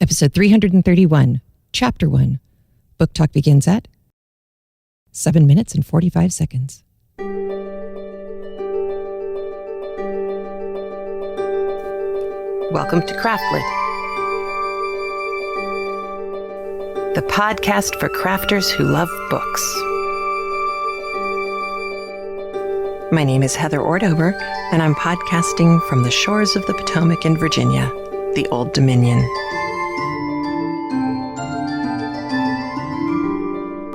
Episode 331, Chapter 1. Book talk begins at 7 minutes and 45 seconds. Welcome to CraftLit, the podcast for crafters who love books. My name is Heather Ordover, and I'm podcasting from the shores of the Potomac in Virginia, the Old Dominion.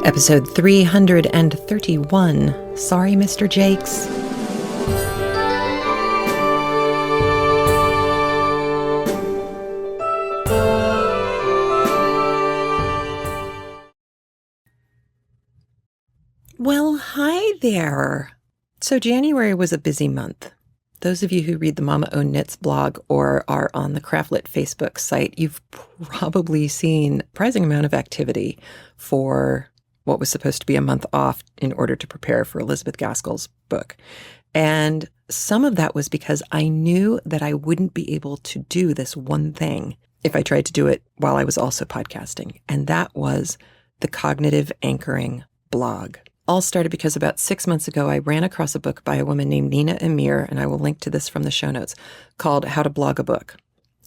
Episode 331. Sorry, Mr. Jakes. Well, hi there. So January was a busy month. Those of you who read the Mama O Knits blog or are on the CraftLit Facebook site, you've probably seen a surprising amount of activity for what was supposed to be a month off in order to prepare for Elizabeth Gaskell's book. And some of that was because I knew that I wouldn't be able to do this one thing if I tried to do it while I was also podcasting. And that was the cognitive anchoring blog. All started because about 6 months ago, I ran across a book by a woman named Nina Amir, and I will link to this from the show notes, called How to Blog a Book.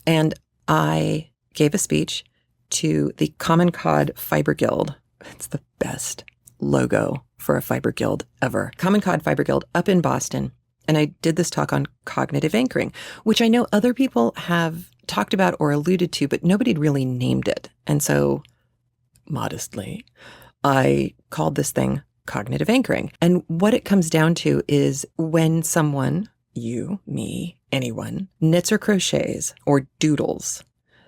And I gave a speech to the Common Cod Fiber Guild. It's the best logo for a fiber guild ever. Common Cod Fiber Guild up in Boston. And I did this talk on cognitive anchoring, which I know other people have talked about or alluded to, but nobody had really named it. And so, modestly, I called this thing cognitive anchoring. And what it comes down to is when someone, you, me, anyone, knits or crochets or doodles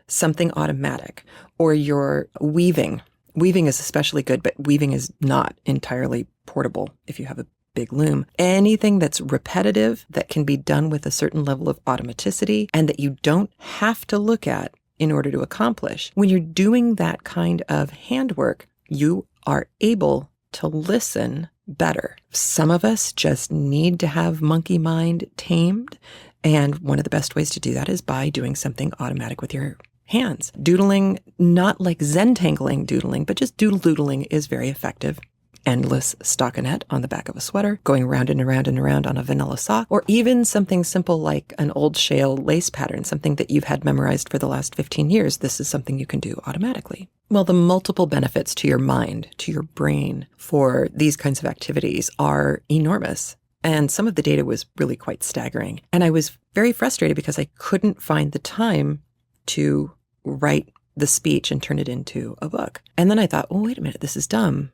something automatic, or you're weaving. Weaving is especially good, but weaving is not entirely portable if you have a big loom. Anything that's repetitive, that can be done with a certain level of automaticity, and that you don't have to look at in order to accomplish. When you're doing that kind of handwork, you are able to listen better. Some of us just need to have monkey mind tamed, and one of the best ways to do that is by doing something automatic with your hands. Doodling, not like Zentangling doodling, but just doodling is very effective. Endless stockinette on the back of a sweater, going round and around and around on a vanilla sock, or even something simple like an old shale lace pattern, something that you've had memorized for the last 15 years. This is something you can do automatically. Well, the multiple benefits to your mind, to your brain for these kinds of activities are enormous. And some of the data was really quite staggering. And I was very frustrated because I couldn't find the time to write the speech and turn it into a book. And then I thought, oh, wait a minute, this is dumb.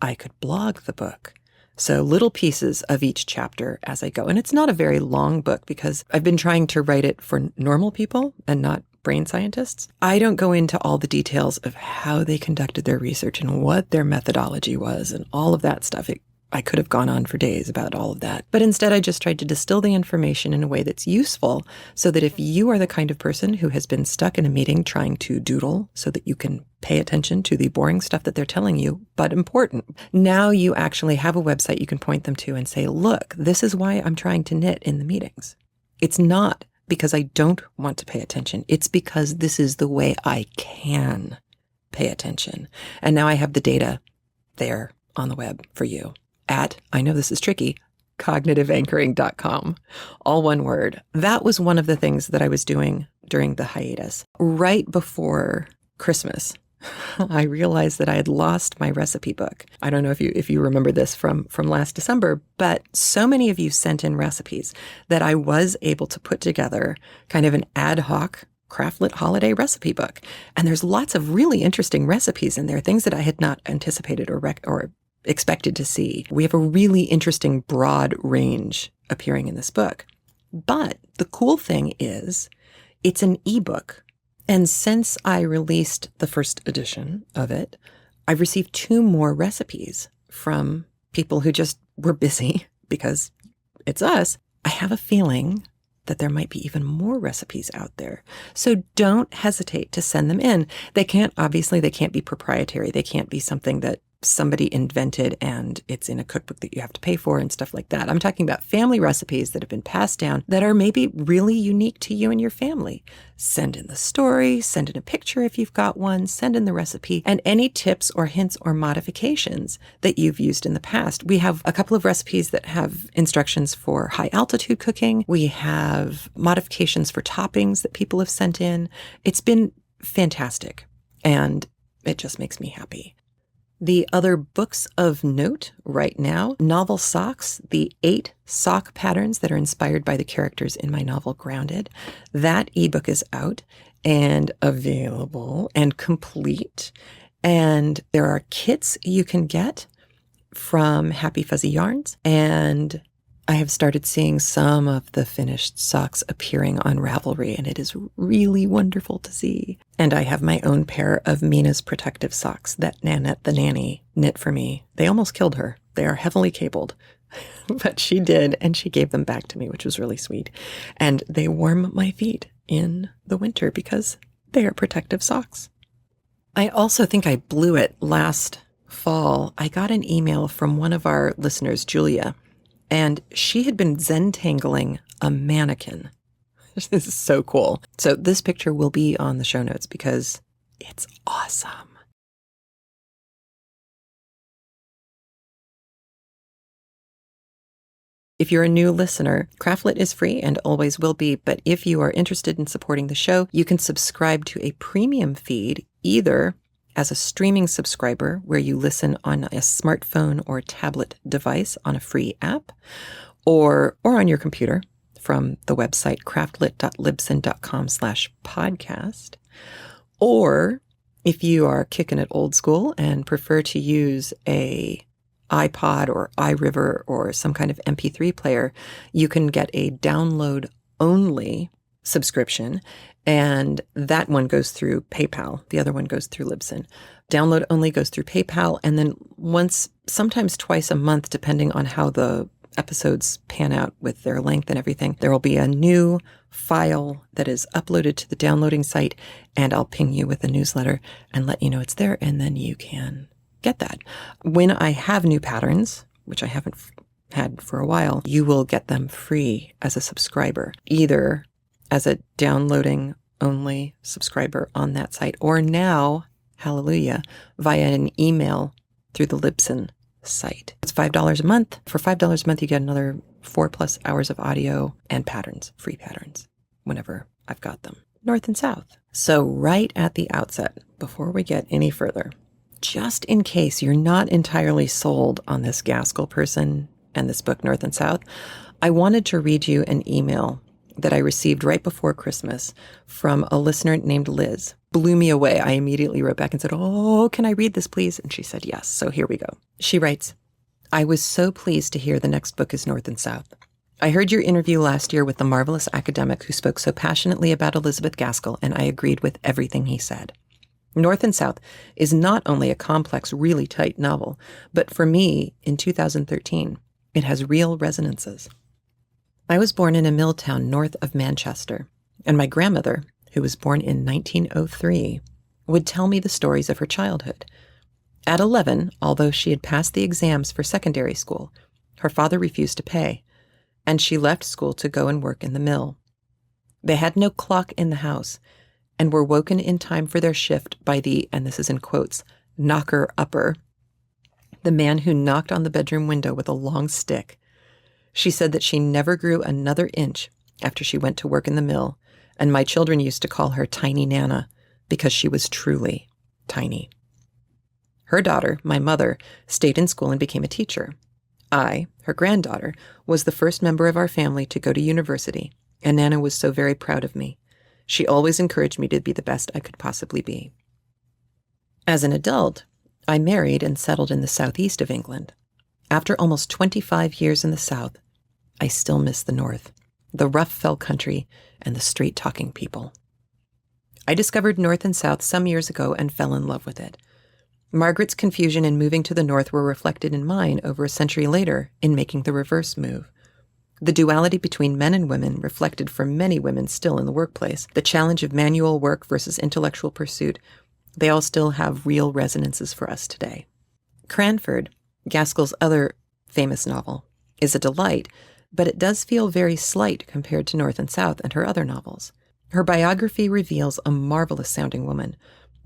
I could blog the book. So little pieces of each chapter as I go. And it's not a very long book because I've been trying to write it for normal people and not brain scientists. I don't go into all the details of how they conducted their research and what their methodology was and all of that stuff. I could have gone on for days about all of that. But instead, I just tried to distill the information in a way that's useful so that if you are the kind of person who has been stuck in a meeting trying to doodle so that you can pay attention to the boring stuff that they're telling you, but important, now you actually have a website you can point them to and say, look, this is why I'm trying to knit in the meetings. It's not because I don't want to pay attention. It's because this is the way I can pay attention. And now I have the data there on the web for you. At, I know this is tricky, cognitiveanchoring.com. All one word. That was one of the things that I was doing during the hiatus. Right before Christmas, I realized that I had lost my recipe book. I don't know if you remember this from last December, but so many of you sent in recipes that I was able to put together kind of an ad hoc CraftLit holiday recipe book. And there's lots of really interesting recipes in there, things that I had not anticipated or expected to see. We have a really interesting broad range appearing in this book. But the cool thing is it's an ebook. And since I released the first edition of it, I've received 2 more recipes from people who just were busy because it's us. I have a feeling that there might be even more recipes out there. So don't hesitate to send them in. They can't be proprietary. They can't be something that somebody invented and it's in a cookbook that you have to pay for and stuff like that. I'm talking about family recipes that have been passed down that are maybe really unique to you and your family. Send in the story, send in a picture if you've got one, send in the recipe, and any tips or hints or modifications that you've used in the past. We have a couple of recipes that have instructions for high altitude cooking. We have modifications for toppings that people have sent in. It's been fantastic, and it just makes me happy. The other books of note right now, Novel Socks, the 8 sock patterns that are inspired by the characters in my novel Grounded. That ebook is out and available and complete. And there are kits you can get from Happy Fuzzy Yarns. And I have started seeing some of the finished socks appearing on Ravelry, and it is really wonderful to see. And I have my own pair of Mina's protective socks that Nanette the nanny knit for me. They almost killed her. They are heavily cabled, but she did, and she gave them back to me, which was really sweet. And they warm my feet in the winter because they are protective socks. I also think I blew it last fall. I got an email from one of our listeners, Julia, and she had been Zentangling a mannequin. This is so cool. So this picture will be on the show notes because it's awesome. If you're a new listener, CraftLit is free and always will be, but if you are interested in supporting the show, you can subscribe to a premium feed either as a streaming subscriber where you listen on a smartphone or tablet device on a free app, or on your computer from the website craftlit.libsyn.com/podcast. Or if you are kicking it old school and prefer to use a iPod or iRiver or some kind of MP3 player, you can get a download only subscription, and that one goes through PayPal. The other one goes through Libsyn. Download only goes through PayPal, and then once, sometimes twice a month, depending on how the episodes pan out with their length and everything, there will be a new file that is uploaded to the downloading site, and I'll ping you with a newsletter and let you know it's there, and then you can get that. When I have new patterns, which I haven't had for a while, you will get them free as a subscriber, either as a downloading only subscriber on that site, or now, hallelujah, via an email through the Libsyn site. It's $5 a month. For $5 a month, you get another 4+ hours of audio and patterns, free patterns, whenever I've got them, north and south. So right at the outset, before we get any further, just in case you're not entirely sold on this Gaskell person and this book, North and South, I wanted to read you an email that I received right before Christmas from a listener named Liz. Blew me away. I immediately wrote back and said, "Oh, can I read this, please?" And she said, yes. So here we go. She writes, "I was so pleased to hear the next book is North and South. I heard your interview last year with the marvelous academic who spoke so passionately about Elizabeth Gaskell, and I agreed with everything he said. North and South is not only a complex, really tight novel, but for me, in 2013, it has real resonances. I was born in a mill town north of Manchester, and my grandmother, who was born in 1903, would tell me the stories of her childhood. At 11, although she had passed the exams for secondary school, her father refused to pay, and she left school to go and work in the mill. They had no clock in the house, and were woken in time for their shift by the, and this is in quotes, knocker-upper, the man who knocked on the bedroom window with a long stick. She said that she never grew another inch after she went to work in the mill, and my children used to call her Tiny Nana because she was truly tiny. Her daughter, my mother, stayed in school and became a teacher. I, her granddaughter, was the first member of our family to go to university, and Nana was so very proud of me. She always encouraged me to be the best I could possibly be. As an adult, I married and settled in the southeast of England. After almost 25 years in the South, I still miss the North, the rough fell country, and the straight-talking people. I discovered North and South some years ago and fell in love with it. Margaret's confusion in moving to the North were reflected in mine over a century later in making the reverse move. The duality between men and women reflected for many women still in the workplace, the challenge of manual work versus intellectual pursuit, they all still have real resonances for us today. Cranford, Gaskell's other famous novel, is a delight, but it does feel very slight compared to North and South and her other novels. Her biography reveals a marvelous-sounding woman,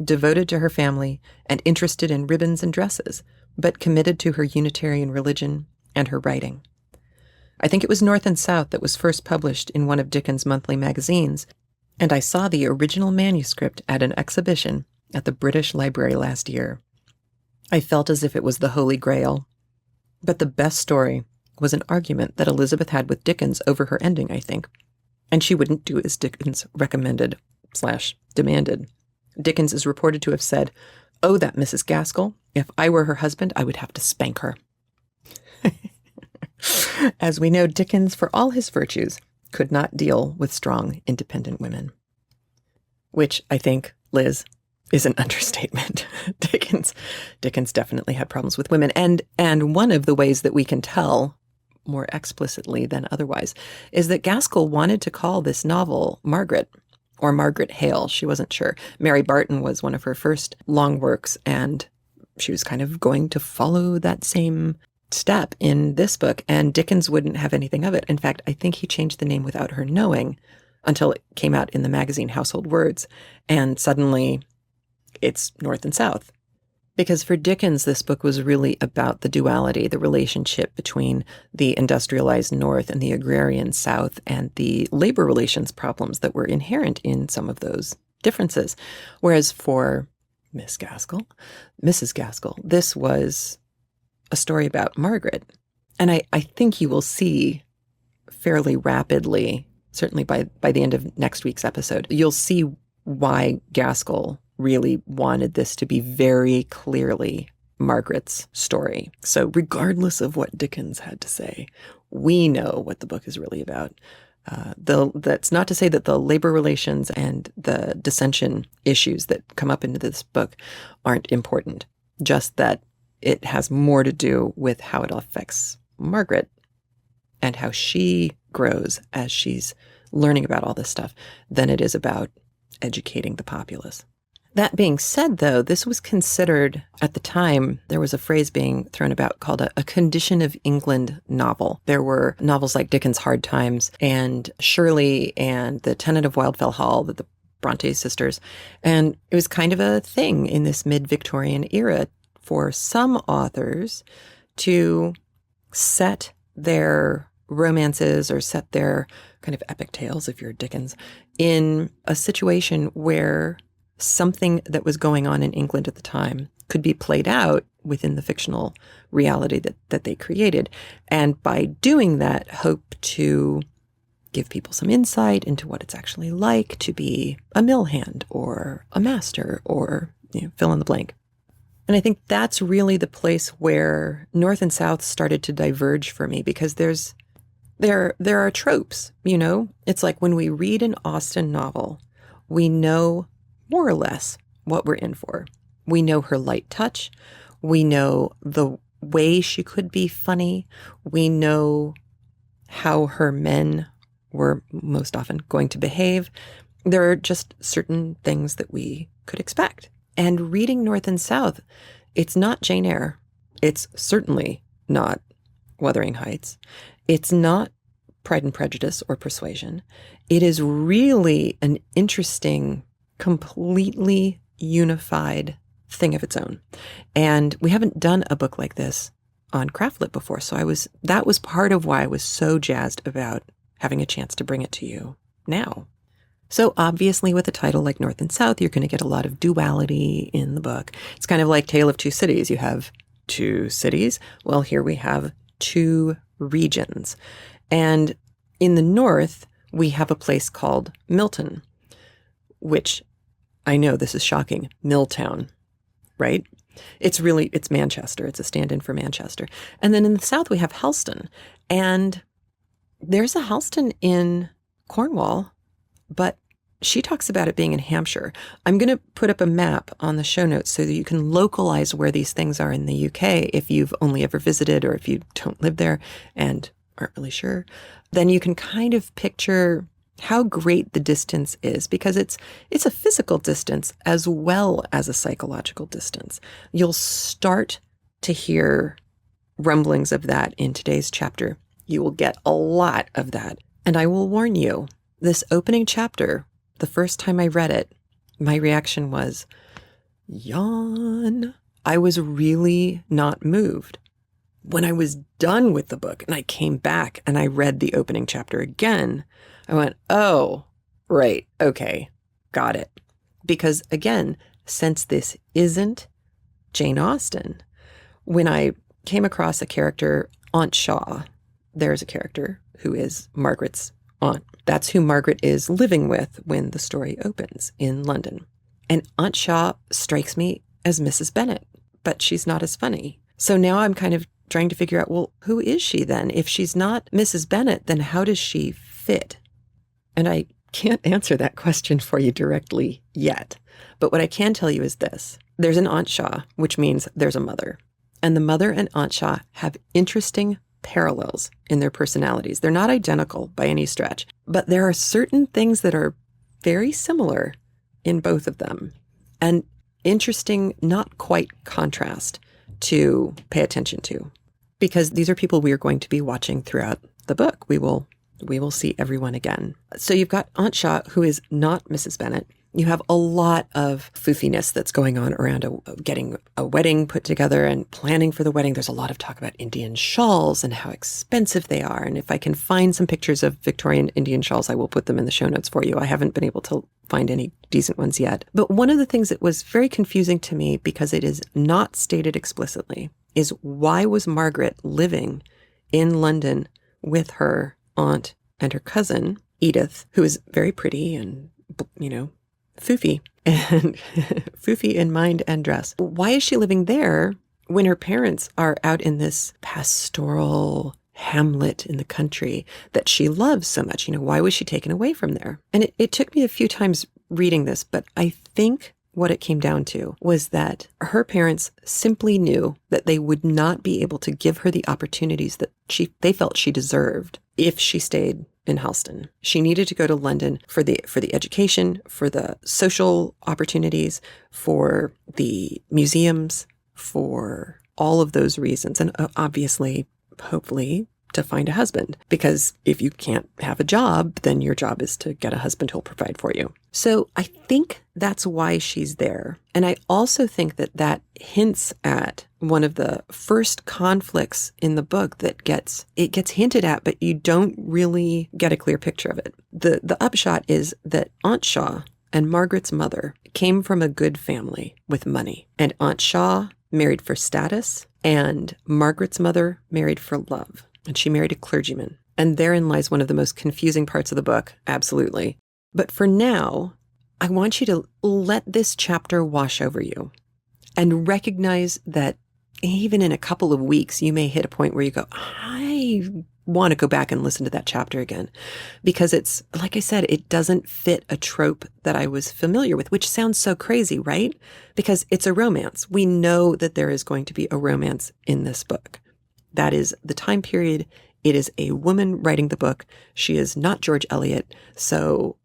devoted to her family and interested in ribbons and dresses, but committed to her Unitarian religion and her writing. I think it was North and South that was first published in one of Dickens' monthly magazines, and I saw the original manuscript at an exhibition at the British Library last year. I felt as if it was the Holy Grail. But the best story was an argument that Elizabeth had with Dickens over her ending, I think. And she wouldn't do as Dickens recommended/demanded. Dickens is reported to have said, "Oh, that Mrs. Gaskell, if I were her husband, I would have to spank her." As we know, Dickens, for all his virtues, could not deal with strong, independent women. Which, I think, Liz, is an understatement. Dickens definitely had problems with women. And one of the ways that we can tell more explicitly than otherwise is that Gaskell wanted to call this novel Margaret, or Margaret Hale. She wasn't sure. Mary Barton was one of her first long works, and she was kind of going to follow that same step in this book, and Dickens wouldn't have anything of it. In fact, I think he changed the name without her knowing until it came out in the magazine Household Words, and suddenly it's North and South. Because for Dickens, this book was really about the duality, the relationship between the industrialized North and the agrarian South, and the labor relations problems that were inherent in some of those differences. Whereas for Mrs. Gaskell, this was a story about Margaret. And I think you will see fairly rapidly, certainly by the end of next week's episode, you'll see why Gaskell really wanted this to be very clearly Margaret's story. So regardless of what Dickens had to say, we know what the book is really about. That's not to say that the labor relations and the dissension issues that come up into this book aren't important, just that it has more to do with how it affects Margaret and how she grows as she's learning about all this stuff than it is about educating the populace. That being said, though, this was considered, at the time, there was a phrase being thrown about called a condition of England novel. There were novels like Dickens' Hard Times and Shirley and The Tenant of Wildfell Hall, the Bronte sisters. And it was kind of a thing in this mid-Victorian era for some authors to set their romances or set their kind of epic tales, if you're Dickens, in a situation where something that was going on in England at the time could be played out within the fictional reality that they created. And by doing that, hope to give people some insight into what it's actually like to be a mill hand or a master or, fill in the blank. And I think that's really the place where North and South started to diverge for me, because there are tropes, It's like when we read an Austen novel, we know more or less what we're in for. We know her light touch. We know the way she could be funny. We know how her men were most often going to behave. There are just certain things that we could expect. And reading North and South, it's not Jane Eyre. It's certainly not Wuthering Heights. It's not Pride and Prejudice or Persuasion. It is really an interesting, completely unified thing of its own. And we haven't done a book like this on CraftLit before. So that was part of why I was so jazzed about having a chance to bring it to you now. So obviously with a title like North and South, you're going to get a lot of duality in the book. It's kind of like Tale of Two Cities. You have two cities. Well, here we have two regions. And in the North, we have a place called Milton, which I know this is shocking, Milltown, right? It's Manchester. It's a stand-in for Manchester. And then in the South, we have Helston. And there's a Helston in Cornwall, but she talks about it being in Hampshire. I'm going to put up a map on the show notes so that you can localize where these things are in the UK if you've only ever visited or if you don't live there and aren't really sure. Then you can kind of picture how great the distance is, because it's a physical distance as well as a psychological distance. You'll start to hear rumblings of that in today's chapter. You will get a lot of that. And I will warn you, this opening chapter, the first time I read it, my reaction was, yawn. I was really not moved. When I was done with the book and I came back and I read the opening chapter again, I went, oh, right, okay, got it. Because again, since this isn't Jane Austen, when I came across a character, Aunt Shaw, there's a character who is Margaret's aunt. That's who Margaret is living with when the story opens in London. And Aunt Shaw strikes me as Mrs. Bennet, but she's not as funny. So now I'm kind of trying to figure out, well, who is she then? If she's not Mrs. Bennet, then how does she fit? And I can't answer that question for you directly yet. But what I can tell you is this. There's an Aunt Shaw, which means there's a mother. And the mother and Aunt Shaw have interesting parallels in their personalities. They're not identical by any stretch, but there are certain things that are very similar in both of them. And interesting, not quite contrast to pay attention to, because these are people we are going to be watching throughout the book. We will see everyone again. So you've got Aunt Shaw, who is not Mrs. Bennet. You have a lot of foofiness that's going on around getting a wedding put together and planning for the wedding. There's a lot of talk about Indian shawls and how expensive they are. And if I can find some pictures of Victorian Indian shawls, I will put them in the show notes for you. I haven't been able to find any decent ones yet. But one of the things that was very confusing to me, because it is not stated explicitly, is why was Margaret living in London with her aunt and her cousin, Edith, who is very pretty and, foofy and foofy in mind and dress. Why is she living there when her parents are out in this pastoral hamlet in the country that she loves so much? Why was she taken away from there? And it took me a few times reading this, but I think what it came down to was that her parents simply knew that they would not be able to give her the opportunities that they felt she deserved if she stayed in Halston. She needed to go to London for the education, for the social opportunities, for the museums, for all of those reasons. And obviously, hopefully, to find a husband. Because if you can't have a job, then your job is to get a husband who'll provide for you. So I think that's why she's there. And I also think that hints at one of the first conflicts in the book that gets hinted at, but you don't really get a clear picture of it. The upshot is that Aunt Shaw and Margaret's mother came from a good family with money. And Aunt Shaw married for status, and Margaret's mother married for love. And she married a clergyman. And therein lies one of the most confusing parts of the book, absolutely. But for now, I want you to let this chapter wash over you and recognize that even in a couple of weeks, you may hit a point where you go, I want to go back and listen to that chapter again. Because it's, like I said, it doesn't fit a trope that I was familiar with, which sounds so crazy, right? Because it's a romance. We know that there is going to be a romance in this book. That is the time period. It is a woman writing the book. She is not George Eliot. So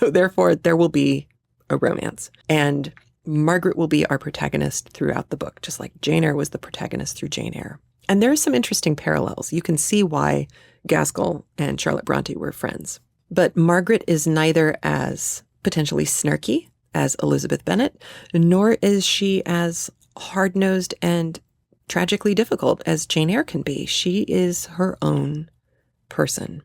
therefore, there will be a romance. And Margaret will be our protagonist throughout the book, just like Jane Eyre was the protagonist through Jane Eyre. And there are some interesting parallels. You can see why Gaskell and Charlotte Bronte were friends. But Margaret is neither as potentially snarky as Elizabeth Bennet, nor is she as hard-nosed and tragically difficult as Jane Eyre can be. She is her own person.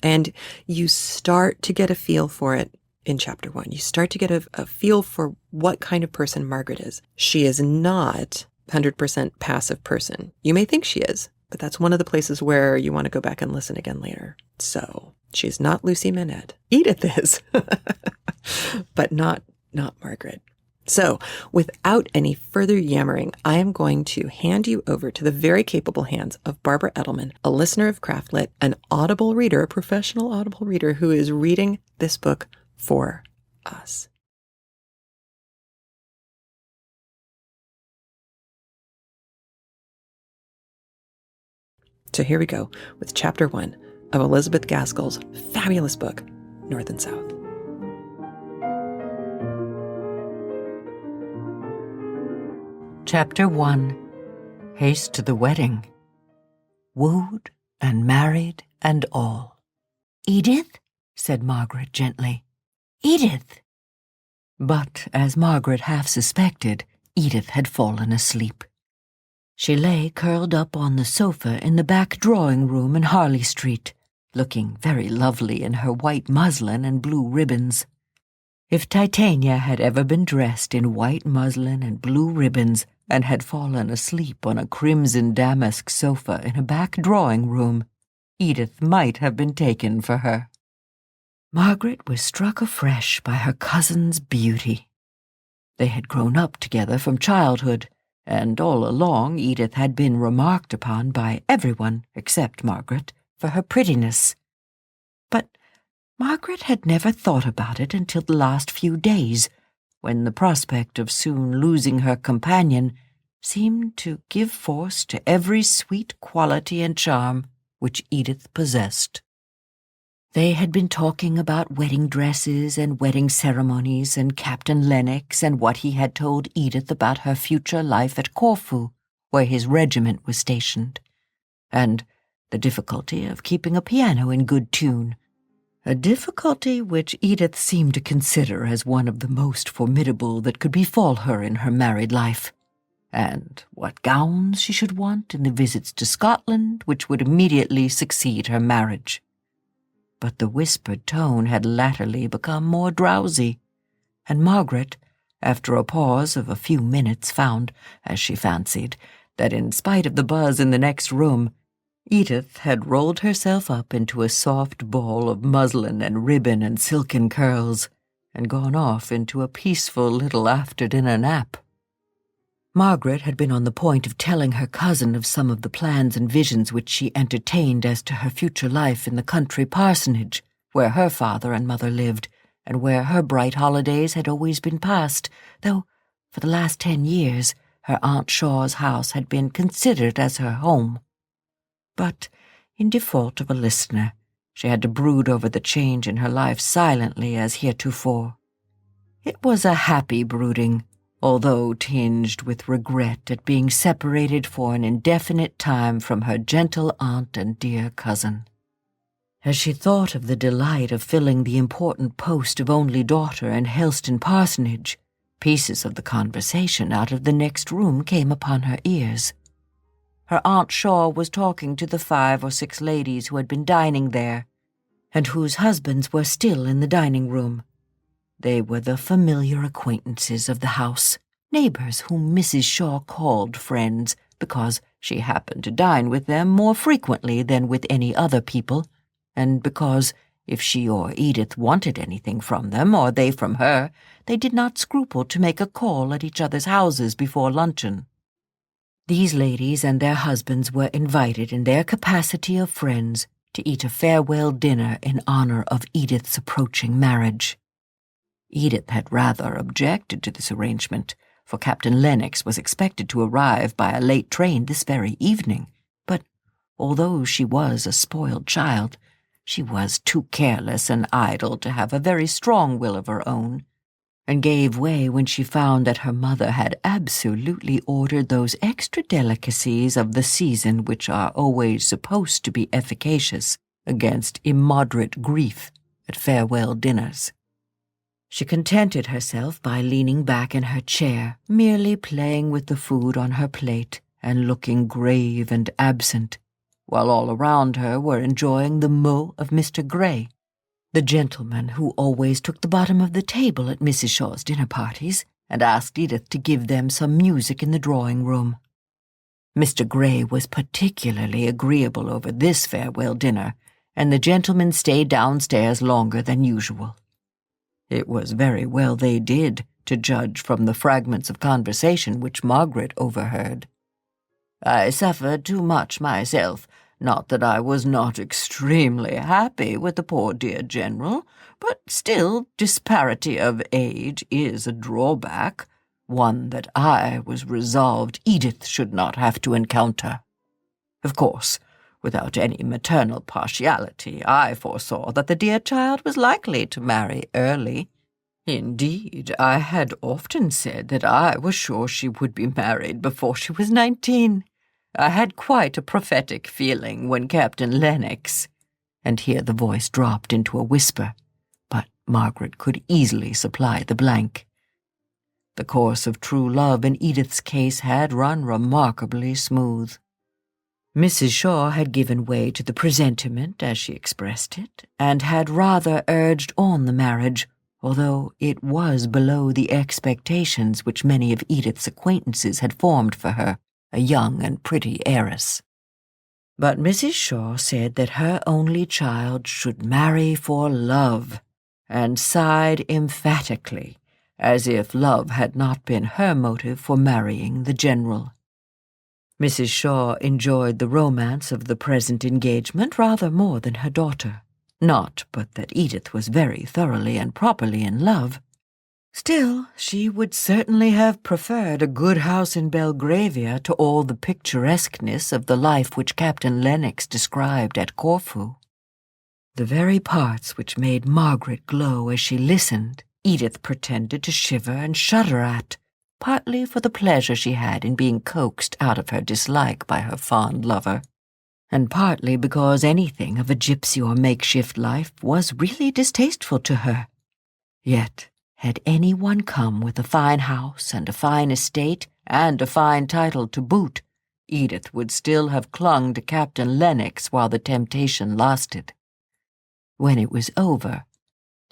And you start to get a feel for it in chapter 1. You start to get a feel for what kind of person Margaret is. She is not 100% passive person. You may think she is, but that's one of the places where you want to go back and listen again later. So she's not Lucy Manette. Edith is, but not Margaret. So without any further yammering, I am going to hand you over to the very capable hands of Barbara Edelman, a listener of CraftLit, an audible reader, a professional audible reader who is reading this book for us. So here we go with chapter 1 of Elizabeth Gaskell's fabulous book, North and South. Chapter 1. Haste to the wedding. Wooed and married and all. "Edith?" said Margaret gently. "Edith!" But, as Margaret half suspected, Edith had fallen asleep. She lay curled up on the sofa in the back drawing-room in Harley Street, looking very lovely in her white muslin and blue ribbons. If Titania had ever been dressed in white muslin and blue ribbons and had fallen asleep on a crimson damask sofa in a back drawing-room, Edith might have been taken for her. Margaret was struck afresh by her cousin's beauty. They had grown up together from childhood, and all along Edith had been remarked upon by everyone except Margaret for her prettiness. But Margaret had never thought about it until the last few days, when the prospect of soon losing her companion seemed to give force to every sweet quality and charm which Edith possessed. They had been talking about wedding dresses and wedding ceremonies and Captain Lennox and what he had told Edith about her future life at Corfu, where his regiment was stationed, and the difficulty of keeping a piano in good tune, a difficulty which Edith seemed to consider as one of the most formidable that could befall her in her married life, and what gowns she should want in the visits to Scotland which would immediately succeed her marriage. But the whispered tone had latterly become more drowsy, and Margaret, after a pause of a few minutes, found, as she fancied, that in spite of the buzz in the next room, Edith had rolled herself up into a soft ball of muslin and ribbon and silken curls, and gone off into a peaceful little after-dinner nap. Margaret had been on the point of telling her cousin of some of the plans and visions which she entertained as to her future life in the country parsonage, where her father and mother lived, and where her bright holidays had always been passed, though, for the last 10 years, her Aunt Shaw's house had been considered as her home. But, in default of a listener, she had to brood over the change in her life silently as heretofore. It was a happy brooding, although tinged with regret at being separated for an indefinite time from her gentle aunt and dear cousin. As she thought of the delight of filling the important post of only daughter in Helston parsonage, pieces of the conversation out of the next room came upon her ears. Her Aunt Shaw was talking to the 5 or 6 ladies who had been dining there, and whose husbands were still in the dining-room. They were the familiar acquaintances of the house, neighbors whom Mrs. Shaw called friends, because she happened to dine with them more frequently than with any other people, and because, if she or Edith wanted anything from them, or they from her, they did not scruple to make a call at each other's houses before luncheon. These ladies and their husbands were invited in their capacity of friends to eat a farewell dinner in honor of Edith's approaching marriage. Edith had rather objected to this arrangement, for Captain Lennox was expected to arrive by a late train this very evening, but although she was a spoiled child, she was too careless and idle to have a very strong will of her own, and gave way when she found that her mother had absolutely ordered those extra delicacies of the season which are always supposed to be efficacious against immoderate grief at farewell dinners. She contented herself by leaning back in her chair, merely playing with the food on her plate and looking grave and absent, while all around her were enjoying the mot of Mr. Gray, the gentleman who always took the bottom of the table at Mrs. Shaw's dinner parties and asked Edith to give them some music in the drawing-room. Mr. Gray was particularly agreeable over this farewell dinner, and the gentlemen stayed downstairs longer than usual. It was very well they did, to judge from the fragments of conversation which Margaret overheard. I suffered too much myself, not that I was not extremely happy with the poor dear General, but still disparity of age is a drawback, one that I was resolved Edith should not have to encounter. Of course, without any maternal partiality, I foresaw that the dear child was likely to marry early. Indeed, I had often said that I was sure she would be married before she was 19, I had quite a prophetic feeling when Captain Lennox—" and here the voice dropped into a whisper, but Margaret could easily supply the blank. The course of true love in Edith's case had run remarkably smooth. Mrs. Shaw had given way to the presentiment, as she expressed it, and had rather urged on the marriage, although it was below the expectations which many of Edith's acquaintances had formed for her, a young and pretty heiress. But Mrs. Shaw said that her only child should marry for love, and sighed emphatically, as if love had not been her motive for marrying the General. Mrs. Shaw enjoyed the romance of the present engagement rather more than her daughter, not but that Edith was very thoroughly and properly in love. Still, she would certainly have preferred a good house in Belgravia to all the picturesqueness of the life which Captain Lennox described at Corfu. The very parts which made Margaret glow as she listened, Edith pretended to shiver and shudder at, partly for the pleasure she had in being coaxed out of her dislike by her fond lover, and partly because anything of a gypsy or makeshift life was really distasteful to her. Yet, had anyone come with a fine house and a fine estate and a fine title to boot, Edith would still have clung to Captain Lennox while the temptation lasted. When it was over,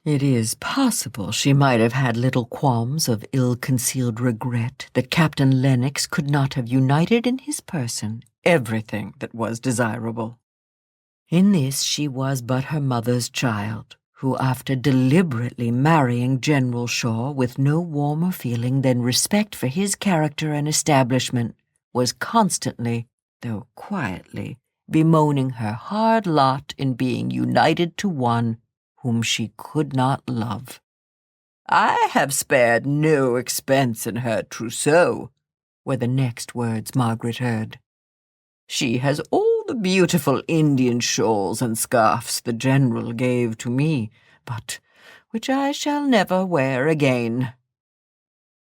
it is possible she might have had little qualms of ill-concealed regret that Captain Lennox could not have united in his person everything that was desirable. In this she was but her mother's child, who, after deliberately marrying General Shaw with no warmer feeling than respect for his character and establishment, was constantly, though quietly, bemoaning her hard lot in being united to one whom she could not love. "I have spared no expense in her trousseau," were the next words Margaret heard. "She has all the beautiful Indian shawls and scarfs the General gave to me, but which I shall never wear again."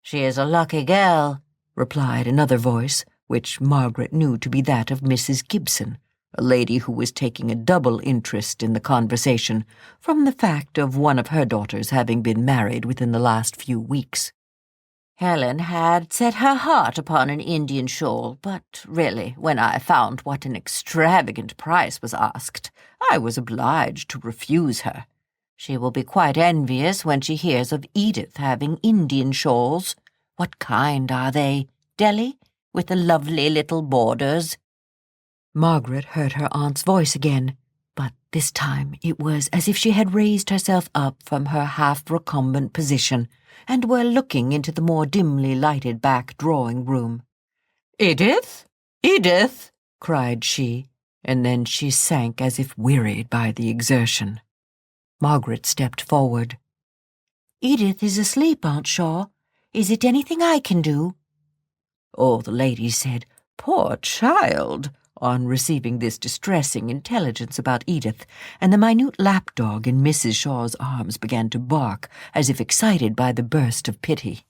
"She is a lucky girl," replied another voice, which Margaret knew to be that of Mrs. Gibson, a lady who was taking a double interest in the conversation from the fact of one of her daughters having been married within the last few weeks. "Helen had set her heart upon an Indian shawl, but really, when I found what an extravagant price was asked, I was obliged to refuse her. She will be quite envious when she hears of Edith having Indian shawls. What kind are they? Delhi, with the lovely little borders?" Margaret heard her aunt's voice again, but this time it was as if she had raised herself up from her half-recumbent position and were looking into the more dimly lighted back drawing-room. "Edith? Edith!" cried she, and then she sank as if wearied by the exertion. Margaret stepped forward. "Edith is asleep, Aunt Shaw. Is it anything I can do?" All the ladies said, "Poor child," on receiving this distressing intelligence about Edith, and the minute lapdog in Mrs. Shaw's arms began to bark, as if excited by the burst of pity.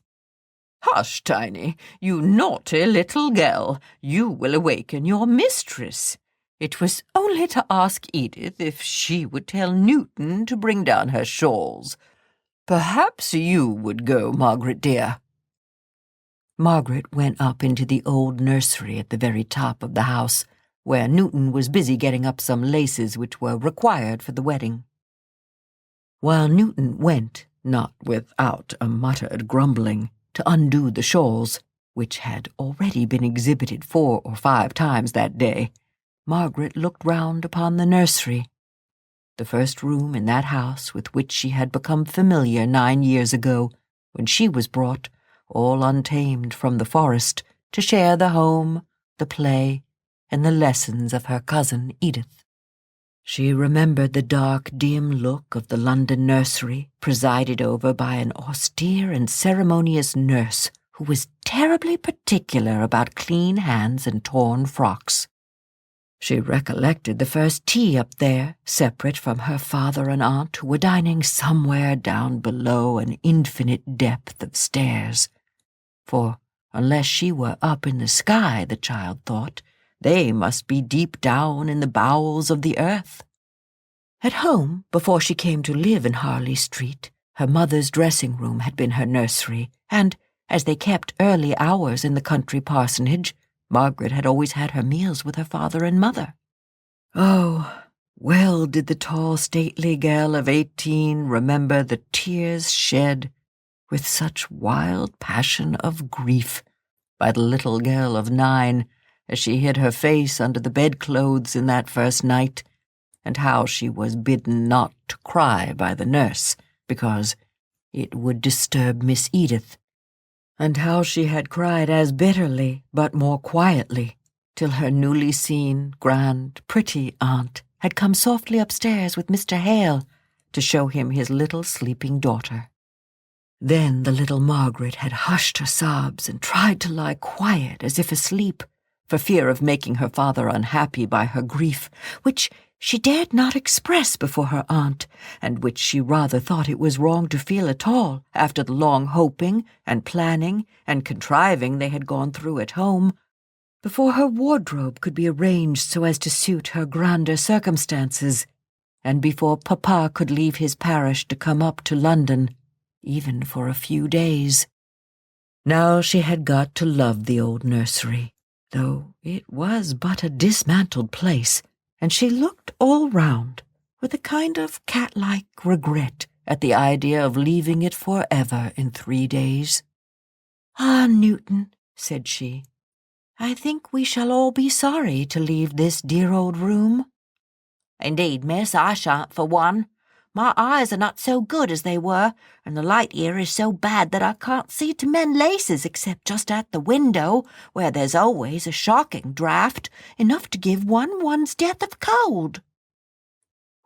"Hush, Tiny, you naughty little girl. You will awaken your mistress. It was only to ask Edith if she would tell Newton to bring down her shawls. Perhaps you would go, Margaret dear." Margaret went up into the old nursery at the very top of the house, where Newton was busy getting up some laces which were required for the wedding. While Newton went, not without a muttered grumbling, to undo the shawls, which had already been exhibited 4 or 5 times that day, Margaret looked round upon the nursery, the first room in that house with which she had become familiar 9 years ago, when she was brought, all untamed from the forest, to share the home, the play, and the lessons of her cousin Edith. She remembered the dark, dim look of the London nursery, presided over by an austere and ceremonious nurse who was terribly particular about clean hands and torn frocks. She recollected the first tea up there, separate from her father and aunt, who were dining somewhere down below an infinite depth of stairs. For, unless she were up in the sky, the child thought, They must be deep down in the bowels of the earth. At home, before she came to live in Harley Street, her mother's dressing room had been her nursery, and, as they kept early hours in the country parsonage, Margaret had always had her meals with her father and mother. Oh, well did the tall, stately girl of 18 remember the tears shed with such wild passion of grief by the little girl of 9 as she hid her face under the bedclothes in that first night, and how she was bidden not to cry by the nurse because it would disturb Miss Edith, and how she had cried as bitterly but more quietly till her newly seen, grand, pretty aunt had come softly upstairs with Mr. Hale to show him his little sleeping daughter. Then the little Margaret had hushed her sobs and tried to lie quiet as if asleep, for fear of making her father unhappy by her grief, which she dared not express before her aunt, and which she rather thought it was wrong to feel at all after the long hoping and planning and contriving they had gone through at home, before her wardrobe could be arranged so as to suit her grander circumstances, and before Papa could leave his parish to come up to London, even for a few days. Now she had got to love the old nursery, though it was but a dismantled place, and she looked all round with a kind of cat-like regret at the idea of leaving it forever in 3 days. "Ah, Newton," said she, "I think we shall all be sorry to leave this dear old room." "Indeed, miss, I shan't for one. My eyes are not so good as they were, and the light here is so bad that I can't see to mend laces except just at the window, where there's always a shocking draught, enough to give one one's death of cold."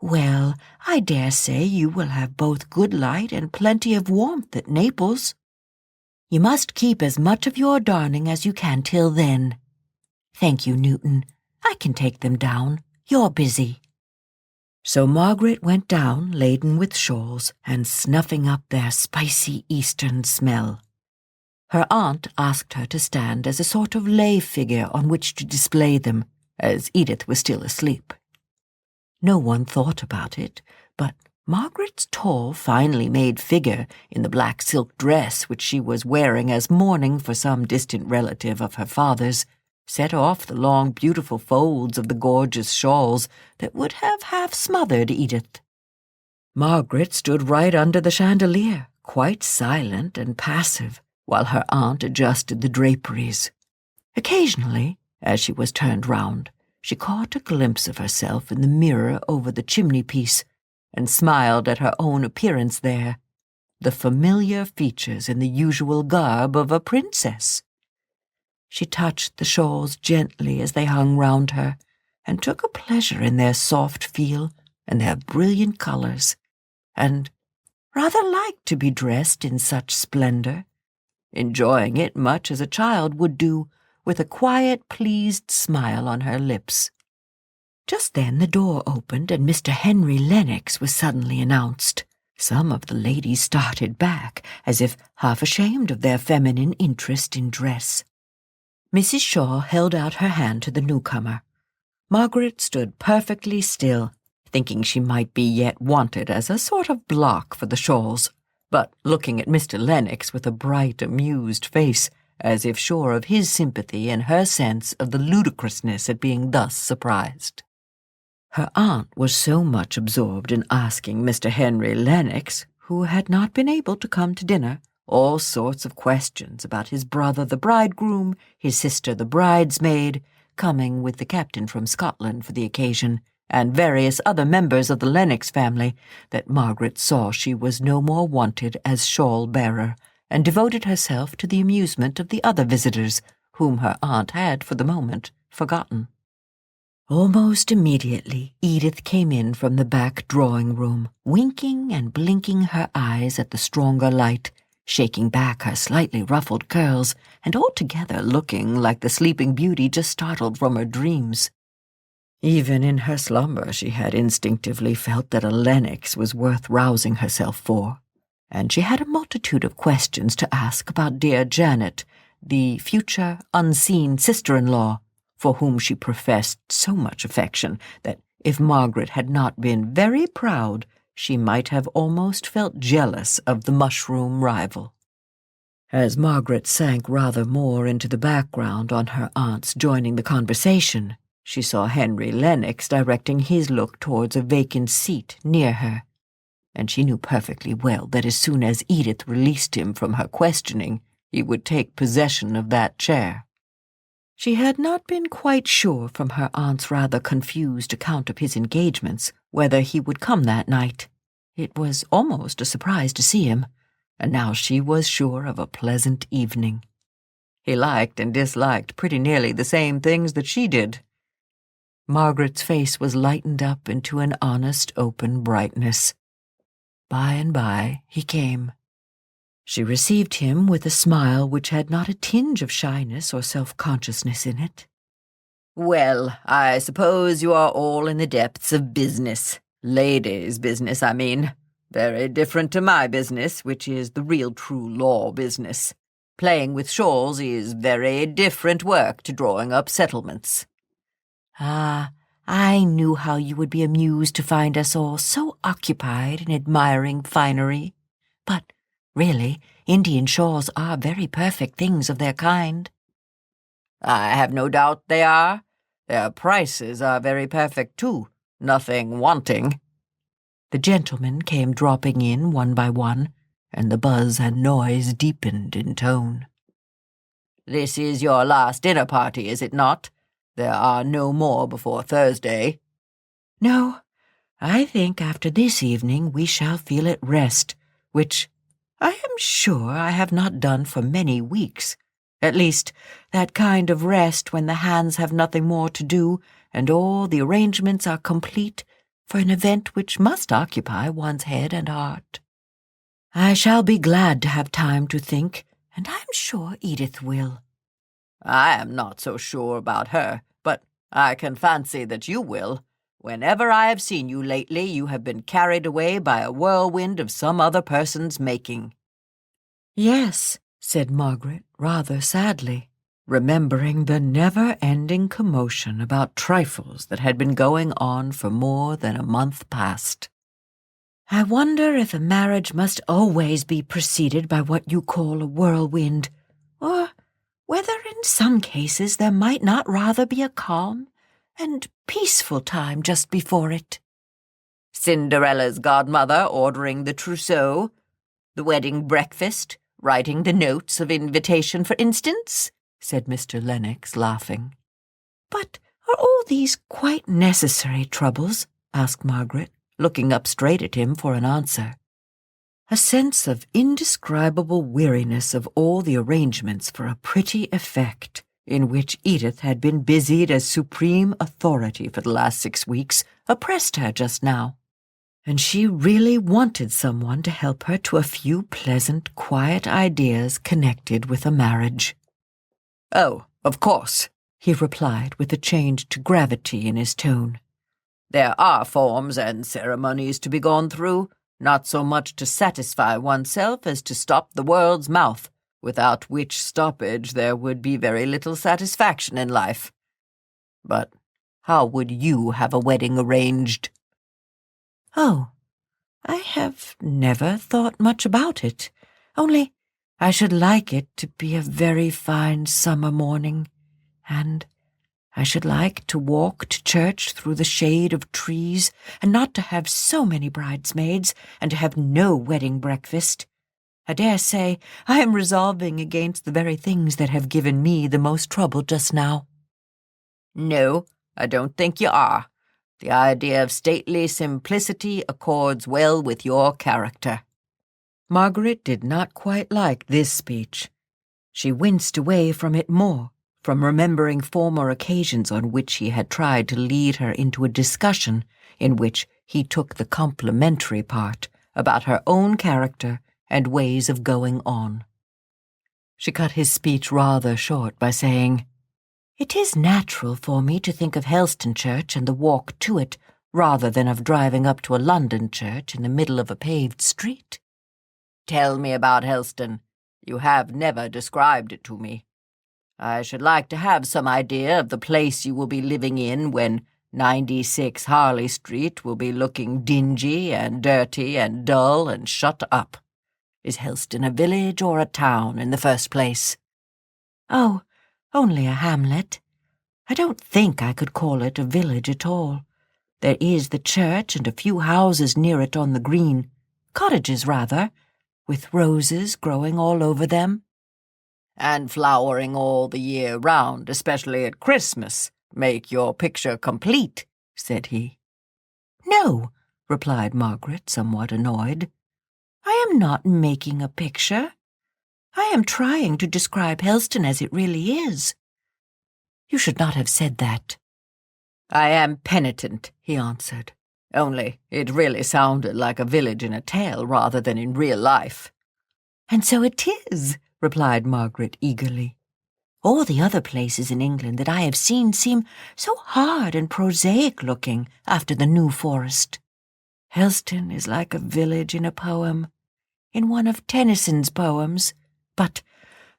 "Well, I dare say you will have both good light and plenty of warmth at Naples. You must keep as much of your darning as you can till then. Thank you, Newton. I can take them down. You're busy." So Margaret went down laden with shawls and snuffing up their spicy eastern smell. Her aunt asked her to stand as a sort of lay figure on which to display them, as Edith was still asleep. No one thought about it, but Margaret's tall, finely made figure in the black silk dress which she was wearing as mourning for some distant relative of her father's set off the long, beautiful folds of the gorgeous shawls that would have half smothered Edith. Margaret stood right under the chandelier, quite silent and passive, while her aunt adjusted the draperies. Occasionally, as she was turned round, she caught a glimpse of herself in the mirror over the chimney-piece, and smiled at her own appearance there, the familiar features in the usual garb of a princess. She touched the shawls gently as they hung round her, and took a pleasure in their soft feel and their brilliant colours, and rather liked to be dressed in such splendour, enjoying it much as a child would do, with a quiet, pleased smile on her lips. Just then the door opened and Mr. Henry Lennox was suddenly announced. Some of the ladies started back, as if half ashamed of their feminine interest in dress. Mrs. Shaw held out her hand to the newcomer. Margaret stood perfectly still, thinking she might be yet wanted as a sort of block for the shawls, but looking at Mr. Lennox with a bright, amused face, as if sure of his sympathy and her sense of the ludicrousness at being thus surprised. Her aunt was so much absorbed in asking Mr. Henry Lennox, who had not been able to come to dinner, all sorts of questions about his brother the bridegroom, his sister the bridesmaid, coming with the captain from Scotland for the occasion, and various other members of the Lennox family, that Margaret saw she was no more wanted as shawl-bearer, and devoted herself to the amusement of the other visitors, whom her aunt had, for the moment, forgotten. Almost immediately Edith came in from the back drawing-room, winking and blinking her eyes at the stronger light, shaking back her slightly ruffled curls, and altogether looking like the sleeping beauty just startled from her dreams. Even in her slumber she had instinctively felt that a Lennox was worth rousing herself for, and she had a multitude of questions to ask about dear Janet, the future unseen sister-in-law, for whom she professed so much affection that if Margaret had not been very proud, she might have almost felt jealous of the mushroom rival. As Margaret sank rather more into the background on her aunt's joining the conversation, she saw Henry Lennox directing his look towards a vacant seat near her, and she knew perfectly well that as soon as Edith released him from her questioning, he would take possession of that chair. She had not been quite sure from her aunt's rather confused account of his engagements whether he would come that night. It was almost a surprise to see him, and now she was sure of a pleasant evening. He liked and disliked pretty nearly the same things that she did. Margaret's face was lightened up into an honest, open brightness. By and by he came. She received him with a smile which had not a tinge of shyness or self-consciousness in it. "Well, I suppose you are all in the depths of business. Ladies' business, I mean. Very different to my business, which is the real true law business. Playing with shawls is very different work to drawing up settlements." "Ah, I knew how you would be amused to find us all so occupied in admiring finery. But really, Indian shawls are very perfect things of their kind." "I have no doubt they are. Their prices are very perfect, too. Nothing wanting." The gentlemen came dropping in one by one, and the buzz and noise deepened in tone. "This is your last dinner party, is it not? There are no more before Thursday." "No, I think after this evening we shall feel at rest, which I am sure I have not done for many weeks. At least, that kind of rest when the hands have nothing more to do and all the arrangements are complete for an event which must occupy one's head and heart. I shall be glad to have time to think, and I am sure Edith will." "I am not so sure about her, but I can fancy that you will. Whenever I have seen you lately, you have been carried away by a whirlwind of some other person's making." "Yes," said Margaret, rather sadly, remembering the never-ending commotion about trifles that had been going on for more than a month past. "I wonder if a marriage must always be preceded by what you call a whirlwind, or whether in some cases there might not rather be a calm and peaceful time just before it." "Cinderella's godmother ordering the trousseau, the wedding breakfast, writing the notes of invitation, for instance," said Mr. Lennox, laughing. "But are all these quite necessary troubles?" asked Margaret, looking up straight at him for an answer. A sense of indescribable weariness of all the arrangements for a pretty effect, in which Edith had been busied as supreme authority for the last 6 weeks, oppressed her just now, and she really wanted someone to help her to a few pleasant, quiet ideas connected with a marriage. "Oh, of course," he replied with a change to gravity in his tone. "There are forms and ceremonies to be gone through, not so much to satisfy oneself as to stop the world's mouth, without which stoppage there would be very little satisfaction in life. But how would you have a wedding arranged?" "Oh, I have never thought much about it, only I should like it to be a very fine summer morning, and I should like to walk to church through the shade of trees, and not to have so many bridesmaids, and to have no wedding breakfast. I dare say I am resolving against the very things that have given me the most trouble just now." "No, I don't think you are. The idea of stately simplicity accords well with your character." Margaret did not quite like this speech. She winced away from it more, from remembering former occasions on which he had tried to lead her into a discussion in which he took the complimentary part about her own character and ways of going on. She cut his speech rather short by saying, "It is natural for me to think of Helston Church and the walk to it rather than of driving up to a London church in the middle of a paved street." "Tell me about Helston. You have never described it to me." I should like to have some idea of the place you will be living in when 96 Harley Street will be looking dingy and dirty and dull and shut up. Is Helston a village or a town in the first place?" "Oh, only a hamlet. I don't think I could call it a village at all. There is the church and a few houses near it on the green. Cottages, rather, with roses growing all over them." "And flowering all the year round, especially at Christmas, make your picture complete," said he. "No," replied Margaret, somewhat annoyed. "I am not making a picture. I am trying to describe Helston as it really is." "You should not have said that." "I am penitent," he answered. "Only it really sounded like a village in a tale rather than in real life." "And so it is," replied Margaret eagerly. "All the other places in England that I have seen seem so hard and prosaic-looking after the New Forest. Helston is like a village in a poem, in one of Tennyson's poems, but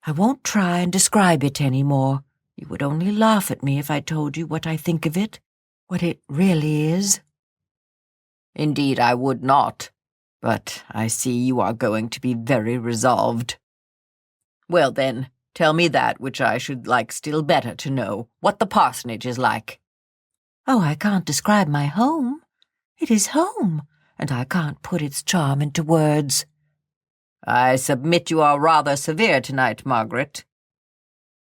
I won't try and describe it any more. You would only laugh at me if I told you what I think of it, what it really is." "Indeed I would not, but I see you are going to be very resolved. Well then, tell me that which I should like still better to know, what the parsonage is like." "Oh, I can't describe my home. It is home, and I can't put its charm into words." "I submit you are rather severe tonight, Margaret."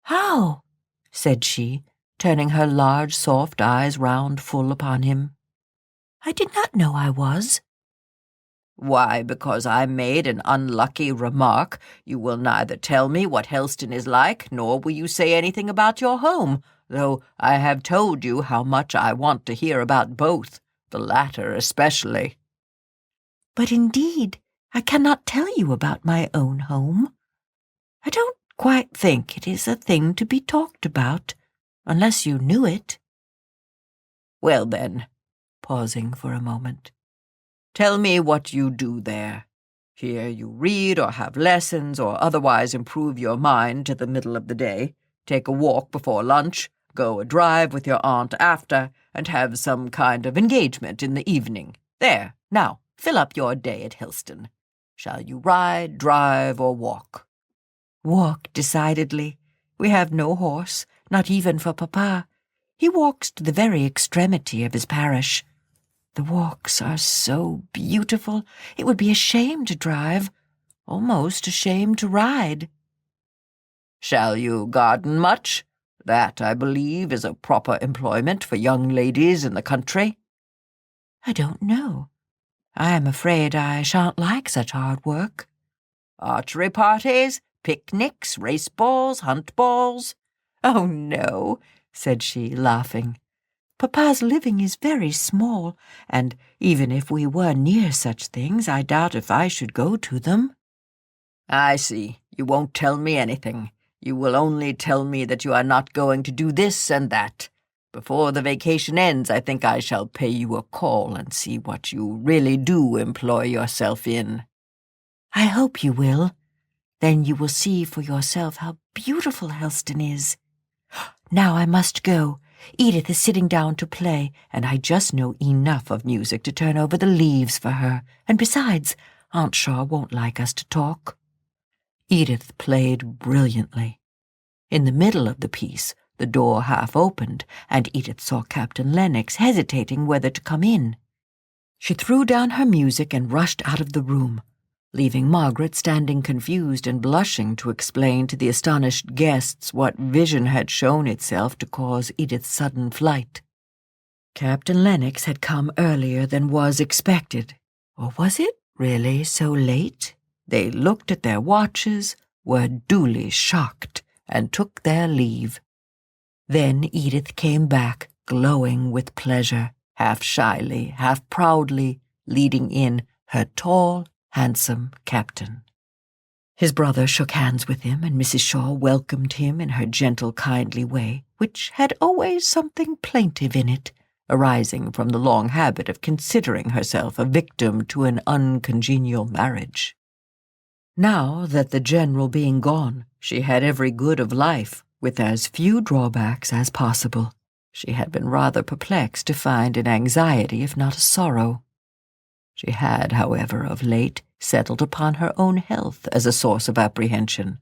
"How?" said she, turning her large, soft eyes round full upon him. "I did not know I was." "Why, because I made an unlucky remark, you will neither tell me what Helston is like, nor will you say anything about your home, though I have told you how much I want to hear about both, the latter especially." "But indeed, I cannot tell you about my own home. I don't quite think it is a thing to be talked about, unless you knew it." "Well then," pausing for a moment, "tell me what you do there. Here you read or have lessons or otherwise improve your mind to the middle of the day, take a walk before lunch, go a drive with your aunt after, and have some kind of engagement in the evening. There, now, fill up your day at Helston. Shall you ride, drive, or walk?" "Walk, decidedly. We have no horse, not even for Papa. He walks to the very extremity of his parish. The walks are so beautiful, it would be a shame to drive, almost a shame to ride." "Shall you garden much? That, I believe, is a proper employment for young ladies in the country." "I don't know. I am afraid I shan't like such hard work." "Archery parties, picnics, race balls, hunt balls?" "Oh, no," said she, laughing. "Papa's living is very small, and even if we were near such things, I doubt if I should go to them." "I see. You won't tell me anything. You will only tell me that you are not going to do this and that. Before the vacation ends, I think I shall pay you a call and see what you really do employ yourself in." "I hope you will. Then you will see for yourself how beautiful Helston is. Now I must go. Edith is sitting down to play, and I just know enough of music to turn over the leaves for her, and besides, Aunt Shaw won't like us to talk." Edith played brilliantly. In the middle of the piece, the door half opened, and Edith saw Captain Lennox hesitating whether to come in. She threw down her music and rushed out of the room, leaving Margaret standing confused and blushing to explain to the astonished guests what vision had shown itself to cause Edith's sudden flight. Captain Lennox had come earlier than was expected. Or was it really so late? They looked at their watches, were duly shocked, and took their leave. Then Edith came back, glowing with pleasure, half shyly, half proudly, leading in her tall, handsome captain. His brother shook hands with him, and Mrs. Shaw welcomed him in her gentle, kindly way, which had always something plaintive in it, arising from the long habit of considering herself a victim to an uncongenial marriage. Now that the general being gone, she had every good of life, with as few drawbacks as possible. She had been rather perplexed to find an anxiety, if not a sorrow. She had, however, of late settled upon her own health as a source of apprehension.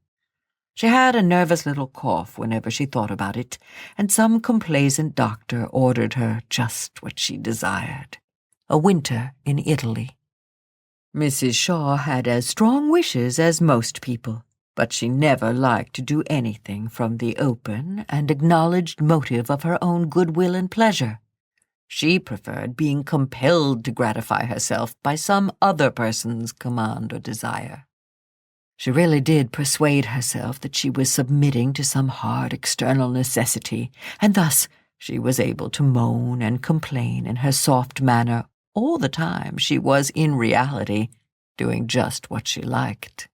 She had a nervous little cough whenever she thought about it, and some complaisant doctor ordered her just what she desired: a winter in Italy. Mrs. Shaw had as strong wishes as most people, but she never liked to do anything from the open and acknowledged motive of her own goodwill and pleasure. She preferred being compelled to gratify herself by some other person's command or desire. She really did persuade herself that she was submitting to some hard external necessity, and thus she was able to moan and complain in her soft manner all the time she was in reality doing just what she liked.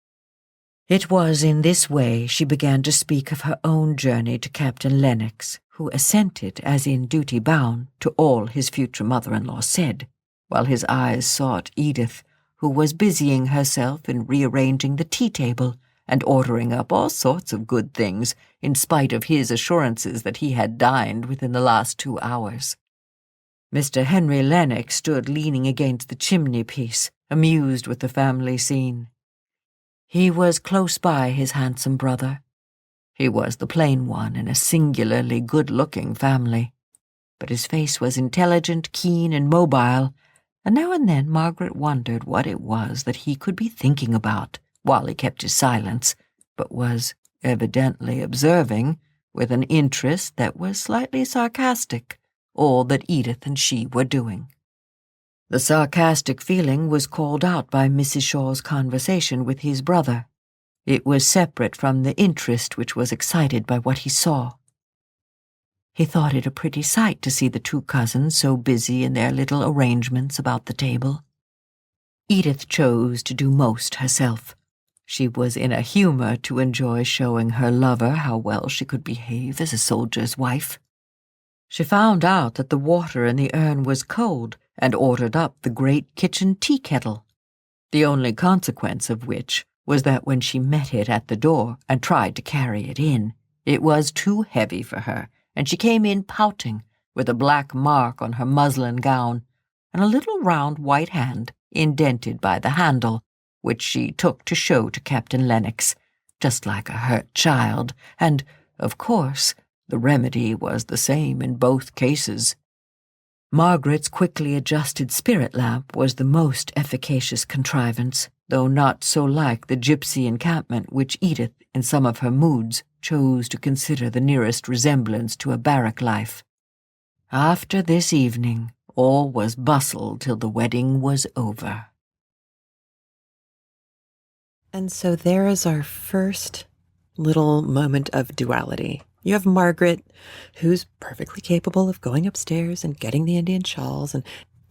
It was in this way she began to speak of her own journey to Captain Lennox, who assented as in duty bound to all his future mother-in-law said, while his eyes sought Edith, who was busying herself in rearranging the tea-table and ordering up all sorts of good things, in spite of his assurances that he had dined within the last 2 hours. Mr. Henry Lennox stood leaning against the chimney-piece, amused with the family scene. He was close by his handsome brother. He was the plain one in a singularly good-looking family, but his face was intelligent, keen, and mobile, and now and then Margaret wondered what it was that he could be thinking about while he kept his silence, but was evidently observing, with an interest that was slightly sarcastic, all that Edith and she were doing. The sarcastic feeling was called out by Mrs. Shaw's conversation with his brother. It was separate from the interest which was excited by what he saw. He thought it a pretty sight to see the 2 cousins so busy in their little arrangements about the table. Edith chose to do most herself. She was in a humor to enjoy showing her lover how well she could behave as a soldier's wife. She found out that the water in the urn was cold and ordered up the great kitchen tea kettle, the only consequence of which was that when she met it at the door and tried to carry it in, it was too heavy for her, and she came in pouting, with a black mark on her muslin gown, and a little round white hand indented by the handle, which she took to show to Captain Lennox, just like a hurt child, and, of course, the remedy was the same in both cases. Margaret's quickly adjusted spirit lamp was the most efficacious contrivance, though not so like the gypsy encampment which Edith, in some of her moods, chose to consider the nearest resemblance to a barrack life. After this evening, all was bustle till the wedding was over. And so there is our first little moment of duality. You have Margaret, who's perfectly capable of going upstairs and getting the Indian shawls and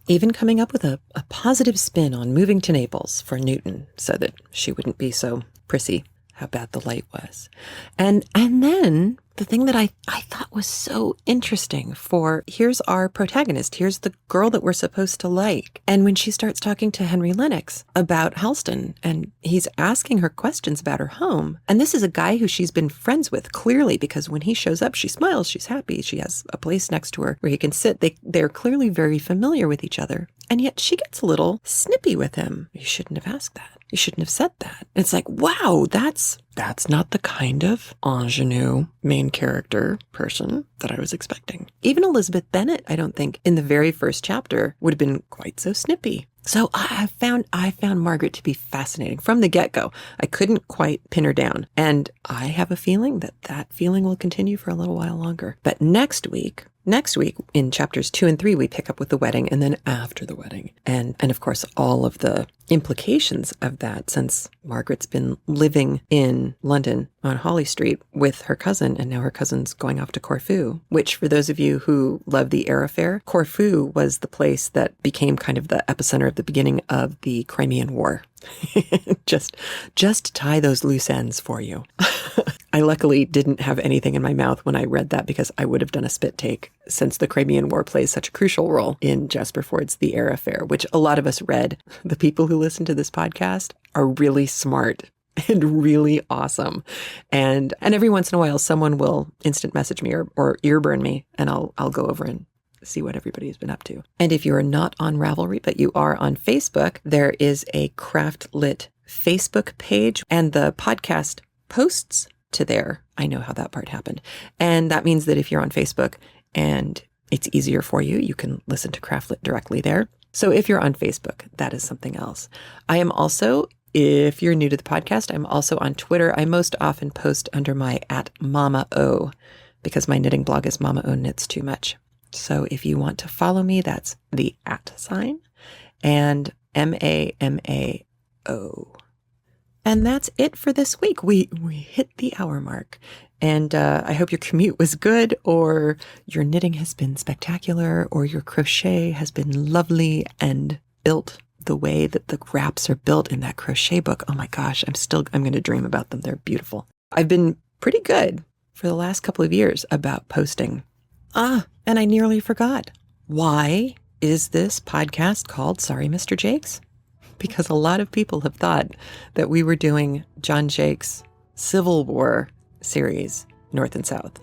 even coming up with a positive spin on moving to Naples for Newton so that she wouldn't be so prissy how bad the light was. And then the thing that I thought was so interesting here's our protagonist, here's the girl that we're supposed to like. And when she starts talking to Henry Lennox about Halston, and he's asking her questions about her home, and this is a guy who she's been friends with, clearly, because when he shows up, she smiles, she's happy, she has a place next to her where he can sit. They're clearly very familiar with each other. And yet she gets a little snippy with him. You shouldn't have asked that. You shouldn't have said that. It's like, wow, that's not the kind of ingenue main character person that I was expecting. Even Elizabeth Bennet, I don't think, in the very first chapter would have been quite so snippy. So I found Margaret to be fascinating from the get-go. I couldn't quite pin her down. And I have a feeling that feeling will continue for a little while longer. But next week in chapters 2 and 3, we pick up with the wedding and then after the wedding. And of course, all of the implications of that, since Margaret's been living in London on Holly Street with her cousin, and now her cousin's going off to Corfu, which for those of you who love the air affair, Corfu was the place that became kind of the epicenter of the beginning of the Crimean War. Just to tie those loose ends for you. I luckily didn't have anything in my mouth when I read that, because I would have done a spit take, since the Crimean War plays such a crucial role in Jasper Ford's The Air Affair, which a lot of us read. The people who listen to this podcast are really smart and really awesome. And every once in a while, someone will instant message me or ear burn me, and I'll go over and see what everybody's been up to. And if you are not on Ravelry, but you are on Facebook, there is a CraftLit Facebook page, and the podcast posts to there. I know how that part happened. And that means that if you're on Facebook and it's easier for you, you can listen to CraftLit directly there. So if you're on Facebook, that is something else. I am also, if you're new to the podcast, I'm also on Twitter. I most often post under my @MamaO because my knitting blog is Mama O Knits Too Much. So if you want to follow me, that's the @ and MAMAO. And that's it for this week. We hit the hour mark. And I hope your commute was good, or your knitting has been spectacular, or your crochet has been lovely and built the way that the wraps are built in that crochet book. Oh my gosh, I'm going to dream about them. They're beautiful. I've been pretty good for the last couple of years about posting. And I nearly forgot. Why is this podcast called Sorry, Mr. Jakes? Because a lot of people have thought that we were doing John Jakes' Civil War series, North and South.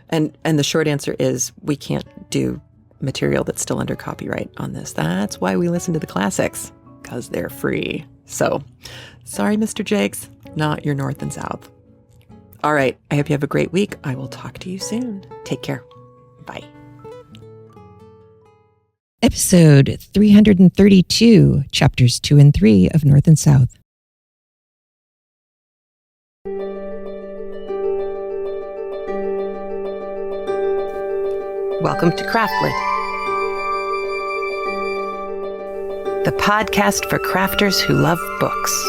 And the short answer is we can't do material that's still under copyright on this. That's why we listen to the classics, because they're free. So, sorry, Mr. Jakes, not your North and South. All right, I hope you have a great week. I will talk to you soon. Take care. Bye. Episode 332, Chapters 2 and 3 of North and South. Welcome to CraftLit, the podcast for crafters who love books.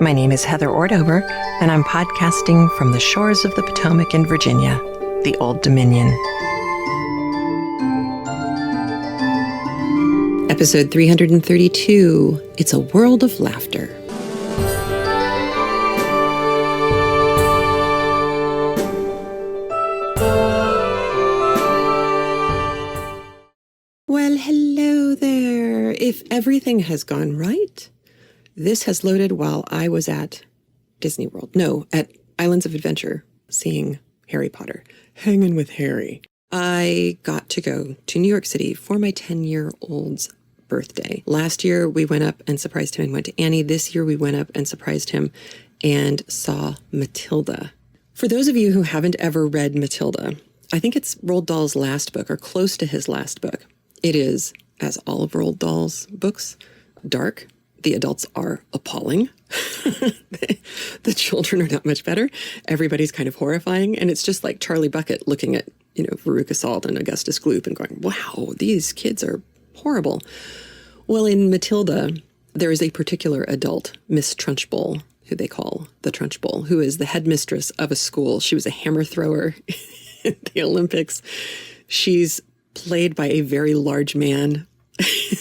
My name is Heather Ordover, and I'm podcasting from the shores of the Potomac in Virginia, the Old Dominion. Episode 332, It's a World of Laughter. Well, hello there. If everything has gone right, this has loaded while I was at Disney World. No, at Islands of Adventure, seeing Harry Potter, hanging with Harry. I got to go to New York City for my 10-year-old's birthday. Last year, we went up and surprised him and went to Annie. This year, we went up and surprised him and saw Matilda. For those of you who haven't ever read Matilda, I think it's Roald Dahl's last book, or close to his last book. It is, as all of Roald Dahl's books, dark. The adults are appalling. The children are not much better. Everybody's kind of horrifying. And it's just like Charlie Bucket looking at, Veruca Salt and Augustus Gloop and going, wow, these kids are horrible. Well, in Matilda, there is a particular adult, Miss Trunchbull, who they call the Trunchbull, who is the headmistress of a school. She was a hammer thrower at the Olympics. She's played by a very large man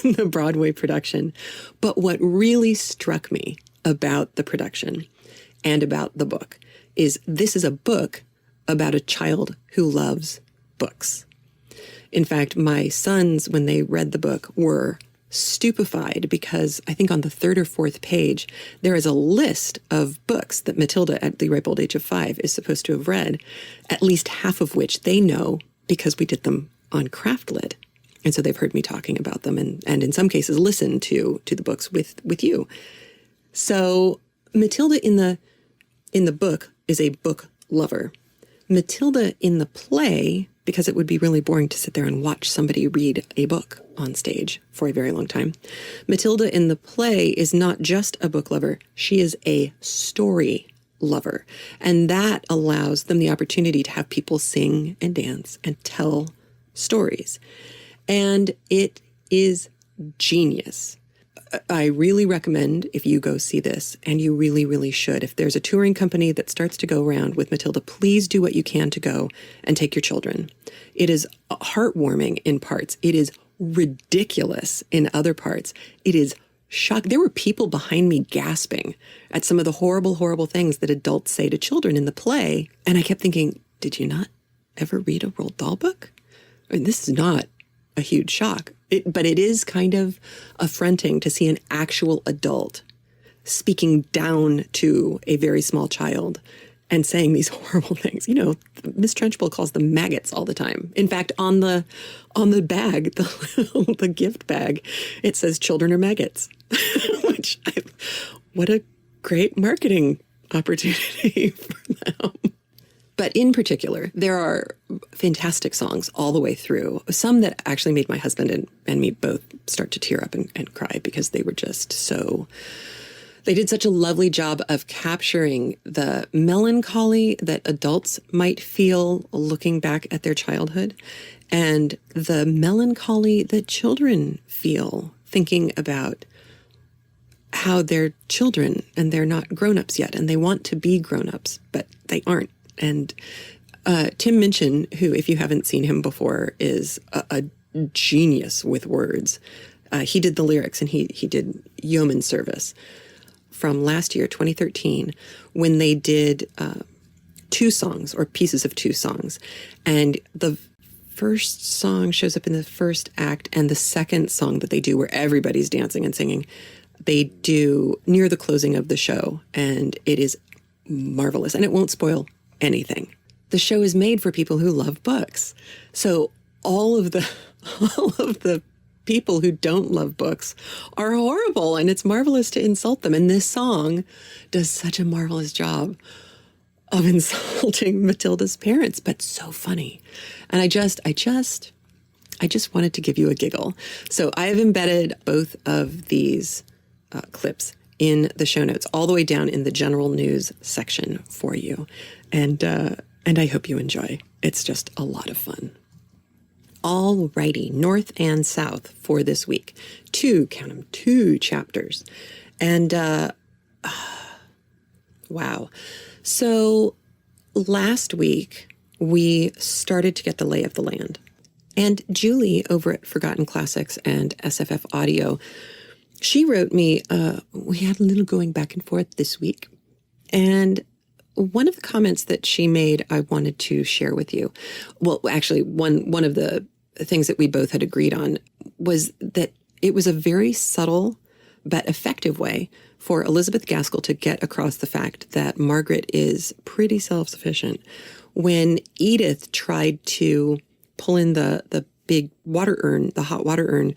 in the Broadway production. But what really struck me about the production and about the book is this is a book about a child who loves books. In fact, my sons, when they read the book, were stupefied because I think on the 3rd or 4th page, there is a list of books that Matilda at the ripe old age of 5 is supposed to have read, at least half of which they know because we did them on CraftLit. And so they've heard me talking about them and in some cases listen to the books with you. So Matilda in the book is a book lover. Matilda in the play, because it would be really boring to sit there and watch somebody read a book on stage for a very long time. Matilda in the play is not just a book lover. She is a story lover. And that allows them the opportunity to have people sing and dance and tell stories. And it is genius. I really recommend if you go see this, and you really, really should. If there's a touring company that starts to go around with Matilda, please do what you can to go and take your children. It is heartwarming in parts. It is ridiculous in other parts. It is shocking. There were people behind me gasping at some of the horrible, horrible things that adults say to children in the play. And I kept thinking, did you not ever read a Roald Dahl book? I mean, this is not a huge shock. But it is kind of affronting to see an actual adult speaking down to a very small child and saying these horrible things. You know, Miss Trunchbull calls them maggots all the time. In fact, on the bag, the gift bag, it says children are maggots, what a great marketing opportunity for them. But in particular, there are fantastic songs all the way through. Some that actually made my husband and me both start to tear up and cry because they were just so... They did such a lovely job of capturing the melancholy that adults might feel looking back at their childhood and the melancholy that children feel thinking about how they're children and they're not grown-ups yet and they want to be grown-ups, but they aren't. And Tim Minchin, who, if you haven't seen him before, is a genius with words. He did the lyrics and he did Yeoman Service from last year, 2013, when they did 2 songs or pieces of 2 songs. And the first song shows up in the first act, and the second song that they do where everybody's dancing and singing, they do near the closing of the show. And it is marvelous. And it won't spoil anything. The show is made for people who love books. So all of the people who don't love books are horrible, and it's marvelous to insult them. And this song does such a marvelous job of insulting Matilda's parents, but so funny. And I just wanted to give you a giggle. So I have embedded both of these clips in the show notes, all the way down in the general news section for you. And I hope you enjoy. It's just a lot of fun. Alrighty, North and South for this week. 2 chapters. And wow. So last week, we started to get the lay of the land. And Julie over at Forgotten Classics and SFF Audio, she wrote me, we had a little going back and forth this week. And one of the comments that she made, I wanted to share with you. Well, actually, one of the things that we both had agreed on was that it was a very subtle but effective way for Elizabeth Gaskell to get across the fact that Margaret is pretty self-sufficient. When Edith tried to pull in the big water urn, the hot water urn,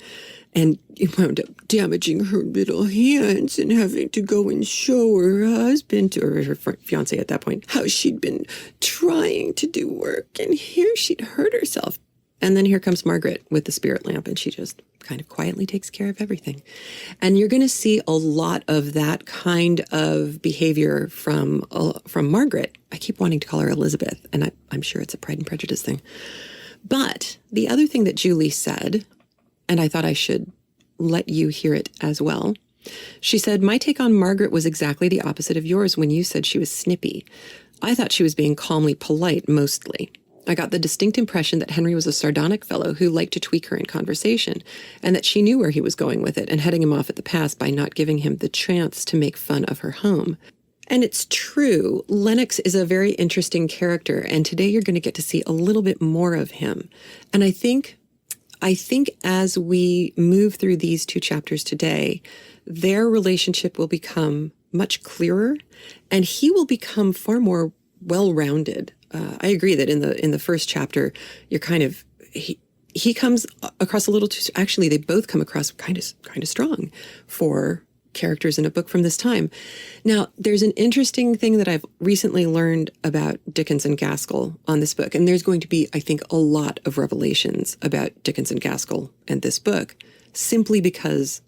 and it wound up damaging her little hands and having to go and show her husband, or her fiance at that point, how she'd been trying to do work, and here she'd hurt herself. And then here comes Margaret with the spirit lamp, and she just kind of quietly takes care of everything. And you're going to see a lot of that kind of behavior from Margaret. I keep wanting to call her Elizabeth, and I'm sure it's a Pride and Prejudice thing. But the other thing that Julie said, and I thought I should let you hear it as well. She said, my take on Margaret was exactly the opposite of yours when you said she was snippy. I thought she was being calmly polite mostly. I got the distinct impression that Henry was a sardonic fellow who liked to tweak her in conversation, and that she knew where he was going with it and heading him off at the pass by not giving him the chance to make fun of her home. And it's true, Lennox is a very interesting character, and today you're going to get to see a little bit more of him. And I think as we move through these 2 chapters today, their relationship will become much clearer, and he will become far more well-rounded. I agree that in the first chapter, you're kind of he comes across a little too. Actually, they both come across kind of strong for characters in a book from this time. Now, there's an interesting thing that I've recently learned about Dickens and Gaskell on this book, and there's going to be, I think, a lot of revelations about Dickens and Gaskell and this book, simply because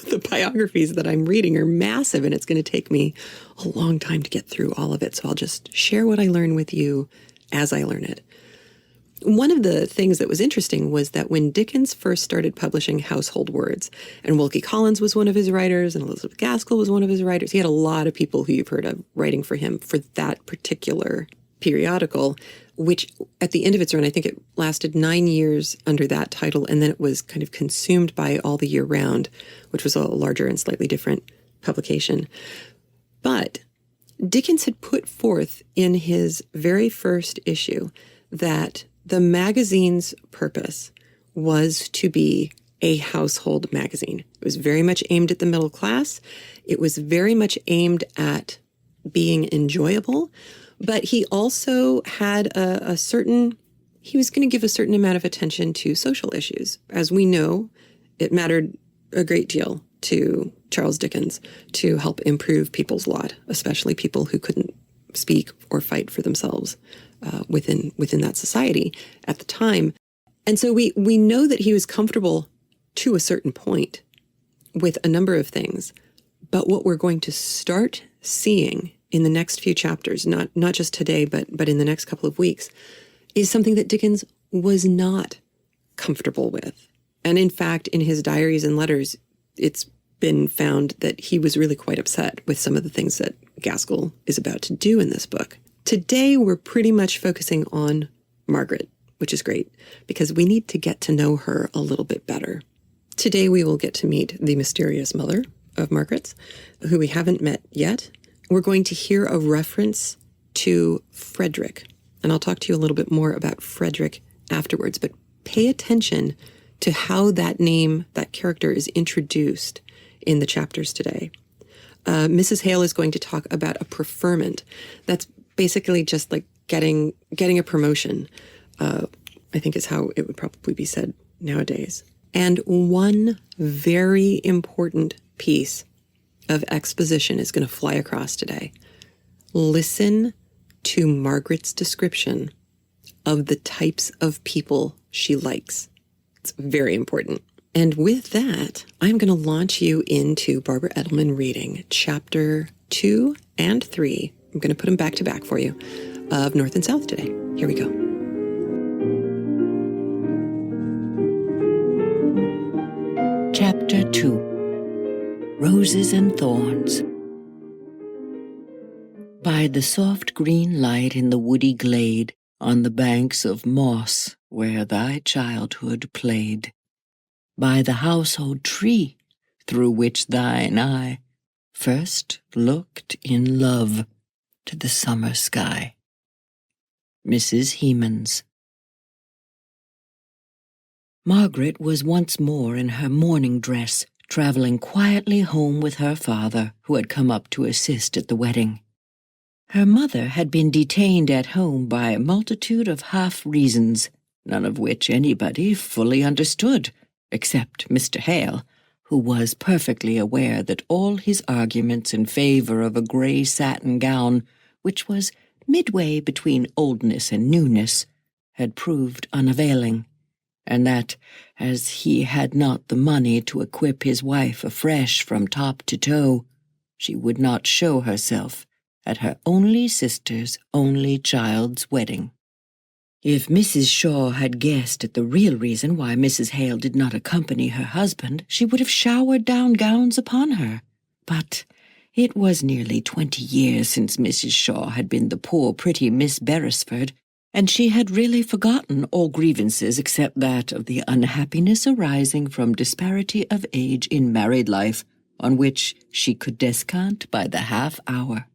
the biographies that I'm reading are massive, and it's going to take me a long time to get through all of it. So I'll just share what I learn with you as I learn it. One of the things that was interesting was that when Dickens first started publishing household words, and Wilkie Collins was one of his writers, and Elizabeth Gaskell was one of his writers, he had a lot of people who you've heard of writing for him for that particular periodical, which at the end of its run, I think it lasted 9 years under that title, and then it was kind of consumed by All the Year Round, which was a larger and slightly different publication. But Dickens had put forth in his very first issue that the magazine's purpose was to be a household magazine. It was very much aimed at the middle class. It was very much aimed at being enjoyable, but he also had he was going to give a certain amount of attention to social issues. As we know, it mattered a great deal to Charles Dickens to help improve people's lot, especially people who couldn't speak or fight for themselves within that society at the time. And so we know that he was comfortable to a certain point with a number of things. But what we're going to start seeing in the next few chapters, not just today, but in the next couple of weeks, is something that Dickens was not comfortable with. And in fact, in his diaries and letters, it's been found that he was really quite upset with some of the things that Gaskell is about to do in this book. Today, we're pretty much focusing on Margaret, which is great because we need to get to know her a little bit better. Today, we will get to meet the mysterious mother of Margaret's, who we haven't met yet. We're going to hear a reference to Frederick, and I'll talk to you a little bit more about Frederick afterwards, but pay attention to how that name, that character is introduced in the chapters today. Mrs. Hale is going to talk about a preferment. That's basically just like getting a promotion, I think is how it would probably be said nowadays. And one very important piece of exposition is going to fly across today. Listen to Margaret's description of the types of people she likes. It's very important. And with that, I'm going to launch you into Barbara Edelman reading chapter 2 and 3. I'm going to put them back to back for you of North and South today. Here we go. Chapter 2 Roses and Thorns. By the soft green light in the woody glade, on the banks of moss where thy childhood played, by the household tree through which thine eye first looked in love to the summer sky. Mrs. Hemans. Margaret was once more in her morning dress, traveling quietly home with her father, who had come up to assist at the wedding. Her mother had been detained at home by a multitude of half-reasons, none of which anybody fully understood, except Mr. Hale, who was perfectly aware that all his arguments in favor of a gray satin gown, which was midway between oldness and newness, had proved unavailing, and that, as he had not the money to equip his wife afresh from top to toe, she would not show herself at her only sister's only child's wedding. If Mrs. Shaw had guessed at the real reason why Mrs. Hale did not accompany her husband, she would have showered down gowns upon her. But it was nearly 20 years since Mrs. Shaw had been the poor, pretty Miss Beresford, and she had really forgotten all grievances except that of the unhappiness arising from disparity of age in married life, on which she could descant by the half-hour.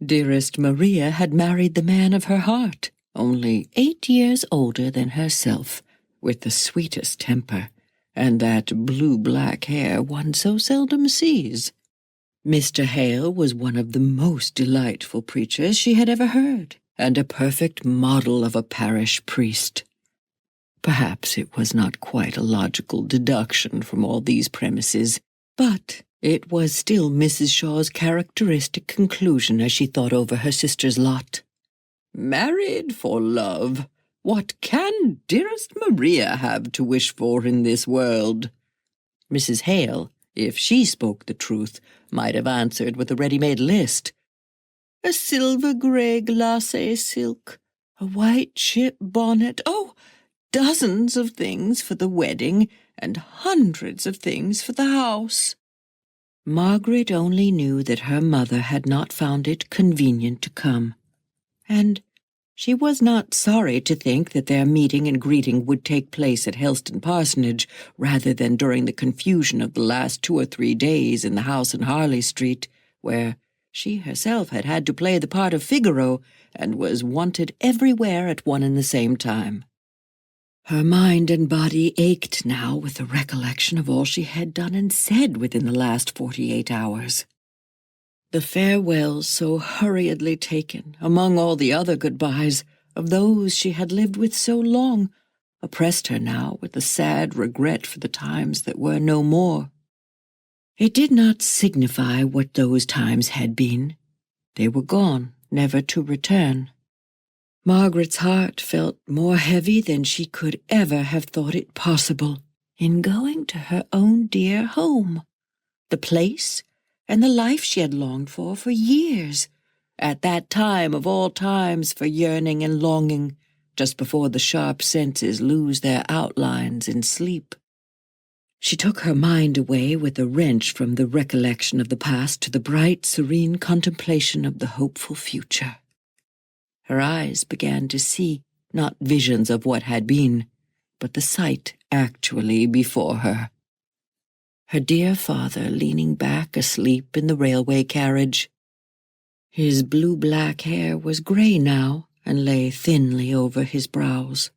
Dearest Maria had married the man of her heart, only 8 years older than herself, with the sweetest temper, and that blue-black hair one so seldom sees. Mr. Hale was one of the most delightful preachers she had ever heard, and a perfect model of a parish priest. Perhaps it was not quite a logical deduction from all these premises, but it was still Mrs. Shaw's characteristic conclusion as she thought over her sister's lot. Married for love, what can dearest Maria have to wish for in this world? Mrs. Hale, if she spoke the truth, might have answered with a ready-made list. A silver-grey glacé silk, a white chip bonnet, dozens of things for the wedding, and hundreds of things for the house. Margaret only knew that her mother had not found it convenient to come, and she was not sorry to think that their meeting and greeting would take place at Helston Parsonage rather than during the confusion of the last 2 or 3 days in the house in Harley Street, where she herself had had to play the part of Figaro and was wanted everywhere at one and the same time. Her mind and body ached now with the recollection of all she had done and said within the last 48 hours. The farewells so hurriedly taken, among all the other goodbyes, of those she had lived with so long, oppressed her now with a sad regret for the times that were no more. It did not signify what those times had been. They were gone, never to return. Margaret's heart felt more heavy than she could ever have thought it possible in going to her own dear home, the place and the life she had longed for years, at that time of all times for yearning and longing, just before the sharp senses lose their outlines in sleep. She took her mind away with a wrench from the recollection of the past to the bright, serene contemplation of the hopeful future. Her eyes began to see, not visions of what had been, but the sight actually before her. Her dear father leaning back asleep in the railway carriage. His blue-black hair was grey now and lay thinly over his brows.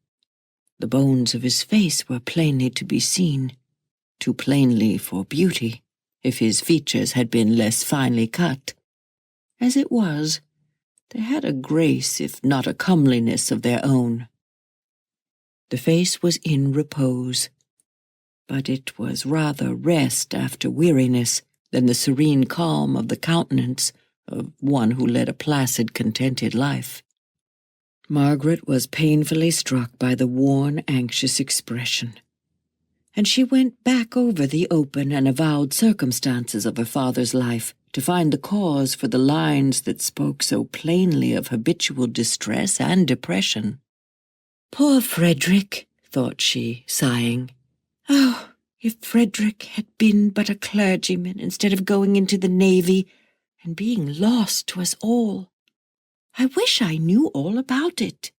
The bones of his face were plainly to be seen, too plainly for beauty, if his features had been less finely cut. As it was, they had a grace, if not a comeliness, of their own. The face was in repose, but it was rather rest after weariness than the serene calm of the countenance of one who led a placid, contented life. Margaret was painfully struck by the worn, anxious expression, and she went back over the open and avowed circumstances of her father's life to find the cause for the lines that spoke so plainly of habitual distress and depression. Poor Frederick, thought she, sighing. Oh, if Frederick had been but a clergyman instead of going into the Navy and being lost to us all. I wish I knew all about it.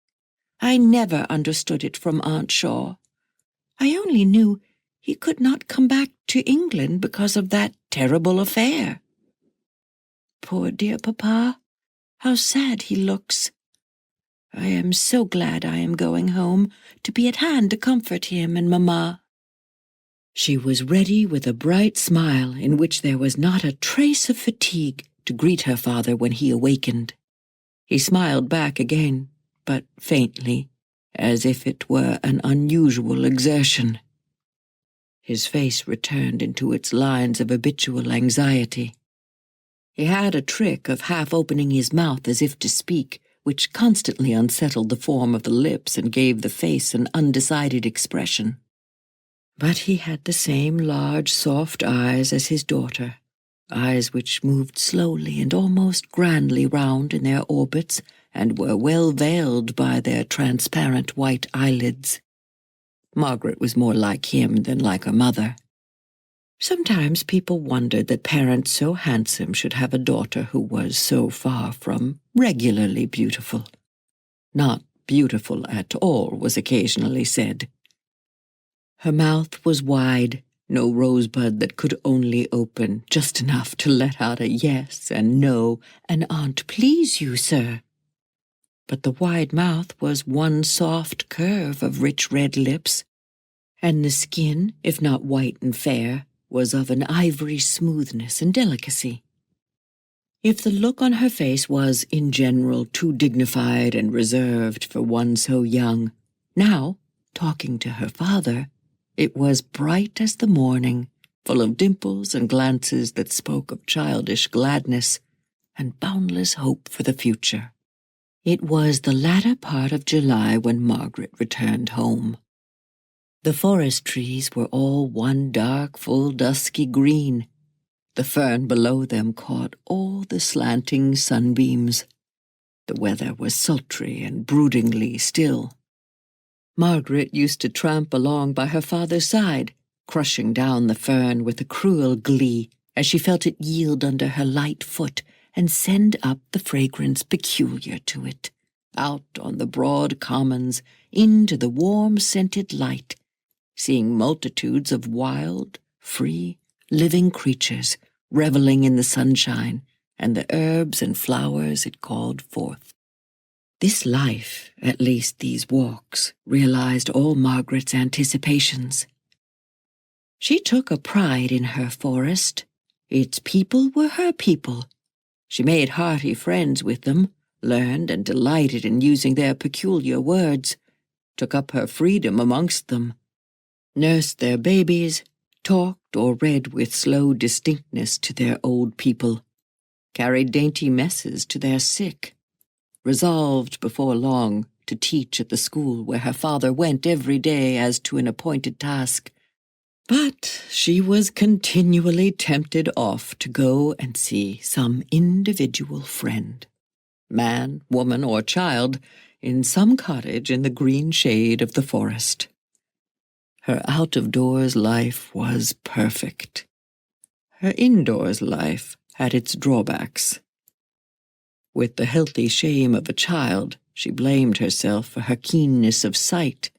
I never understood it from Aunt Shaw. I only knew he could not come back to England because of that terrible affair. Poor dear papa, how sad he looks. I am so glad I am going home to be at hand to comfort him and mamma. She was ready with a bright smile in which there was not a trace of fatigue to greet her father when he awakened. He smiled back again, but faintly, as if it were an unusual exertion. His face returned into its lines of habitual anxiety. He had a trick of half opening his mouth as if to speak, which constantly unsettled the form of the lips and gave the face an undecided expression. But he had the same large, soft eyes as his daughter, eyes which moved slowly and almost grandly round in their orbits and were well veiled by their transparent white eyelids. Margaret was more like him than like her mother. Sometimes people wondered that parents so handsome should have a daughter who was so far from regularly beautiful. Not beautiful at all was occasionally said. Her mouth was wide, no rosebud that could only open just enough to let out a yes and no, and "Aunt, please you, sir." But the wide mouth was one soft curve of rich red lips, and the skin, if not white and fair, was of an ivory smoothness and delicacy. If the look on her face was, in general, too dignified and reserved for one so young, now, talking to her father, it was bright as the morning, full of dimples and glances that spoke of childish gladness and boundless hope for the future. It was the latter part of July when Margaret returned home. The forest trees were all one dark, full, dusky green. The fern below them caught all the slanting sunbeams. The weather was sultry and broodingly still. Margaret used to tramp along by her father's side, crushing down the fern with a cruel glee as she felt it yield under her light foot and send up the fragrance peculiar to it, out on the broad commons into the warm scented light, seeing multitudes of wild, free, living creatures reveling in the sunshine and the herbs and flowers it called forth. This life, at least these walks, realized all Margaret's anticipations. She took a pride in her forest. Its people were her people. She made hearty friends with them, learned and delighted in using their peculiar words, took up her freedom amongst them, nursed their babies, talked or read with slow distinctness to their old people, carried dainty messes to their sick, resolved before long to teach at the school where her father went every day as to an appointed task. But she was continually tempted off to go and see some individual friend, man, woman, or child, in some cottage in the green shade of the forest. Her out-of-doors life was perfect. Her indoors life had its drawbacks. With the healthy shame of a child, she blamed herself for her keenness of sight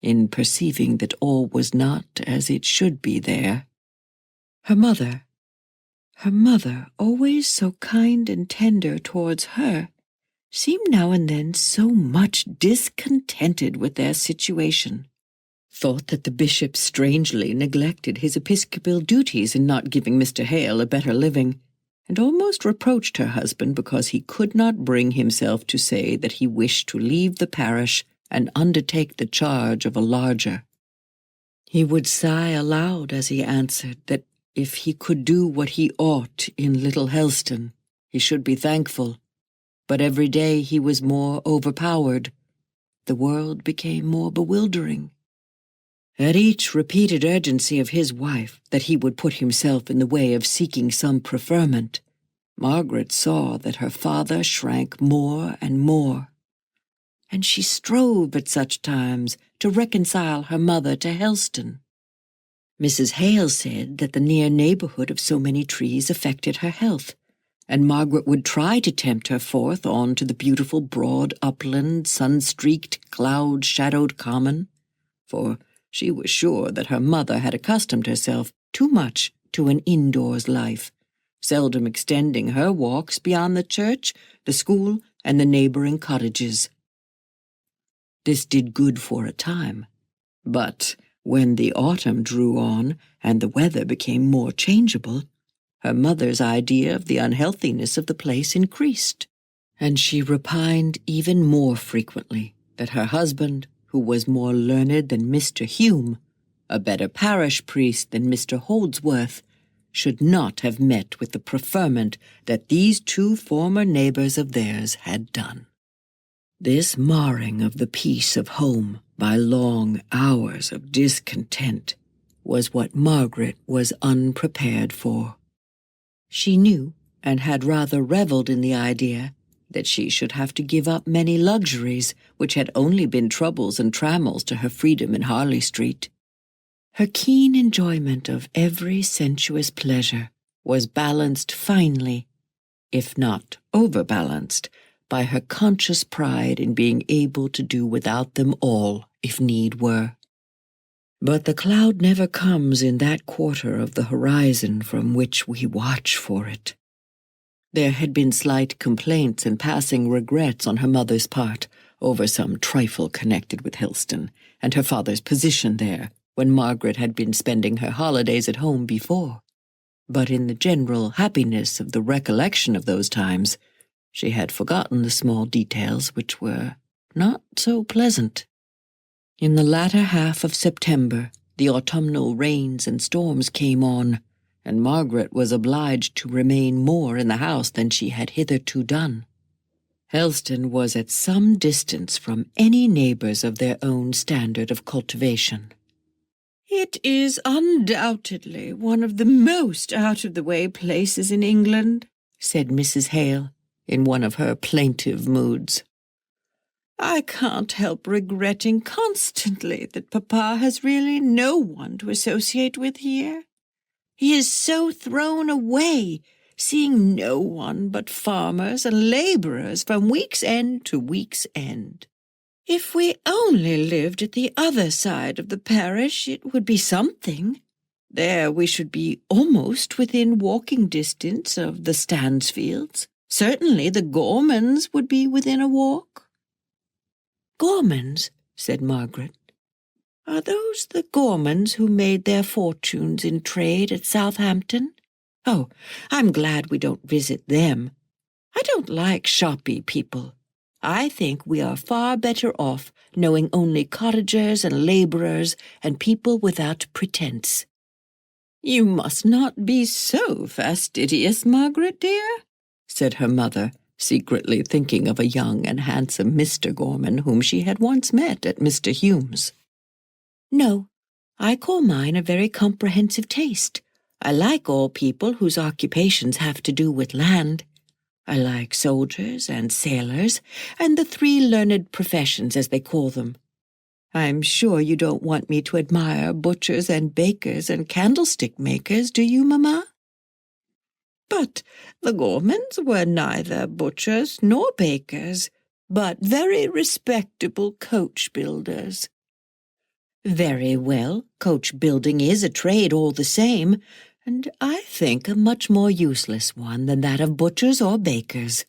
in perceiving that all was not as it should be there. Her mother, always so kind and tender towards her, seemed now and then so much discontented with their situation, thought that the bishop strangely neglected his episcopal duties in not giving Mr. Hale a better living, and almost reproached her husband because he could not bring himself to say that he wished to leave the parish and undertake the charge of a larger. He would sigh aloud as he answered that if he could do what he ought in Little Helston, he should be thankful, but every day he was more overpowered. The world became more bewildering. At each repeated urgency of his wife that he would put himself in the way of seeking some preferment, Margaret saw that her father shrank more and more, and she strove at such times to reconcile her mother to Helston. Mrs. Hale said that the near neighborhood of so many trees affected her health, and Margaret would try to tempt her forth on to the beautiful broad upland, sun-streaked, cloud-shadowed common, for she was sure that her mother had accustomed herself too much to an indoors life, seldom extending her walks beyond the church, the school, and the neighboring cottages. This did good for a time, but when the autumn drew on and the weather became more changeable, her mother's idea of the unhealthiness of the place increased, and she repined even more frequently that her husband, who was more learned than Mr. Hume, a better parish priest than Mr. Holdsworth, should not have met with the preferment that these two former neighbors of theirs had done. This marring of the peace of home by long hours of discontent was what Margaret was unprepared for. She knew, and had rather reveled in the idea, that she should have to give up many luxuries which had only been troubles and trammels to her freedom in Harley Street. Her keen enjoyment of every sensuous pleasure was balanced finely, if not overbalanced, by her conscious pride in being able to do without them all if need were. But the cloud never comes in that quarter of the horizon from which we watch for it. There had been slight complaints and passing regrets on her mother's part over some trifle connected with Helston and her father's position there when Margaret had been spending her holidays at home before. But in the general happiness of the recollection of those times, she had forgotten the small details which were not so pleasant. In the latter half of September, the autumnal rains and storms came on, and Margaret was obliged to remain more in the house than she had hitherto done. Helston was at some distance from any neighbors of their own standard of cultivation. "It is undoubtedly one of the most out-of-the-way places in England," said Mrs. Hale, in one of her plaintive moods. "I can't help regretting constantly that Papa has really no one to associate with here. He is so thrown away, seeing no one but farmers and labourers from week's end to week's end. If we only lived at the other side of the parish, it would be something. There we should be almost within walking distance of the Stansfields. Certainly the Gormans would be within a walk. Gormans, said Margaret. Are those the Gormans who made their fortunes in trade at Southampton? Oh, I'm glad we don't visit them. I don't like shoppy people. I think we are far better off knowing only cottagers and labourers and people without pretence. You must not be so fastidious, Margaret dear, said her mother, secretly thinking of a young and handsome Mr. Gorman whom she had once met at Mr. Hume's. No, I call mine a very comprehensive taste. I like all people whose occupations have to do with land. I like soldiers and sailors, and the 3 learned professions, as they call them. I'm sure you don't want me to admire butchers and bakers and candlestick makers, do you, Mamma? But the Gormans were neither butchers nor bakers, but very respectable coach builders. Very well, coach building is a trade all the same, and I think a much more useless one than that of butchers or bakers.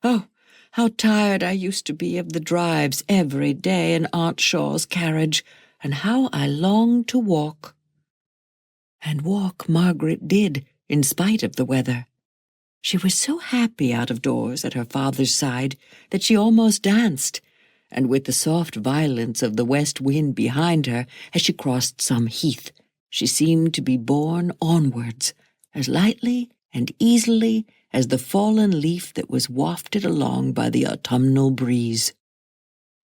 Oh, how tired I used to be of the drives every day in Aunt Shaw's carriage, and how I longed to walk. And walk Margaret did, in spite of the weather. She was so happy out of doors at her father's side that she almost danced, and with the soft violence of the west wind behind her as she crossed some heath, she seemed to be borne onwards, as lightly and easily as the fallen leaf that was wafted along by the autumnal breeze.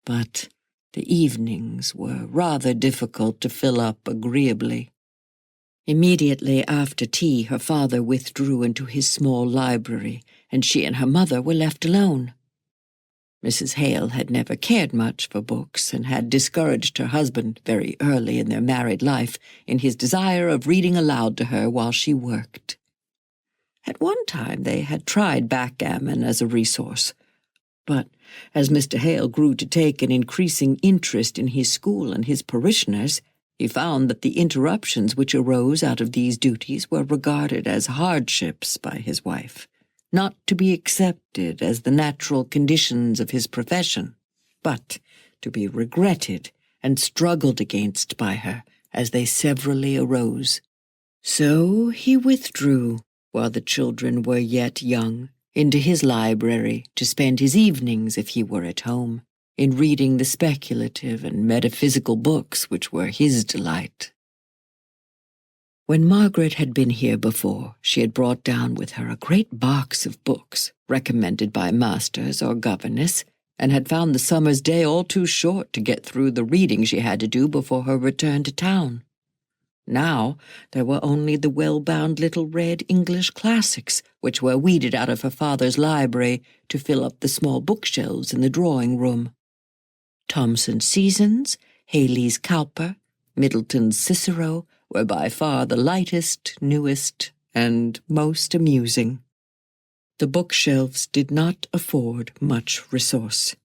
But the evenings were rather difficult to fill up agreeably. Immediately after tea, her father withdrew into his small library, and she and her mother were left alone. Mrs. Hale had never cared much for books, and had discouraged her husband very early in their married life in his desire of reading aloud to her while she worked. At one time they had tried backgammon as a resource, but as Mr. Hale grew to take an increasing interest in his school and his parishioners, he found that the interruptions which arose out of these duties were regarded as hardships by his wife, not to be accepted as the natural conditions of his profession, but to be regretted and struggled against by her as they severally arose. So he withdrew, while the children were yet young, into his library to spend his evenings, if he were at home, in reading the speculative and metaphysical books which were his delight. When Margaret had been here before, she had brought down with her a great box of books, recommended by masters or governess, and had found the summer's day all too short to get through the reading she had to do before her return to town. Now there were only the well-bound little red English classics, which were weeded out of her father's library to fill up the small bookshelves in the drawing-room. Thomson's Seasons, Haley's Cowper, Middleton's Cicero were by far the lightest, newest, and most amusing. The bookshelves did not afford much resource.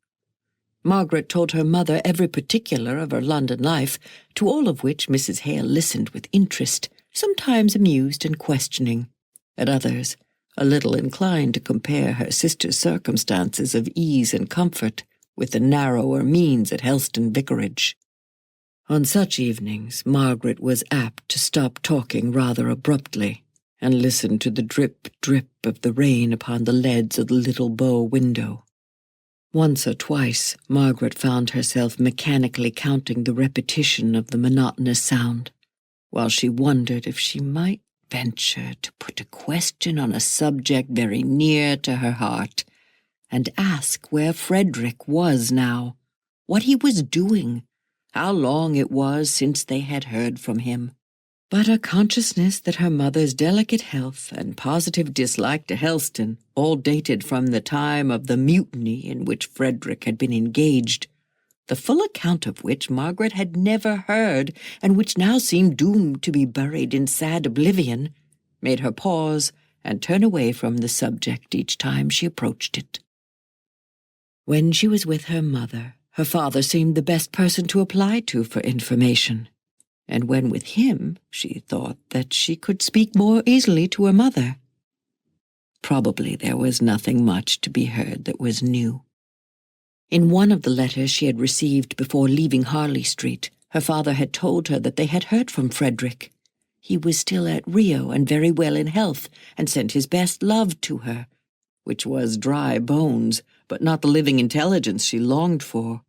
Margaret told her mother every particular of her London life, to all of which Mrs. Hale listened with interest, sometimes amused and questioning, at others a little inclined to compare her sister's circumstances of ease and comfort with the narrower means at Helston Vicarage. On such evenings, Margaret was apt to stop talking rather abruptly and listen to the drip-drip of the rain upon the leads of the little bow window. Once or twice, Margaret found herself mechanically counting the repetition of the monotonous sound, while she wondered if she might venture to put a question on a subject very near to her heart, and ask where Frederick was now, what he was doing, how long it was since they had heard from him. But a consciousness that her mother's delicate health and positive dislike to Helston all dated from the time of the mutiny in which Frederick had been engaged, the full account of which Margaret had never heard, and which now seemed doomed to be buried in sad oblivion, made her pause and turn away from the subject each time she approached it. When she was with her mother, her father seemed the best person to apply to for information, and when with him, she thought that she could speak more easily to her mother. Probably there was nothing much to be heard that was new. In one of the letters she had received before leaving Harley Street, her father had told her that they had heard from Frederick. He was still at Rio and very well in health, and sent his best love to her, which was dry bones, but not the living intelligence she longed for.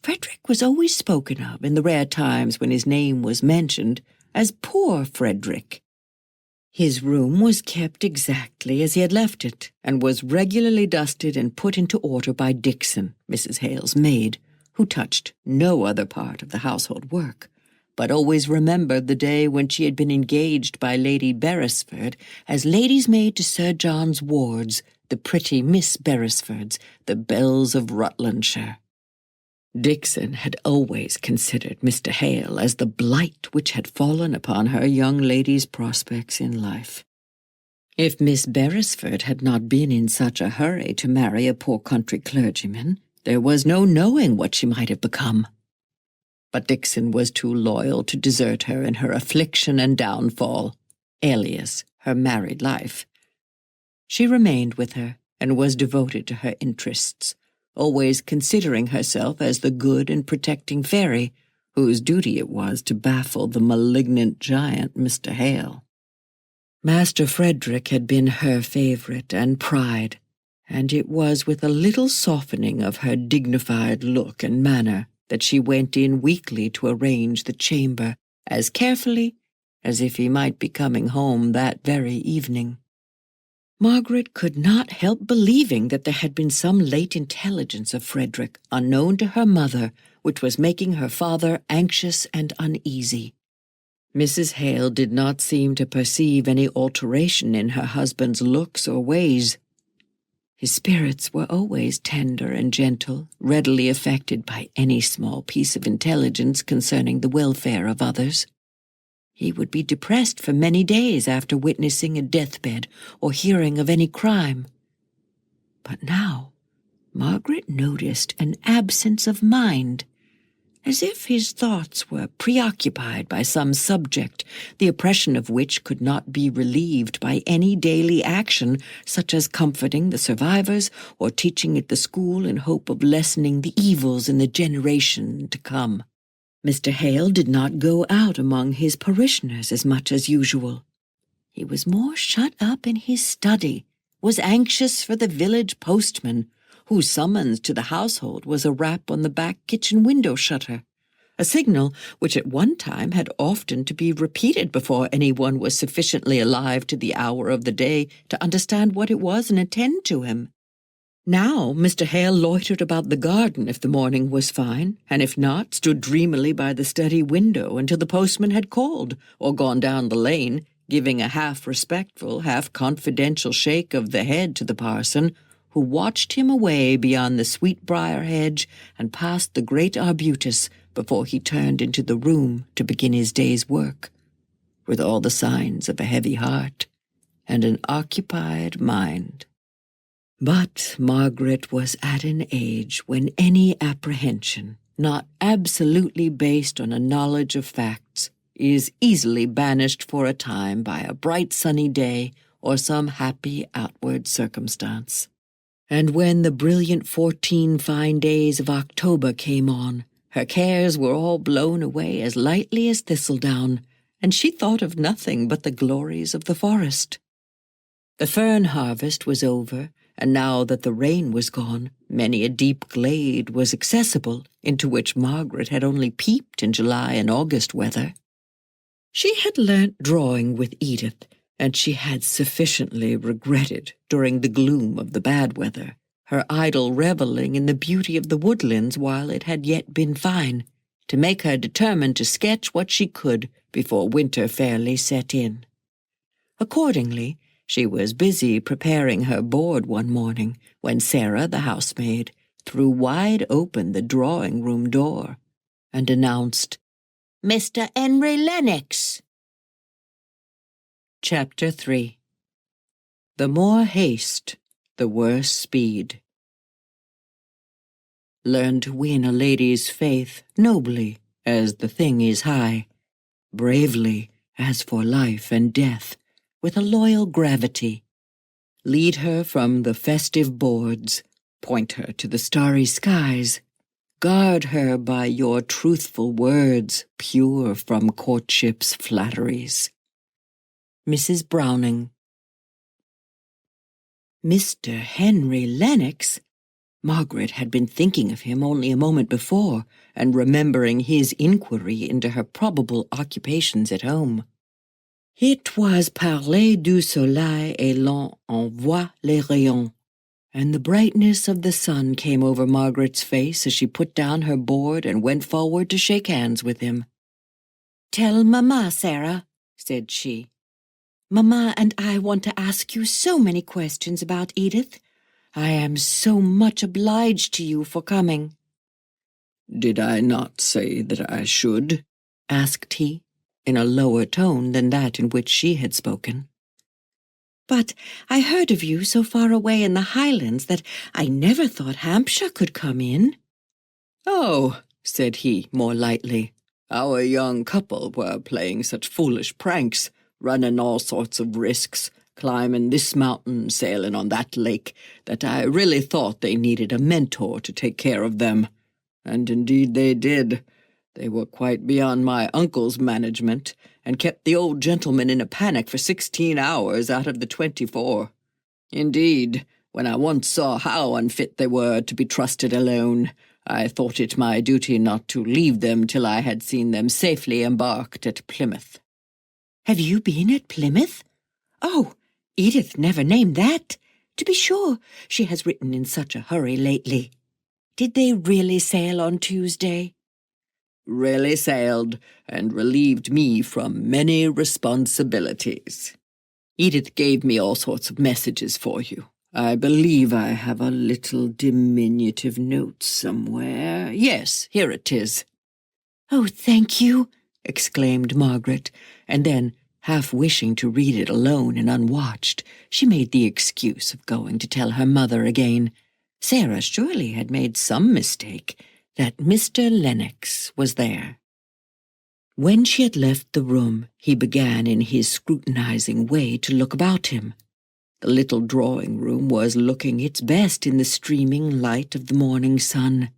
Frederick was always spoken of, in the rare times when his name was mentioned, as poor Frederick. His room was kept exactly as he had left it, and was regularly dusted and put into order by Dixon, Mrs. Hale's maid, who touched no other part of the household work, but always remembered the day when she had been engaged by Lady Beresford as lady's maid to Sir John's wards, the pretty Miss Beresfords, the belles of Rutlandshire. Dixon had always considered Mr. Hale as the blight which had fallen upon her young lady's prospects in life. If Miss Beresford had not been in such a hurry to marry a poor country clergyman, there was no knowing what she might have become. But Dixon was too loyal to desert her in her affliction and downfall, alias her married life. She remained with her and was devoted to her interests, always considering herself as the good and protecting fairy, whose duty it was to baffle the malignant giant Mr. Hale. Master Frederick had been her favorite and pride, and it was with a little softening of her dignified look and manner that she went in weekly to arrange the chamber as carefully as if he might be coming home that very evening. Margaret could not help believing that there had been some late intelligence of Frederick, unknown to her mother, which was making her father anxious and uneasy. Mrs. Hale did not seem to perceive any alteration in her husband's looks or ways. His spirits were always tender and gentle, readily affected by any small piece of intelligence concerning the welfare of others. He would be depressed for many days after witnessing a deathbed or hearing of any crime. But now Margaret noticed an absence of mind, as if his thoughts were preoccupied by some subject, the oppression of which could not be relieved by any daily action, such as comforting the survivors or teaching at the school in hope of lessening the evils in the generation to come. Mr. Hale did not go out among his parishioners as much as usual. He was more shut up in his study, was anxious for the village postman, whose summons to the household was a rap on the back kitchen window shutter, a signal which at one time had often to be repeated before anyone was sufficiently alive to the hour of the day to understand what it was and attend to him. Now Mr. Hale loitered about the garden if the morning was fine, and if not, stood dreamily by the study window until the postman had called, or gone down the lane, giving a half-respectful, half-confidential shake of the head to the parson, who watched him away beyond the sweetbriar hedge and past the great arbutus before he turned into the room to begin his day's work, with all the signs of a heavy heart and an occupied mind. But Margaret was at an age when any apprehension, not absolutely based on a knowledge of facts, is easily banished for a time by a bright sunny day or some happy outward circumstance. And when the brilliant 14 fine days of October came on, her cares were all blown away as lightly as thistledown, and she thought of nothing but the glories of the forest. The fern harvest was over, and now that the rain was gone, many a deep glade was accessible, into which Margaret had only peeped in July and August weather. She had learnt drawing with Edith, and she had sufficiently regretted, during the gloom of the bad weather, her idle revelling in the beauty of the woodlands while it had yet been fine, to make her determined to sketch what she could before winter fairly set in. Accordingly, she was busy preparing her board one morning when Sarah, the housemaid, threw wide open the drawing-room door and announced, "Mr. Henry Lennox." Chapter 3. The more haste, the worse speed. Learn to win a lady's faith nobly, as the thing is high, bravely, as for life and death, with a loyal gravity. Lead her from the festive boards, Point her to the starry skies. Guard her by your truthful words, pure from courtship's flatteries. Mrs. Browning. Mr. Henry Lennox? Margaret had been thinking of him only a moment before, and remembering his inquiry into her probable occupations at home. It was parler du soleil et l'on en voit les rayons, and the brightness of the sun came over Margaret's face as she put down her board and went forward to shake hands with him. "Tell Mamma, Sarah," said she. "Mamma and I want to ask you so many questions about Edith. I am so much obliged to you for coming." "Did I not say that I should?" asked he, in a lower tone than that in which she had spoken. "But I heard of you so far away in the Highlands that I never thought Hampshire could come in." "Oh," said he, more lightly, "our young couple were playing such foolish pranks, running all sorts of risks, climbing this mountain, sailing on that lake, that I really thought they needed a mentor to take care of them. And indeed they did. They were quite beyond my uncle's management, and kept the old gentleman in a panic for 16 hours out of the 24. Indeed, when I once saw how unfit they were to be trusted alone, I thought it my duty not to leave them till I had seen them safely embarked at Plymouth." "Have you been at Plymouth? Oh, Edith never named that. To be sure, she has written in such a hurry lately. Did they really sail on Tuesday?" "Really sailed, and relieved me from many responsibilities. Edith gave me all sorts of messages for you. I believe I have a little diminutive note somewhere. Yes, here it is." "Oh, thank you," exclaimed Margaret, and then, half wishing to read it alone and unwatched, she made the excuse of going to tell her mother again. Sarah surely had made some mistake, that Mr. Lennox was there. When she had left the room, he began in his scrutinizing way to look about him. The little drawing-room was looking its best in the streaming light of the morning sun.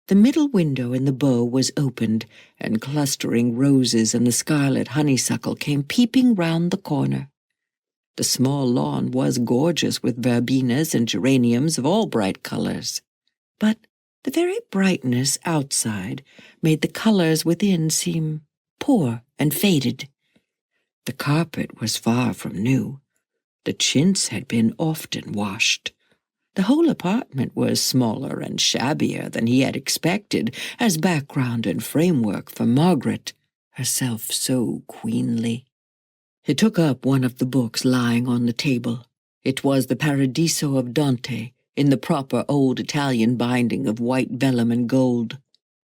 The middle window in the bow was opened, and clustering roses and the scarlet honeysuckle came peeping round the corner. The small lawn was gorgeous with verbenas and geraniums of all bright colors, but the very brightness outside made the colors within seem poor and faded. The carpet was far from new. The chintz had been often washed. The whole apartment was smaller and shabbier than he had expected as background and framework for Margaret, herself so queenly. He took up one of the books lying on the table. It was the Paradiso of Dante, in the proper old Italian binding of white vellum and gold.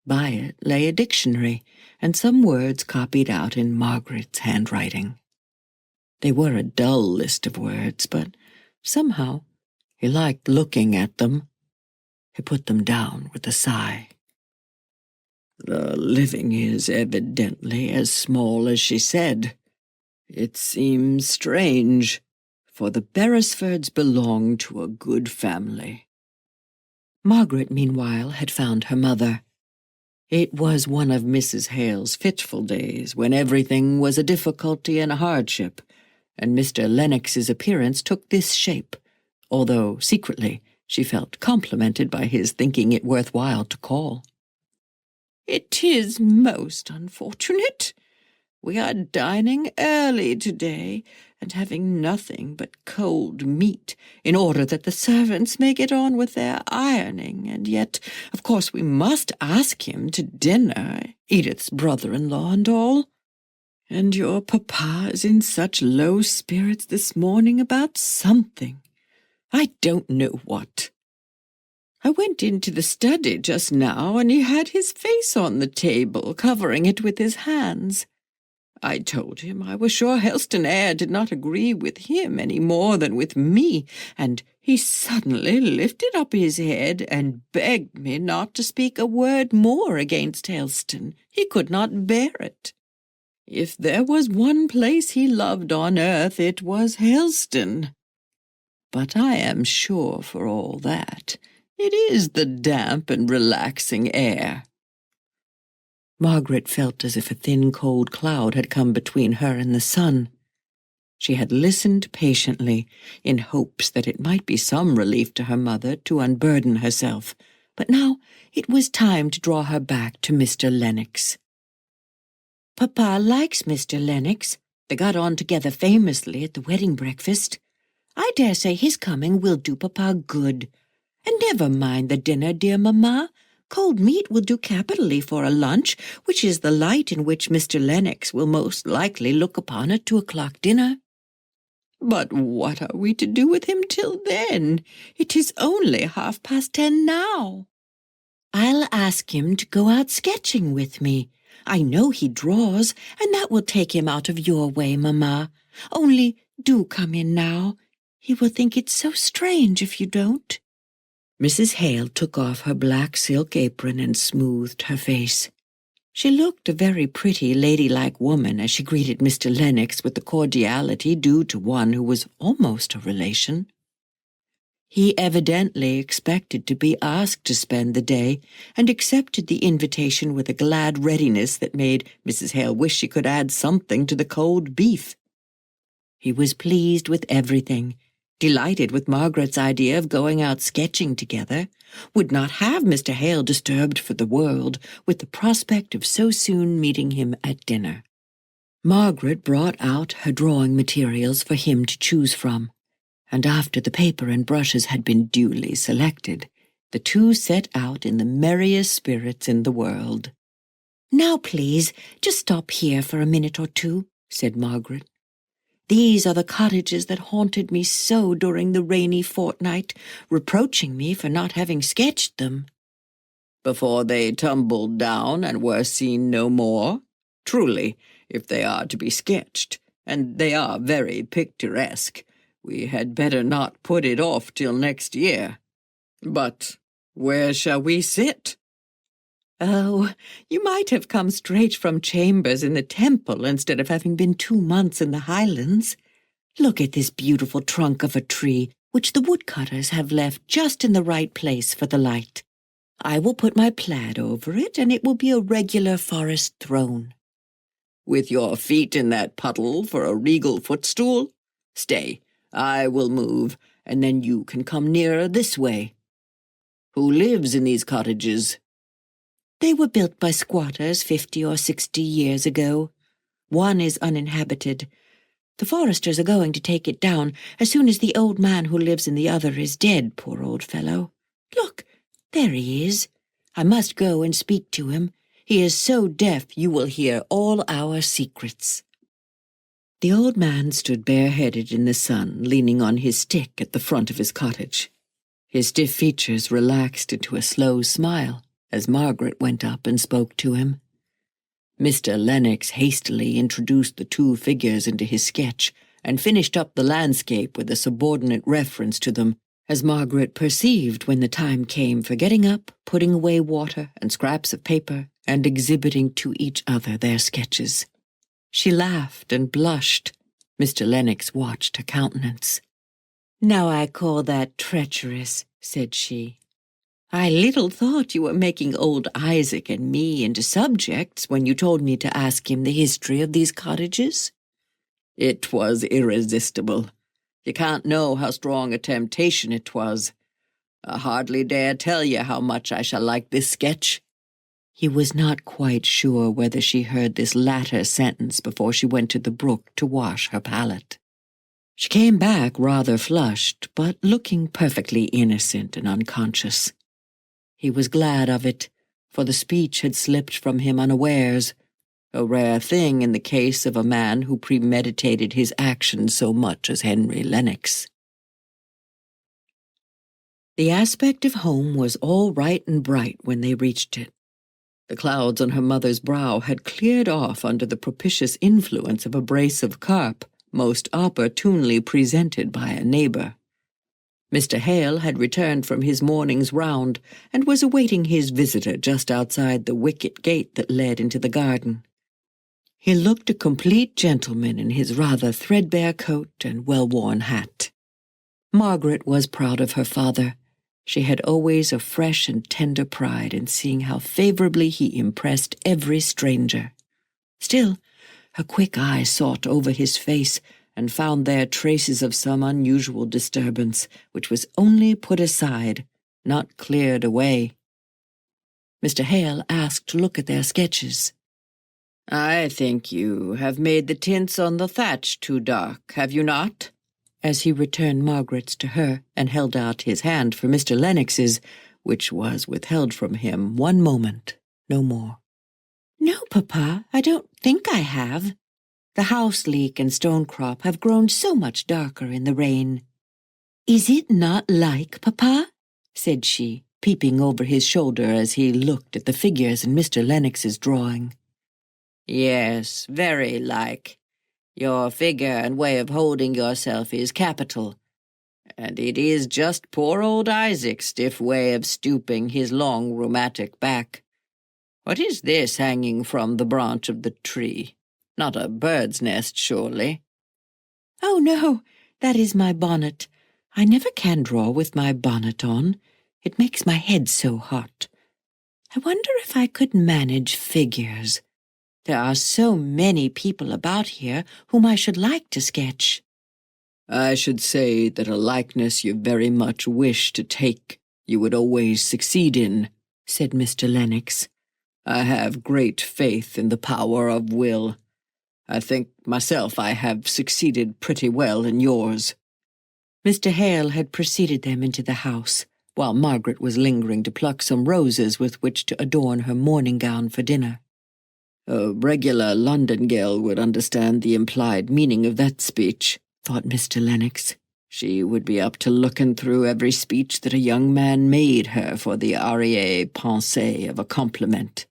By it lay a dictionary, and some words copied out in Margaret's handwriting. They were a dull list of words, but somehow he liked looking at them. He put them down with a sigh. "The living is evidently as small as she said. It seems strange, for the Beresfords belong to a good family." Margaret, meanwhile, had found her mother. It was one of Mrs. Hale's fitful days, when everything was a difficulty and a hardship, and Mr. Lennox's appearance took this shape, although secretly she felt complimented by his thinking it worth while to call. "It is most unfortunate. We are dining early today, and having nothing but cold meat, in order that the servants may get on with their ironing, and yet, of course, we must ask him to dinner, Edith's brother-in-law and all. And your papa is in such low spirits this morning about something. I don't know what. I went into the study just now, and he had his face on the table, covering it with his hands. I told him I was sure Helston air did not agree with him any more than with me, and he suddenly lifted up his head and begged me not to speak a word more against Helston. He could not bear it. If there was one place he loved on earth, it was Helston. But I am sure, for all that, It is the damp and relaxing air." Margaret felt as if a thin, cold cloud had come between her and the sun. She had listened patiently, in hopes that it might be some relief to her mother to unburden herself, but now it was time to draw her back to Mr. Lennox. "Papa likes Mr. Lennox. They got on together famously at the wedding breakfast. I dare say his coming will do Papa good. And never mind the dinner, dear Mamma. Cold meat will do capitally for a lunch, which is the light in which Mr. Lennox will most likely look upon a 2 o'clock dinner." "But what are we to do with him till then? It is only 10:30 now." "I'll ask him to go out sketching with me. I know he draws, and that will take him out of your way, Mamma. Only do come in now. He will think it's so strange if you don't." Mrs. Hale took off her black silk apron and smoothed her face. She looked a very pretty, ladylike woman as she greeted Mr. Lennox with the cordiality due to one who was almost a relation. He evidently expected to be asked to spend the day, and accepted the invitation with a glad readiness that made Mrs. Hale wish she could add something to the cold beef. He was pleased with everything, delighted with Margaret's idea of going out sketching together, would not have Mr. Hale disturbed for the world with the prospect of so soon meeting him at dinner. Margaret brought out her drawing materials for him to choose from, and after the paper and brushes had been duly selected, the two set out in the merriest spirits in the world. "Now, please, just stop here for a minute or two," said Margaret. "These are the cottages that haunted me so during the rainy fortnight, reproaching me for not having sketched them." "Before they tumbled down and were seen no more? Truly, if they are to be sketched, and they are very picturesque, we had better not put it off till next year. But where shall we sit?" "Oh, you might have come straight from chambers in the Temple instead of having been 2 months in the Highlands. Look at this beautiful trunk of a tree, which the woodcutters have left just in the right place for the light. I will put my plaid over it, and it will be a regular forest throne." "With your feet in that puddle for a regal footstool? Stay, I will move, and then you can come nearer this way. Who lives in these cottages?" "They were built by squatters 50 or 60 years ago. One is uninhabited. The foresters are going to take it down as soon as the old man who lives in the other is dead, poor old fellow. Look, there he is. I must go and speak to him. He is so deaf you will hear all our secrets." The old man stood bareheaded in the sun, leaning on his stick at the front of his cottage. His stiff features relaxed into a slow smile as Margaret went up and spoke to him. Mr. Lennox hastily introduced the two figures into his sketch and finished up the landscape with a subordinate reference to them, as Margaret perceived when the time came for getting up, putting away water and scraps of paper, and exhibiting to each other their sketches. She laughed and blushed. Mr. Lennox watched her countenance. "Now I call that treacherous," said she. "I little thought you were making old Isaac and me into subjects when you told me to ask him the history of these cottages." "It was irresistible. You can't know how strong a temptation it was. I hardly dare tell you how much I shall like this sketch." He was not quite sure whether she heard this latter sentence before she went to the brook to wash her palette. She came back rather flushed, but looking perfectly innocent and unconscious. He was glad of it, for the speech had slipped from him unawares, a rare thing in the case of a man who premeditated his actions so much as Henry Lennox. The aspect of home was all right and bright when they reached it. The clouds on her mother's brow had cleared off under the propitious influence of a brace of carp, most opportunely presented by a neighbor. Mr. Hale had returned from his morning's round and was awaiting his visitor just outside the wicket gate that led into the garden. He looked a complete gentleman in his rather threadbare coat and well-worn hat. Margaret was proud of her father, She had always a fresh and tender pride in seeing how favorably he impressed every stranger. Still, her quick eye sought over his face and found there traces of some unusual disturbance, which was only put aside, not cleared away. Mr. Hale asked to look at their sketches. "I think you have made the tints on the thatch too dark, have you not?" As he returned Margaret's to her and held out his hand for Mr. Lennox's, which was withheld from him one moment, no more. "No, Papa, I don't think I have. The house leek and stonecrop have grown so much darker in the rain." "Is it not like, Papa?" said she, peeping over his shoulder as he looked at the figures in Mr. Lennox's drawing. "Yes, very like. Your figure and way of holding yourself is capital, and it is just poor old Isaac's stiff way of stooping his long rheumatic back. What is this hanging from the branch of the tree? Not a bird's nest, surely?" "Oh, no, that is my bonnet. I never can draw with my bonnet on. It makes my head so hot. I wonder if I could manage figures. There are so many people about here whom I should like to sketch." "I should say that a likeness you very much wish to take, you would always succeed in," said Mr. Lennox. "I have great faith in the power of will. I think myself I have succeeded pretty well in yours." Mr. Hale had preceded them into the house, while Margaret was lingering to pluck some roses with which to adorn her morning gown for dinner. "A regular London girl would understand the implied meaning of that speech," thought Mr. Lennox. "She would be up to looking through every speech that a young man made her for the arrière-pensée of a compliment.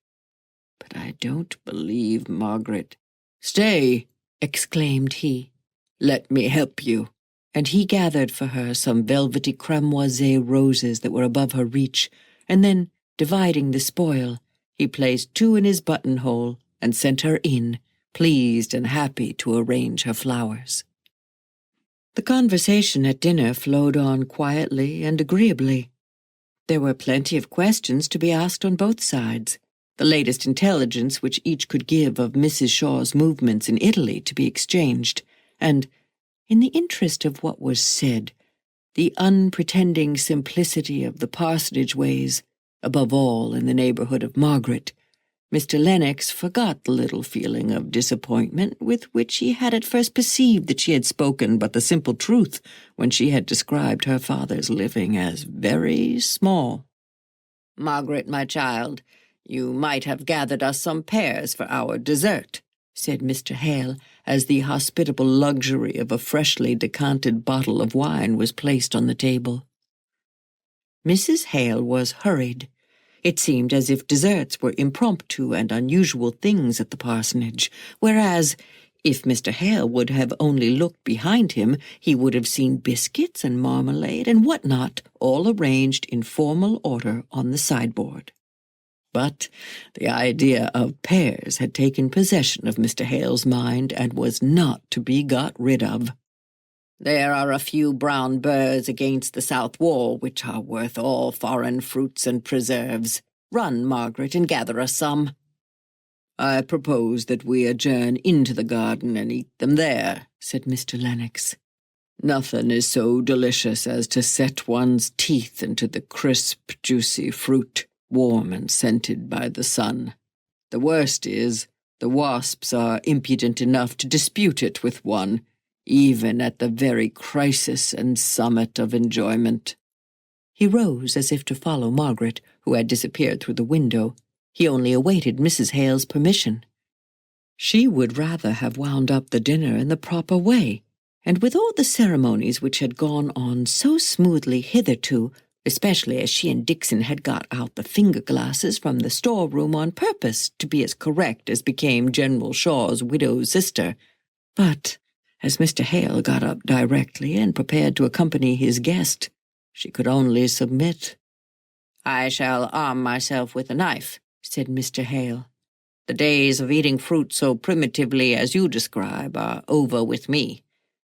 But I don't believe Margaret—" "Stay!" exclaimed he. "Let me help you." And he gathered for her some velvety cramoisée roses that were above her reach, and then, dividing the spoil, he placed 2 in his buttonhole and sent her in, pleased and happy to arrange her flowers. The conversation at dinner flowed on quietly and agreeably. There were plenty of questions to be asked on both sides, the latest intelligence which each could give of Mrs. Shaw's movements in Italy to be exchanged, and, in the interest of what was said, the unpretending simplicity of the parsonage ways, above all in the neighborhood of Margaret, Mr. Lennox forgot the little feeling of disappointment with which he had at first perceived that she had spoken but the simple truth when she had described her father's living as very small. "Margaret, my child, you might have gathered us some pears for our dessert," said Mr. Hale, as the hospitable luxury of a freshly decanted bottle of wine was placed on the table. Mrs. Hale was hurried. It seemed as if desserts were impromptu and unusual things at the parsonage, whereas, if Mr. Hale would have only looked behind him, he would have seen biscuits and marmalade and what not, all arranged in formal order on the sideboard. But the idea of pears had taken possession of Mr. Hale's mind and was not to be got rid of. "There are a few brown burrs against the south wall which are worth all foreign fruits and preserves. Run, Margaret, and gather us some." "I propose that we adjourn into the garden and eat them there," said Mr. Lennox. "Nothing is so delicious as to set one's teeth into the crisp, juicy fruit, warm and scented by the sun. The worst is, the wasps are impudent enough to dispute it with one, even at the very crisis and summit of enjoyment." He rose as if to follow Margaret, who had disappeared through the window. He only awaited Mrs. Hale's permission. She would rather have wound up the dinner in the proper way, and with all the ceremonies which had gone on so smoothly hitherto, especially as she and Dixon had got out the finger-glasses from the storeroom on purpose to be as correct as became General Shaw's widowed sister. But as Mr. Hale got up directly and prepared to accompany his guest, she could only submit. "I shall arm myself with a knife," said Mr. Hale. "The days of eating fruit so primitively as you describe are over with me.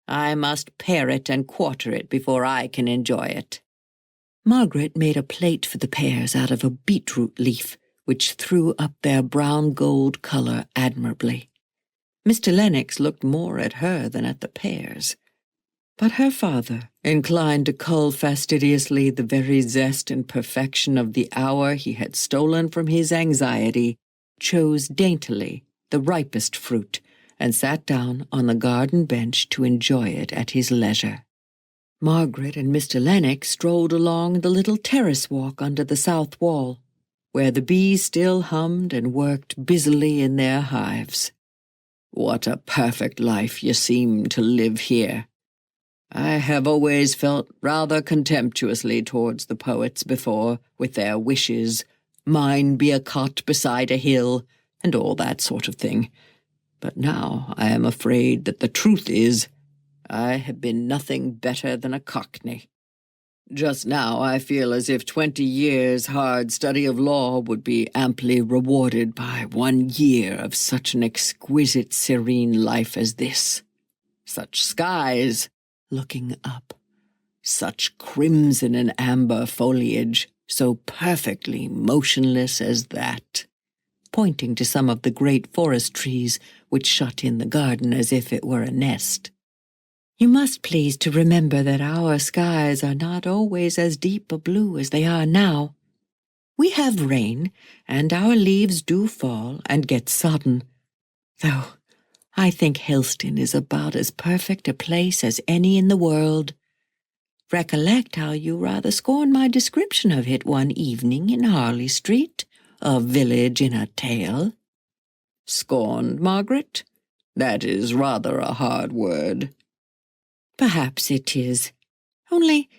I must pare it and quarter it before I can enjoy it." Margaret made a plate for the pears out of a beetroot leaf, which threw up their brown-gold color admirably. Mr. Lennox looked more at her than at the pears. But her father, inclined to cull fastidiously the very zest and perfection of the hour he had stolen from his anxiety, chose daintily the ripest fruit, and sat down on the garden bench to enjoy it at his leisure. Margaret and Mr. Lennox strolled along the little terrace walk under the south wall, where the bees still hummed and worked busily in their hives. "What a perfect life you seem to live here. I have always felt rather contemptuously towards the poets before, with their wishes, mine be a cot beside a hill, and all that sort of thing. But now I am afraid that the truth is, I have been nothing better than a cockney. Just now I feel as if 20 years' hard study of law would be amply rewarded by 1 year of such an exquisite serene life as this. Such skies, looking up, such crimson and amber foliage, so perfectly motionless as that," pointing to some of the great forest trees which shut in the garden as if it were a nest. "You must please to remember that our skies are not always as deep a blue as they are now. We have rain, and our leaves do fall and get sodden, though I think Helston is about as perfect a place as any in the world. Recollect how you rather scorned my description of it one evening in Harley Street, a village in a tale." "Scorned, Margaret? That is rather a hard word." "Perhaps it is. Only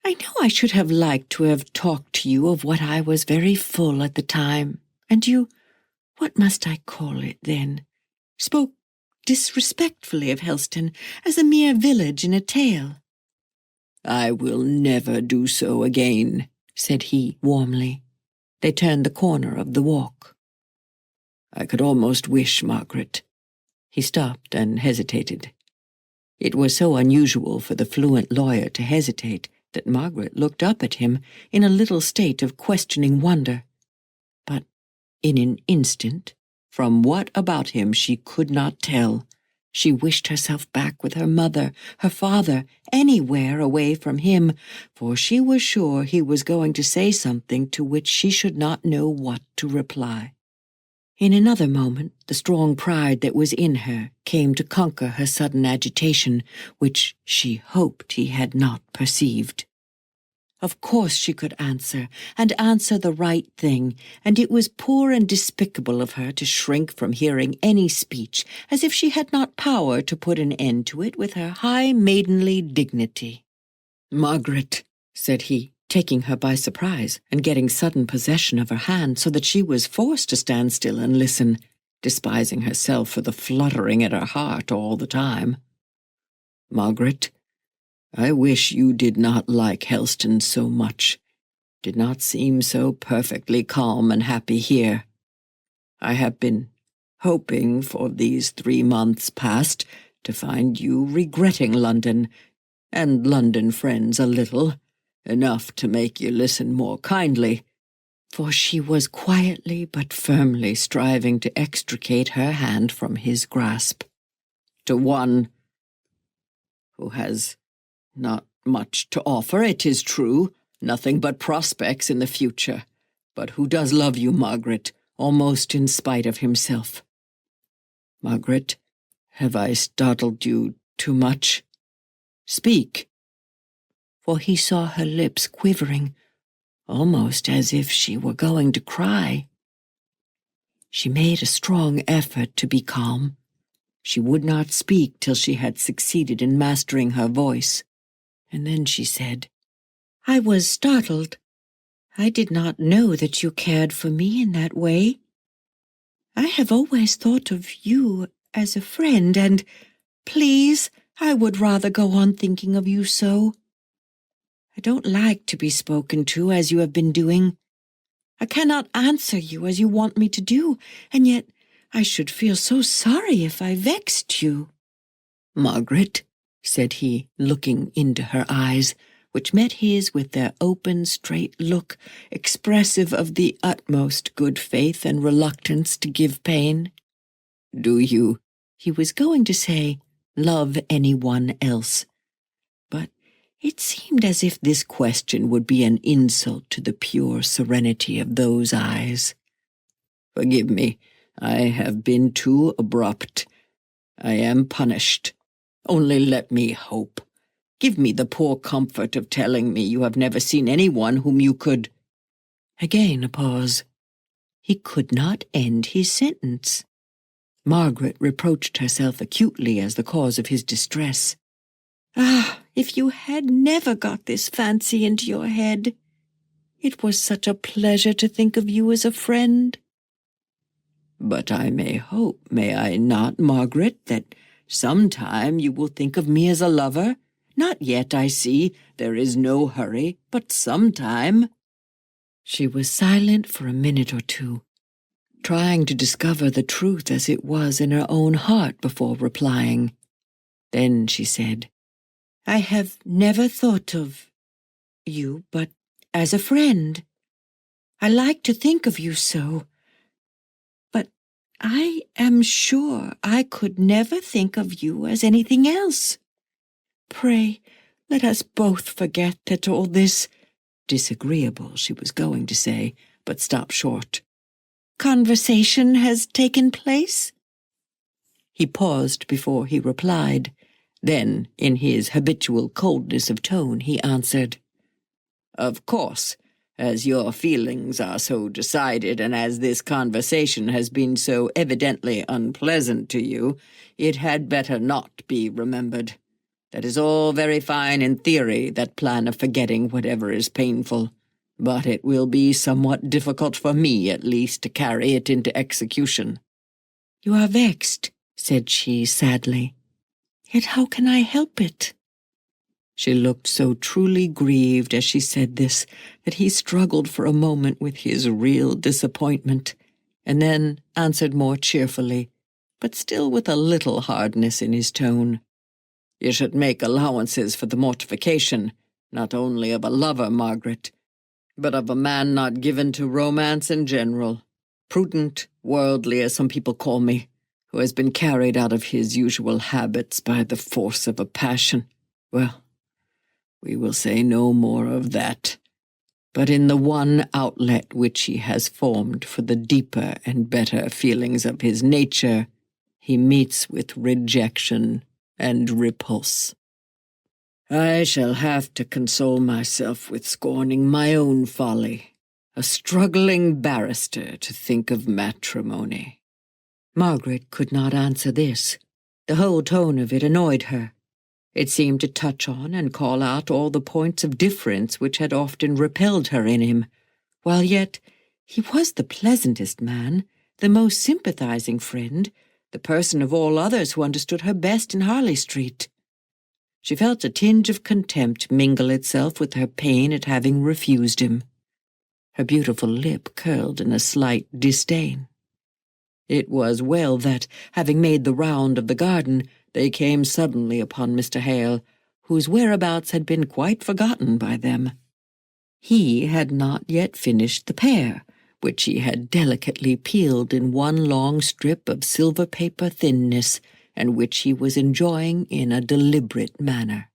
I know I should have liked to have talked to you of what I was very full at the time, and you, what must I call it then, spoke disrespectfully of Helston as a mere village in a tale." "I will never do so again," said he warmly. They turned the corner of the walk. "I could almost wish, Margaret—" He stopped and hesitated. It was so unusual for the fluent lawyer to hesitate that Margaret looked up at him in a little state of questioning wonder. But in an instant, from what about him she could not tell, she wished herself back with her mother, her father, anywhere away from him, for she was sure he was going to say something to which she should not know what to reply. In another moment, the strong pride that was in her came to conquer her sudden agitation, which she hoped he had not perceived. Of course she could answer, and answer the right thing, and it was poor and despicable of her to shrink from hearing any speech, as if she had not power to put an end to it with her high maidenly dignity. "Margaret," said he, taking her by surprise and getting sudden possession of her hand so that she was forced to stand still and listen, despising herself for the fluttering at her heart all the time. "Margaret, I wish you did not like Helston so much, did not seem so perfectly calm and happy here. I have been hoping for these 3 months past to find you regretting London, and London friends a little, enough to make you listen more kindly," for she was quietly but firmly striving to extricate her hand from his grasp, "to one who has not much to offer, it is true, nothing but prospects in the future, but who does love you, Margaret, almost in spite of himself. Margaret, have I startled you too much? Speak." For he saw her lips quivering, almost as if she were going to cry. She made a strong effort to be calm. She would not speak till she had succeeded in mastering her voice, and then she said, "I was startled. I did not know that you cared for me in that way. I have always thought of you as a friend, and, please, I would rather go on thinking of you so. I don't like to be spoken to as you have been doing. I cannot answer you as you want me to do, and yet I should feel so sorry if I vexed you." "Margaret," said he, looking into her eyes, which met his with their open, straight look, expressive of the utmost good faith and reluctance to give pain. "Do you," he was going to say, "love anyone else?" But it seemed as if this question would be an insult to the pure serenity of those eyes. "Forgive me, I have been too abrupt. I am punished. Only let me hope. Give me the poor comfort of telling me you have never seen anyone whom you could—" Again a pause. He could not end his sentence. Margaret reproached herself acutely as the cause of his distress. "Ah, if you had never got this fancy into your head! It was such a pleasure to think of you as a friend." "But I may hope, may I not, Margaret, that sometime you will think of me as a lover? Not yet, I see. There is no hurry, but sometime." She was silent for a minute or two, trying to discover the truth as it was in her own heart before replying. Then she said, "I have never thought of you but as a friend. I like to think of you so. But I am sure I could never think of you as anything else. Pray, let us both forget that all this—" disagreeable, she was going to say, but stopped short. "Conversation has taken place?" He paused before he replied. Then, in his habitual coldness of tone, he answered, "Of course, as your feelings are so decided, and as this conversation has been so evidently unpleasant to you, it had better not be remembered. That is all very fine in theory, that plan of forgetting whatever is painful, but it will be somewhat difficult for me, at least, to carry it into execution." "You are vexed," said she sadly. "Yet how can I help it?" She looked so truly grieved as she said this that he struggled for a moment with his real disappointment, and then answered more cheerfully, but still with a little hardness in his tone. "You should make allowances for the mortification, not only of a lover, Margaret, but of a man not given to romance in general, prudent, worldly, as some people call me, who has been carried out of his usual habits by the force of a passion. Well, we will say no more of that. But in the one outlet which he has formed for the deeper and better feelings of his nature, he meets with rejection and repulse. I shall have to console myself with scorning my own folly, a struggling barrister to think of matrimony." Margaret could not answer this. The whole tone of it annoyed her. It seemed to touch on and call out all the points of difference which had often repelled her in him, while yet he was the pleasantest man, the most sympathizing friend, the person of all others who understood her best in Harley Street. She felt a tinge of contempt mingle itself with her pain at having refused him. Her beautiful lip curled in a slight disdain. It was well that, having made the round of the garden, they came suddenly upon Mr. Hale, whose whereabouts had been quite forgotten by them. He had not yet finished the pear, which he had delicately peeled in one long strip of silver paper thinness, and which he was enjoying in a deliberate manner.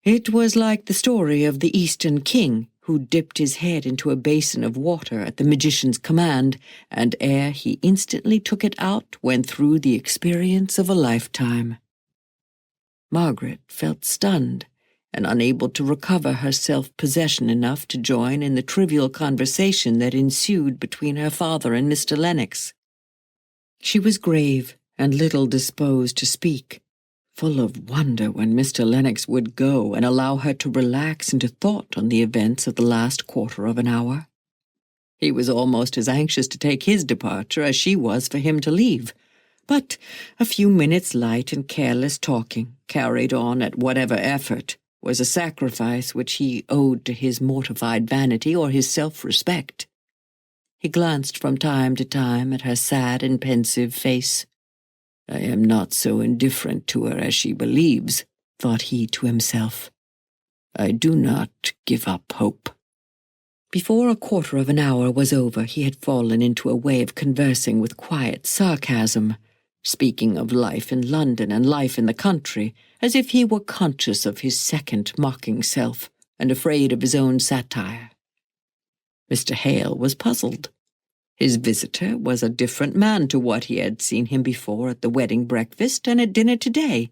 It was like the story of the Eastern king, who dipped his head into a basin of water at the magician's command, and ere he instantly took it out, went through the experience of a lifetime. Margaret felt stunned, and unable to recover her self-possession enough to join in the trivial conversation that ensued between her father and Mr. Lennox. She was grave and little disposed to speak, full of wonder when Mr. Lennox would go and allow her to relax into thought on the events of the last quarter of an hour. He was almost as anxious to take his departure as she was for him to leave, but a few minutes' light and careless talking, carried on at whatever effort, was a sacrifice which he owed to his mortified vanity or his self-respect. He glanced from time to time at her sad and pensive face. I am not so indifferent to her as she believes, thought he to himself. I do not give up hope." Before a quarter of an hour was over, he had fallen into a way of conversing with quiet sarcasm, speaking of life in London and life in the country, as if he were conscious of his second mocking self and afraid of his own satire. Mr. Hale was puzzled. His visitor was a different man to what he had seen him before at the wedding breakfast and at dinner today,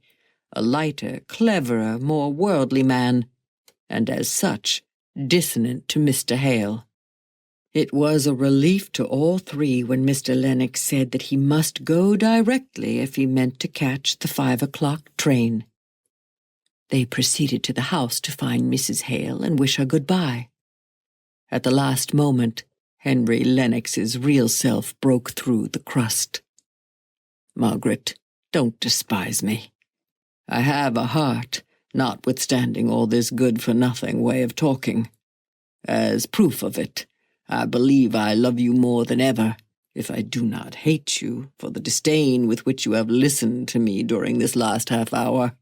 a lighter, cleverer, more worldly man, and as such, dissonant to Mr. Hale. It was a relief to all three when Mr. Lennox said that he must go directly if he meant to catch the 5 o'clock train. They proceeded to the house to find Mrs. Hale and wish her goodbye. At the last moment, Henry Lennox's real self broke through the crust. "Margaret, don't despise me. I have a heart, notwithstanding all this good-for-nothing way of talking. As proof of it, I believe I love you more than ever, if I do not hate you for the disdain with which you have listened to me during this last half-hour.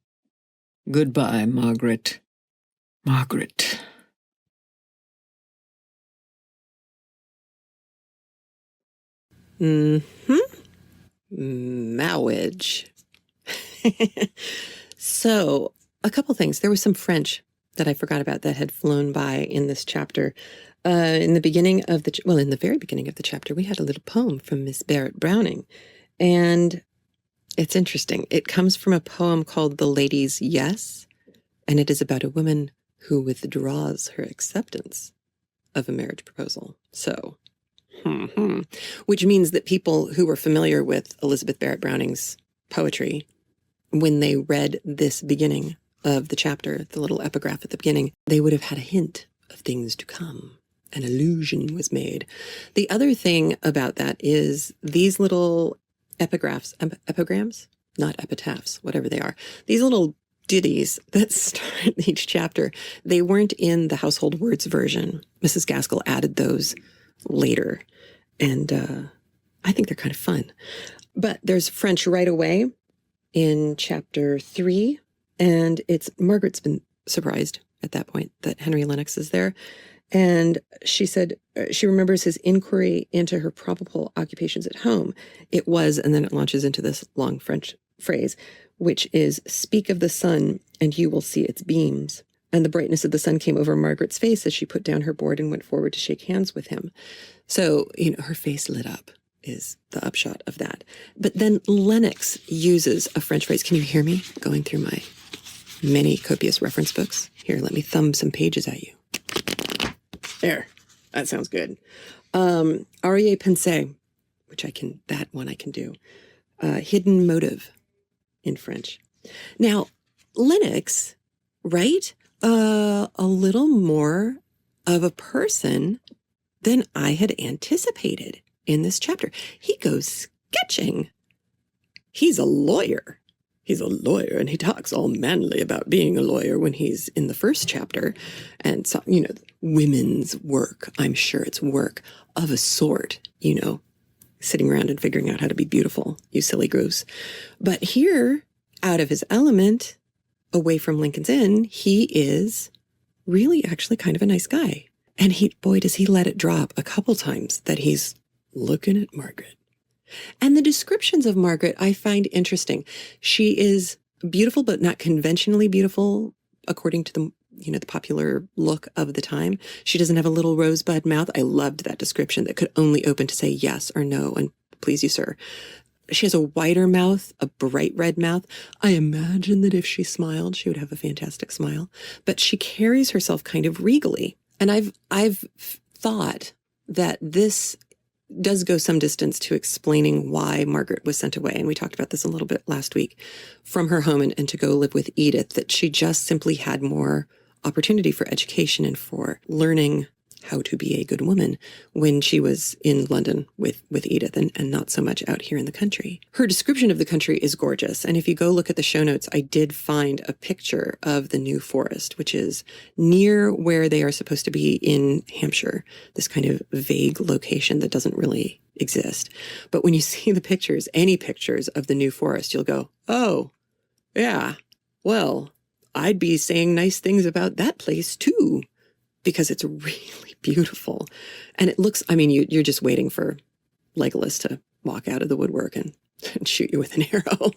Goodbye, Margaret. Margaret." Marriage. So, a couple things. There was some French that I forgot about that had flown by in this chapter. In the very beginning of the chapter, we had a little poem from Miss Barrett Browning. And it's interesting. It comes from a poem called The Lady's Yes, and it is about a woman who withdraws her acceptance of a marriage proposal. So, which means that people who were familiar with Elizabeth Barrett Browning's poetry, when they read this beginning of the chapter, the little epigraph at the beginning, they would have had a hint of things to come. An allusion was made. The other thing about that is these little epigrams, not epitaphs, whatever they are, these little ditties that start each chapter, they weren't in the Household Words version. Mrs. Gaskell added those later, and I think they're kind of fun. But there's French right away in chapter 3, and Margaret's been surprised at that point that Henry Lennox is there. And she said she remembers his inquiry into her probable occupations at home. It was, and then it launches into this long French phrase, which is, "Speak of the sun, and you will see its beams." And the brightness of the sun came over Margaret's face as she put down her board and went forward to shake hands with him. So, her face lit up is the upshot of that. But then Lennox uses a French phrase. Can you hear me going through my many copious reference books? Here, let me thumb some pages at you. There, that sounds good. Arrière-pensée, that one I can do. Hidden motive in French. Now, Lennox, right? A little more of a person than I had anticipated in this chapter. He goes sketching. He's a lawyer. He's a lawyer, and he talks all manly about being a lawyer when he's in the first chapter. And so, women's work, I'm sure it's work of a sort, sitting around and figuring out how to be beautiful, you silly goose. But here, out of his element, away from Lincoln's Inn, he is really actually kind of a nice guy. And boy, does he let it drop a couple times that he's looking at Margaret. And the descriptions of Margaret I find interesting. She is beautiful, but not conventionally beautiful, according to the popular look of the time. She doesn't have a little rosebud mouth. I loved that description that could only open to say yes or no and please you, sir. She has a wider mouth, a bright red mouth. I imagine that if she smiled, she would have a fantastic smile. But she carries herself kind of regally. And I've thought that this does go some distance to explaining why Margaret was sent away. And we talked about this a little bit last week, from her home and to go live with Edith, that she just simply had more opportunity for education and for learning how to be a good woman when she was in London with Edith and not so much out here in the country. Her description of the country is gorgeous. And if you go look at the show notes, I did find a picture of the New Forest, which is near where they are supposed to be in Hampshire, this kind of vague location that doesn't really exist. But when you see the pictures, any pictures of the New Forest, you'll go, oh, yeah, well, I'd be saying nice things about that place too, because it's really beautiful. And it looks, I mean, you're just waiting for Legolas to walk out of the woodwork and shoot you with an arrow.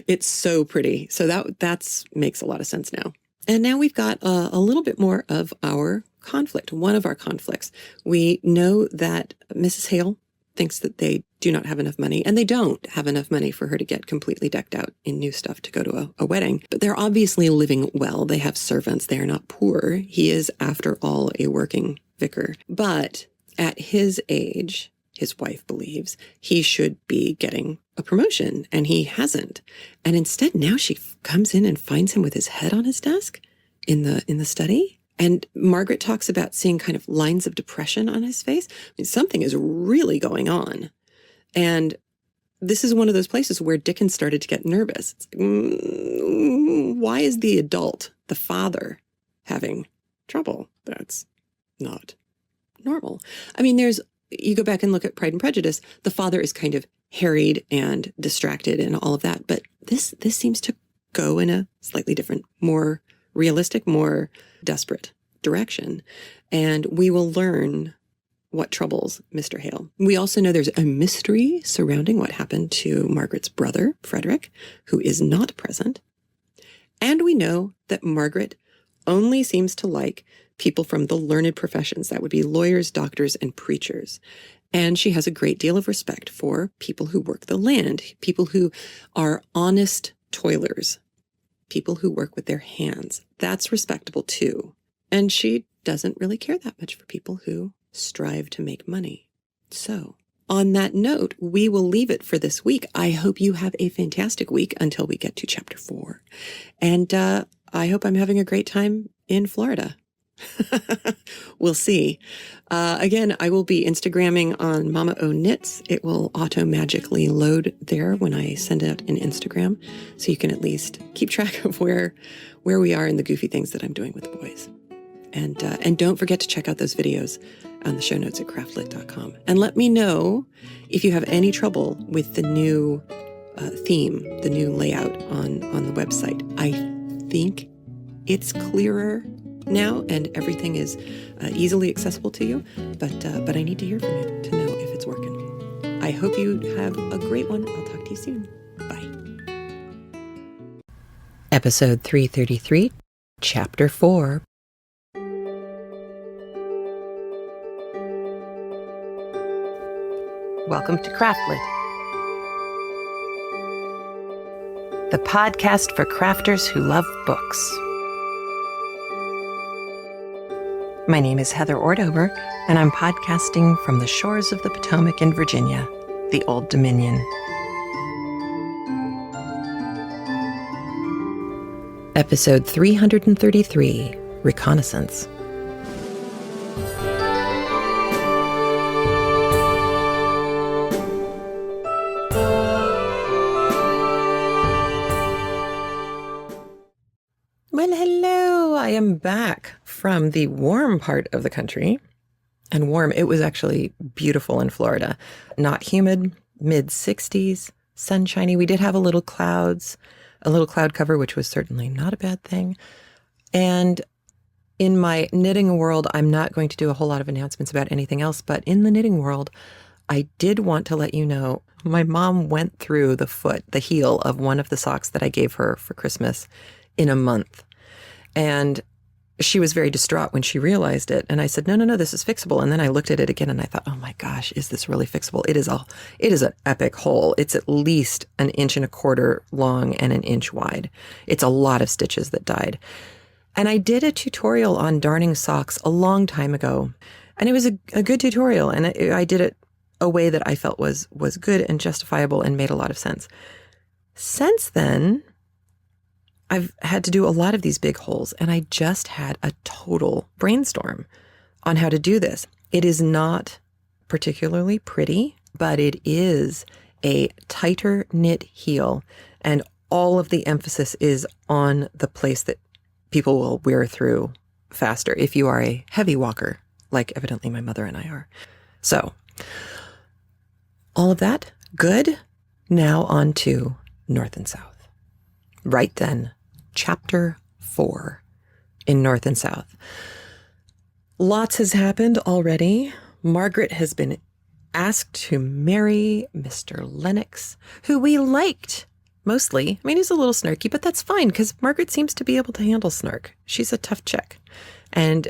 It's so pretty. So that makes a lot of sense now. And now we've got a little bit more of our conflict, one of our conflicts. We know that Mrs. Hale thinks that they do not have enough money, and they don't have enough money for her to get completely decked out in new stuff to go to a wedding. But they're obviously living well. They have servants. They are not poor. He is, after all, a working vicar. But at his age, his wife believes he should be getting a promotion, and he hasn't. And instead, now she comes in and finds him with his head on his desk in the study. And Margaret talks about seeing kind of lines of depression on his face. I mean, something is really going on. And this is one of those places where Dickens started to get nervous. It's like, why is the adult, the father, having trouble? That's not normal. I mean, you go back and look at Pride and Prejudice, the father is kind of harried and distracted and all of that. But this seems to go in a slightly different, more realistic, more desperate direction. And we will learn what troubles Mr. Hale. We also know there's a mystery surrounding what happened to Margaret's brother, Frederick, who is not present. And we know that Margaret only seems to like people from the learned professions. That would be lawyers, doctors, and preachers. And she has a great deal of respect for people who work the land, people who are honest toilers, people who work with their hands. That's respectable too. And she doesn't really care that much for people who strive to make money. So, on that note, we will leave it for this week. I hope you have a fantastic week until we get to chapter 4. And I hope I'm having a great time in Florida. We'll see. Again, I will be Instagramming on Mama O Knits. It will auto-magically load there when I send out an Instagram, so you can at least keep track of where we are in the goofy things that I'm doing with the boys. And don't forget to check out those videos on the show notes at craftlit.com. And let me know if you have any trouble with the new theme, the new layout on the website. I think it's clearer now and everything is easily accessible to you, but I need to hear from you to know if it's working. I hope you have a great one. I'll talk to you soon. Bye. Episode 333, Chapter 4. Welcome to CraftLit, the podcast for crafters who love books. My name is Heather Ordover, and I'm podcasting from the shores of the Potomac in Virginia, the Old Dominion. Episode 333, Reconnaissance. Well, hello. I am back from the warm part of the country. And warm, it was actually beautiful in Florida. Not humid, mid-60s, sunshiny. We did have a little cloud cover, which was certainly not a bad thing. And in my knitting world, I'm not going to do a whole lot of announcements about anything else, but in the knitting world, I did want to let you know my mom went through the heel of one of the socks that I gave her for Christmas in a month. And she was very distraught when she realized it. And I said, no, this is fixable. And then I looked at it again and I thought, oh my gosh, is this really fixable? It is an epic hole. It's at least 1.25 inches long and 1 inch wide. It's a lot of stitches that died. And I did a tutorial on darning socks a long time ago. And it was a good tutorial. And I did it a way that I felt was good and justifiable and made a lot of sense. Since then, I've had to do a lot of these big holes, and I just had a total brainstorm on how to do this. It is not particularly pretty, but it is a tighter knit heel, and all of the emphasis is on the place that people will wear through faster if you are a heavy walker, like evidently my mother and I are. So, all of that, good. Now on to North and South. Right then. Chapter 4 in North and South. Lots has happened already. Margaret has been asked to marry Mr. Lennox, who we liked mostly. I mean, he's a little snarky, but that's fine because Margaret seems to be able to handle snark. She's a tough chick. And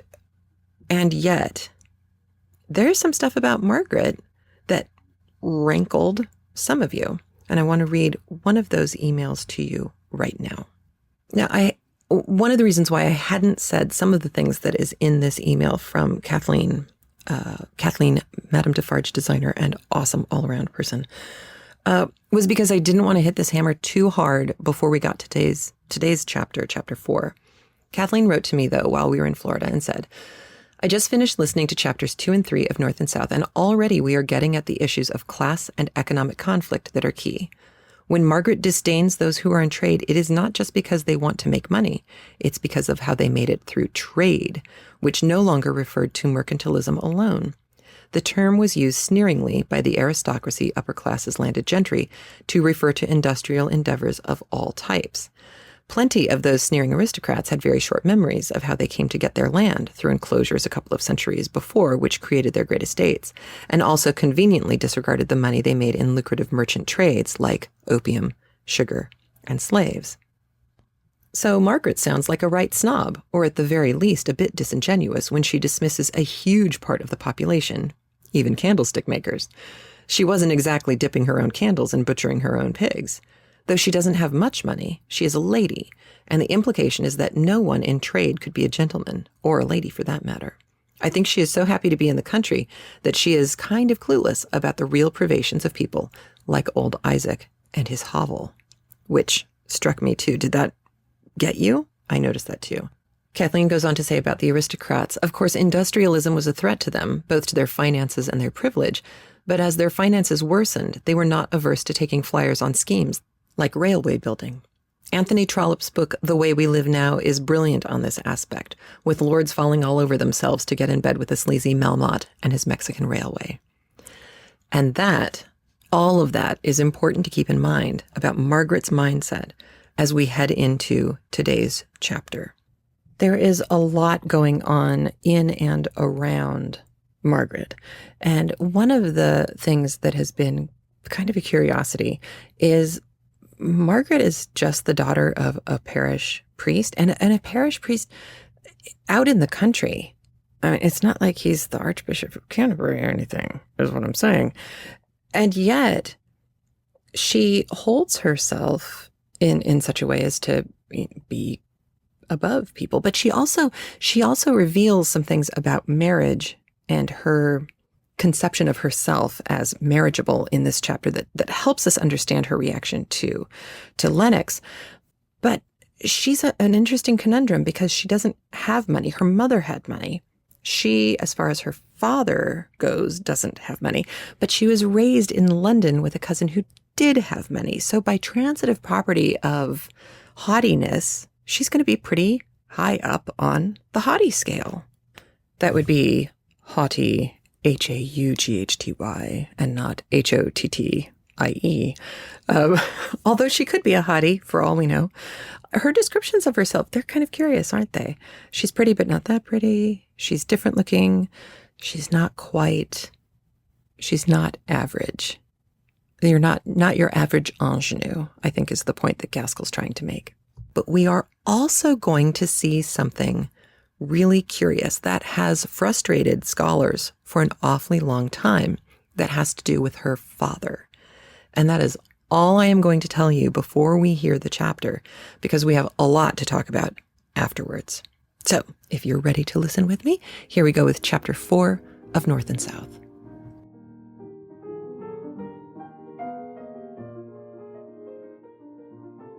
yet, there's some stuff about Margaret that rankled some of you. And I want to read one of those emails to you right now. Now, one of the reasons why I hadn't said some of the things that is in this email from Kathleen, Madame Defarge designer and awesome all-around person, was because I didn't want to hit this hammer too hard before we got to today's chapter, chapter 4. Kathleen wrote to me, though, while we were in Florida and said, I just finished listening to chapters 2 and 3 of North and South, and already we are getting at the issues of class and economic conflict that are key. When Margaret disdains those who are in trade, it is not just because they want to make money. It's because of how they made it through trade, which no longer referred to mercantilism alone. The term was used sneeringly by the aristocracy, upper classes, landed gentry to refer to industrial endeavors of all types. Plenty of those sneering aristocrats had very short memories of how they came to get their land through enclosures a couple of centuries before, which created their great estates, and also conveniently disregarded the money they made in lucrative merchant trades like opium, sugar, and slaves. So Margaret sounds like a right snob, or at the very least a bit disingenuous when she dismisses a huge part of the population, even candlestick makers. She wasn't exactly dipping her own candles and butchering her own pigs. Though she doesn't have much money, she is a lady, and the implication is that no one in trade could be a gentleman, or a lady for that matter. I think she is so happy to be in the country that she is kind of clueless about the real privations of people like old Isaac and his hovel, which struck me too. Did that get you? I noticed that too. Kathleen goes on to say about the aristocrats, of course, industrialism was a threat to them, both to their finances and their privilege, but as their finances worsened, they were not averse to taking flyers on schemes like railway building. Anthony Trollope's book, The Way We Live Now, is brilliant on this aspect, with lords falling all over themselves to get in bed with a sleazy Melmotte and his Mexican railway. And all of that is important to keep in mind about Margaret's mindset as we head into today's chapter. There is a lot going on in and around Margaret. And one of the things that has been kind of a curiosity is Margaret is just the daughter of a parish priest, and a parish priest out in the country. I mean, it's not like he's the Archbishop of Canterbury or anything, is what I'm saying. And yet, she holds herself in such a way as to be above people. But she also reveals some things about marriage and her conception of herself as marriageable in this chapter that helps us understand her reaction to Lennox. But she's an interesting conundrum because she doesn't have money. Her mother had money. She, as far as her father goes, doesn't have money. But she was raised in London with a cousin who did have money. So by transitive property of haughtiness, she's going to be pretty high up on the haughty scale. That would be haughty, Haughty, and not Hottie. Although she could be a hottie, for all we know. Her descriptions of herself, they're kind of curious, aren't they? She's pretty, but not that pretty. She's different looking. She's not average. You're not your average ingenue, I think is the point that Gaskell's trying to make. But we are also going to see something really curious that has frustrated scholars for an awfully long time that has to do with her father. And that is all I am going to tell you before we hear the chapter, because we have a lot to talk about afterwards. So if you're ready to listen with me, here we go with chapter 4 of North and South.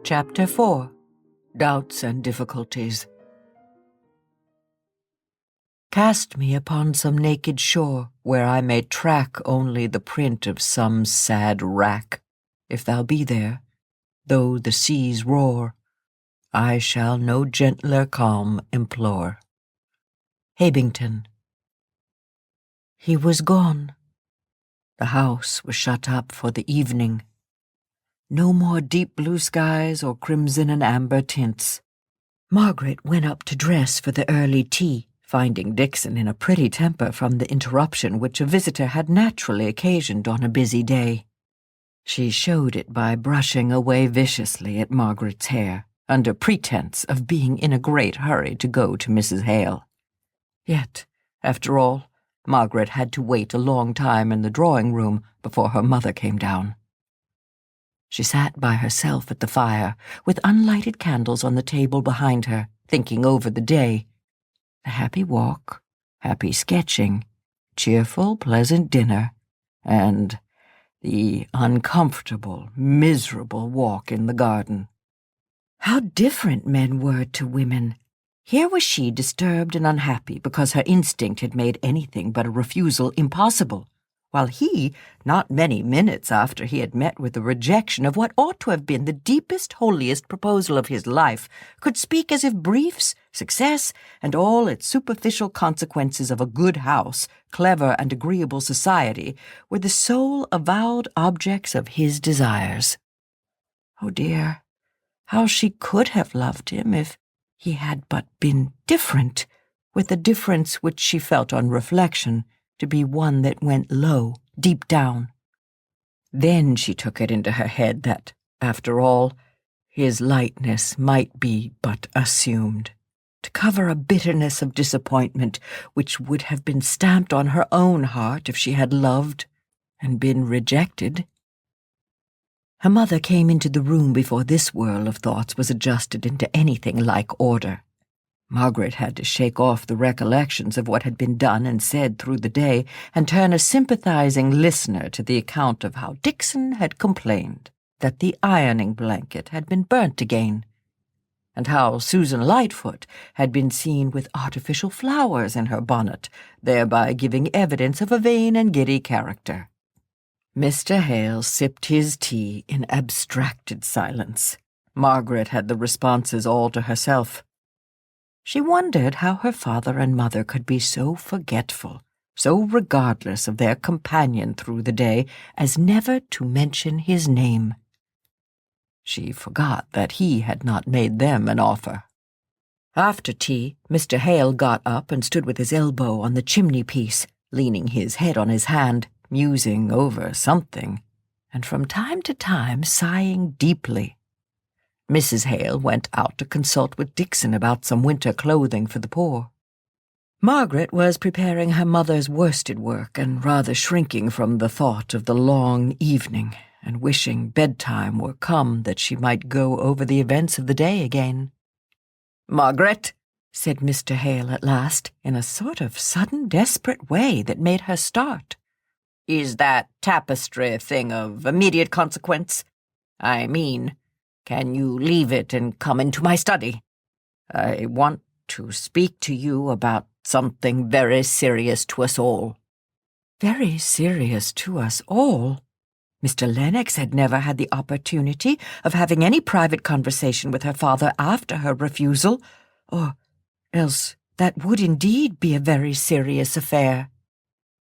Chapter 4. Doubts and Difficulties. Cast me upon some naked shore, where I may track only the print of some sad wrack. If thou be there, though the seas roar, I shall no gentler calm implore. Habington. He was gone. The house was shut up for the evening. No more deep blue skies or crimson and amber tints. Margaret went up to dress for the early tea, finding Dixon in a pretty temper from the interruption which a visitor had naturally occasioned on a busy day. She showed it by brushing away viciously at Margaret's hair, under pretense of being in a great hurry to go to Mrs. Hale. Yet, after all, Margaret had to wait a long time in the drawing-room before her mother came down. She sat by herself at the fire, with unlighted candles on the table behind her, thinking over the day. The happy walk, happy sketching, cheerful, pleasant dinner, and the uncomfortable, miserable walk in the garden. How different men were to women. Here was she disturbed and unhappy because her instinct had made anything but a refusal impossible, while he, not many minutes after he had met with the rejection of what ought to have been the deepest, holiest proposal of his life, could speak as if briefs, success, and all its superficial consequences of a good house, clever and agreeable society, were the sole avowed objects of his desires. Oh dear, how she could have loved him if he had but been different, with a difference which she felt on reflection to be one that went low, deep down. Then she took it into her head that, after all, his lightness might be but assumed, to cover a bitterness of disappointment which would have been stamped on her own heart if she had loved and been rejected. Her mother came into the room before this whirl of thoughts was adjusted into anything like order. Margaret had to shake off the recollections of what had been done and said through the day and turn a sympathizing listener to the account of how Dixon had complained that the ironing blanket had been burnt again, and how Susan Lightfoot had been seen with artificial flowers in her bonnet, thereby giving evidence of a vain and giddy character. Mr. Hale sipped his tea in abstracted silence. Margaret had the responses all to herself. She wondered how her father and mother could be so forgetful, so regardless of their companion through the day, as never to mention his name. She forgot that he had not made them an offer. After tea, Mr. Hale got up and stood with his elbow on the chimney-piece, leaning his head on his hand, musing over something, and from time to time sighing deeply. Mrs. Hale went out to consult with Dixon about some winter clothing for the poor. Margaret was preparing her mother's worsted work and rather shrinking from the thought of the long evening and wishing bedtime were come that she might go over the events of the day again. "Margaret," said Mr. Hale at last, in a sort of sudden, desperate way that made her start, "is that tapestry a thing of immediate consequence? I mean, can you leave it and come into my study? I want to speak to you about something very serious to us all." Very serious to us all? Mr. Lennox had never had the opportunity of having any private conversation with her father after her refusal, or else that would indeed be a very serious affair.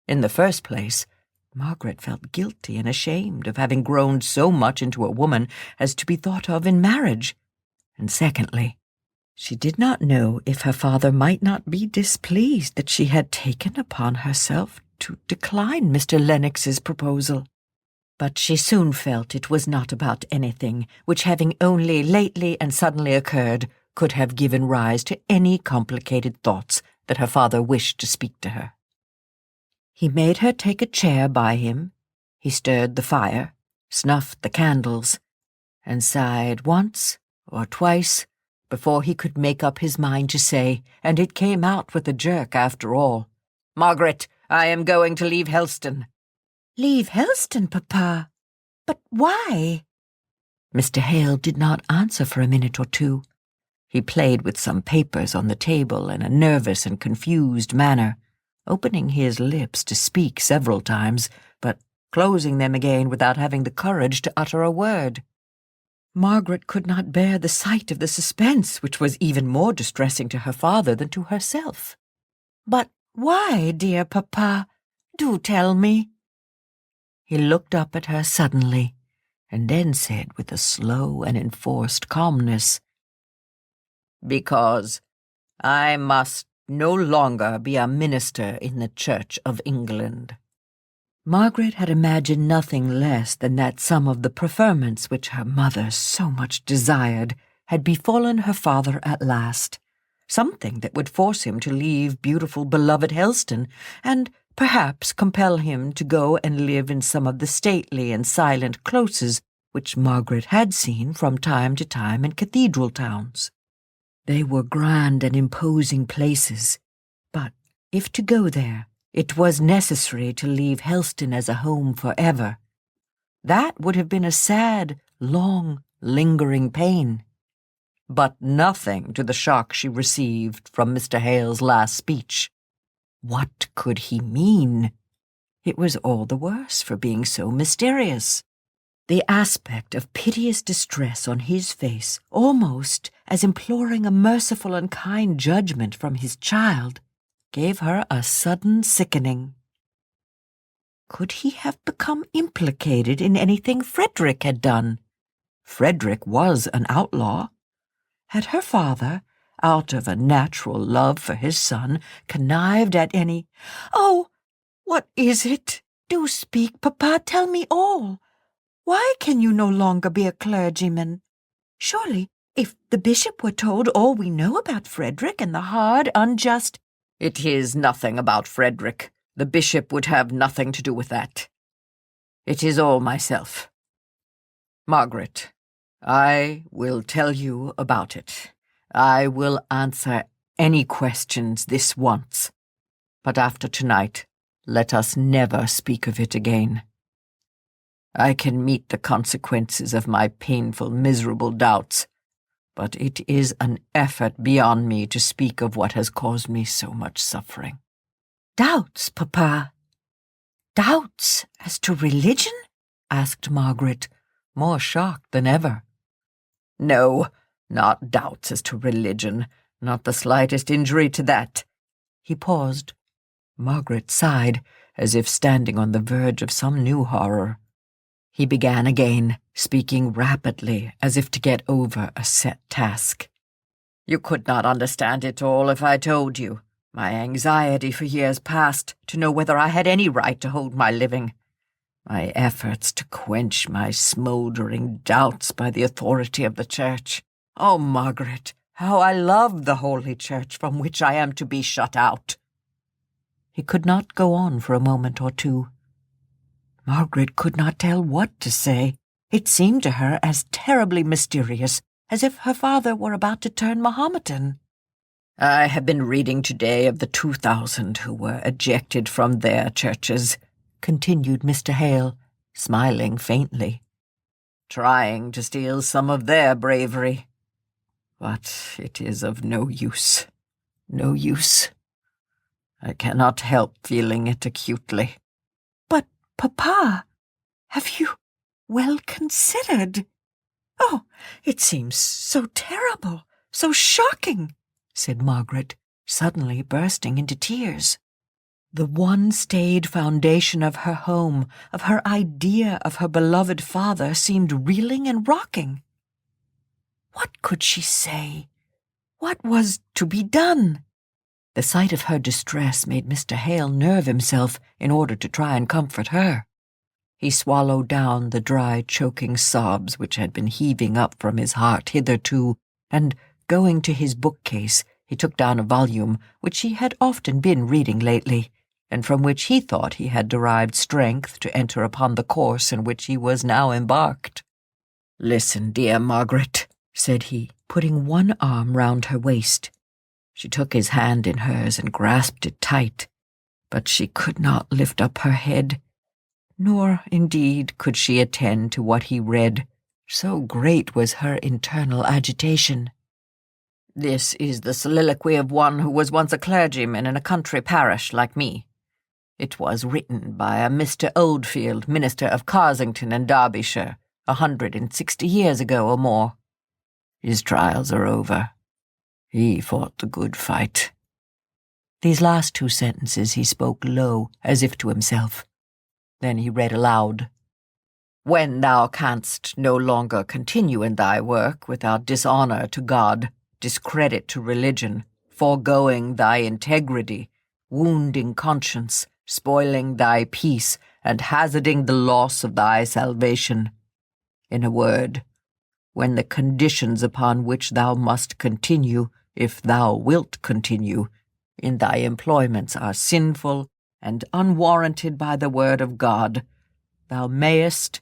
In the first place, Margaret felt guilty and ashamed of having grown so much into a woman as to be thought of in marriage, and secondly, she did not know if her father might not be displeased that she had taken upon herself to decline Mr. Lennox's proposal. But she soon felt it was not about anything which, having only lately and suddenly occurred, could have given rise to any complicated thoughts that her father wished to speak to her. He made her take a chair by him, he stirred the fire, snuffed the candles, and sighed once or twice before he could make up his mind to say, and it came out with a jerk after all, "Margaret, I am going to leave Helston." "Leave Helston, Papa? But why?" Mr. Hale did not answer for a minute or two. He played with some papers on the table in a nervous and confused manner, opening his lips to speak several times, but closing them again without having the courage to utter a word. Margaret could not bear the sight of the suspense, which was even more distressing to her father than to herself. "But why, dear Papa? Do tell me." He looked up at her suddenly, and then said with a slow and enforced calmness, Because I must no longer be a minister in the Church of England. Margaret had imagined nothing less than that some of the preferments which her mother so much desired had befallen her father at last, something that would force him to leave beautiful beloved Helston, and perhaps compel him to go and live in some of the stately and silent closes which Margaret had seen from time to time in cathedral towns. They were grand and imposing places, but if to go there, it was necessary to leave Helston as a home forever. That would have been a sad, long, lingering pain. But nothing to the shock she received from Mr. Hale's last speech. What could he mean? It was all the worse for being so mysterious. The aspect of piteous distress on his face, almost as imploring a merciful and kind judgment from his child, gave her a sudden sickening. Could he have become implicated in anything Frederick had done? Frederick was an outlaw. Had her father, out of a natural love for his son, connived at any— "Oh, what is it? Do speak, Papa, tell me all. Why can you no longer be a clergyman? Surely, if the bishop were told all we know about Frederick and the hard, unjust— It is nothing about Frederick. The bishop would have nothing to do with that. It is all myself. Margaret, I will tell you about it. I will answer any questions this once. But after tonight, let us never speak of it again. I can meet the consequences of my painful, miserable doubts, but it is an effort beyond me to speak of what has caused me so much suffering." "Doubts, Papa? Doubts as to religion?" asked Margaret, more shocked than ever. "No, not doubts as to religion, not the slightest injury to that." He paused. Margaret sighed, as if standing on the verge of some new horror. He began again, speaking rapidly, as if to get over a set task. "You could not understand it all if I told you. My anxiety for years past to know whether I had any right to hold my living. My efforts to quench my smouldering doubts by the authority of the Church. Oh, Margaret, how I love the Holy Church from which I am to be shut out." He could not go on for a moment or two. Margaret could not tell what to say. It seemed to her as terribly mysterious as if her father were about to turn Mohammedan. "I have been reading today of the 2,000 who were ejected from their churches," continued Mr. Hale, smiling faintly, "trying to steal some of their bravery. But it is of no use. No use. I cannot help feeling it acutely." "But, Papa, have you well considered? Oh, it seems so terrible, so shocking," said Margaret, suddenly bursting into tears. The one staid foundation of her home, of her idea of her beloved father, seemed reeling and rocking. What could she say? What was to be done? The sight of her distress made Mr. Hale nerve himself in order to try and comfort her. He swallowed down the dry, choking sobs which had been heaving up from his heart hitherto, and, going to his bookcase, he took down a volume which he had often been reading lately, and from which he thought he had derived strength to enter upon the course in which he was now embarked. "Listen, dear Margaret," said he, putting one arm round her waist. She took his hand in hers and grasped it tight, but she could not lift up her head, nor, indeed, could she attend to what he read, so great was her internal agitation. "This is the soliloquy of one who was once a clergyman in a country parish like me. It was written by a Mr. Oldfield, minister of Carsington in Derbyshire, 160 years ago or more. His trials are over. He fought the good fight." These last two sentences he spoke low, as if to himself. Then he read aloud. "When thou canst no longer continue in thy work without dishonour to God, discredit to religion, foregoing thy integrity, wounding conscience, spoiling thy peace, and hazarding the loss of thy salvation. In a word, when the conditions upon which thou must continue, if thou wilt continue, in thy employments are sinful and unwarranted by the word of God, thou mayest,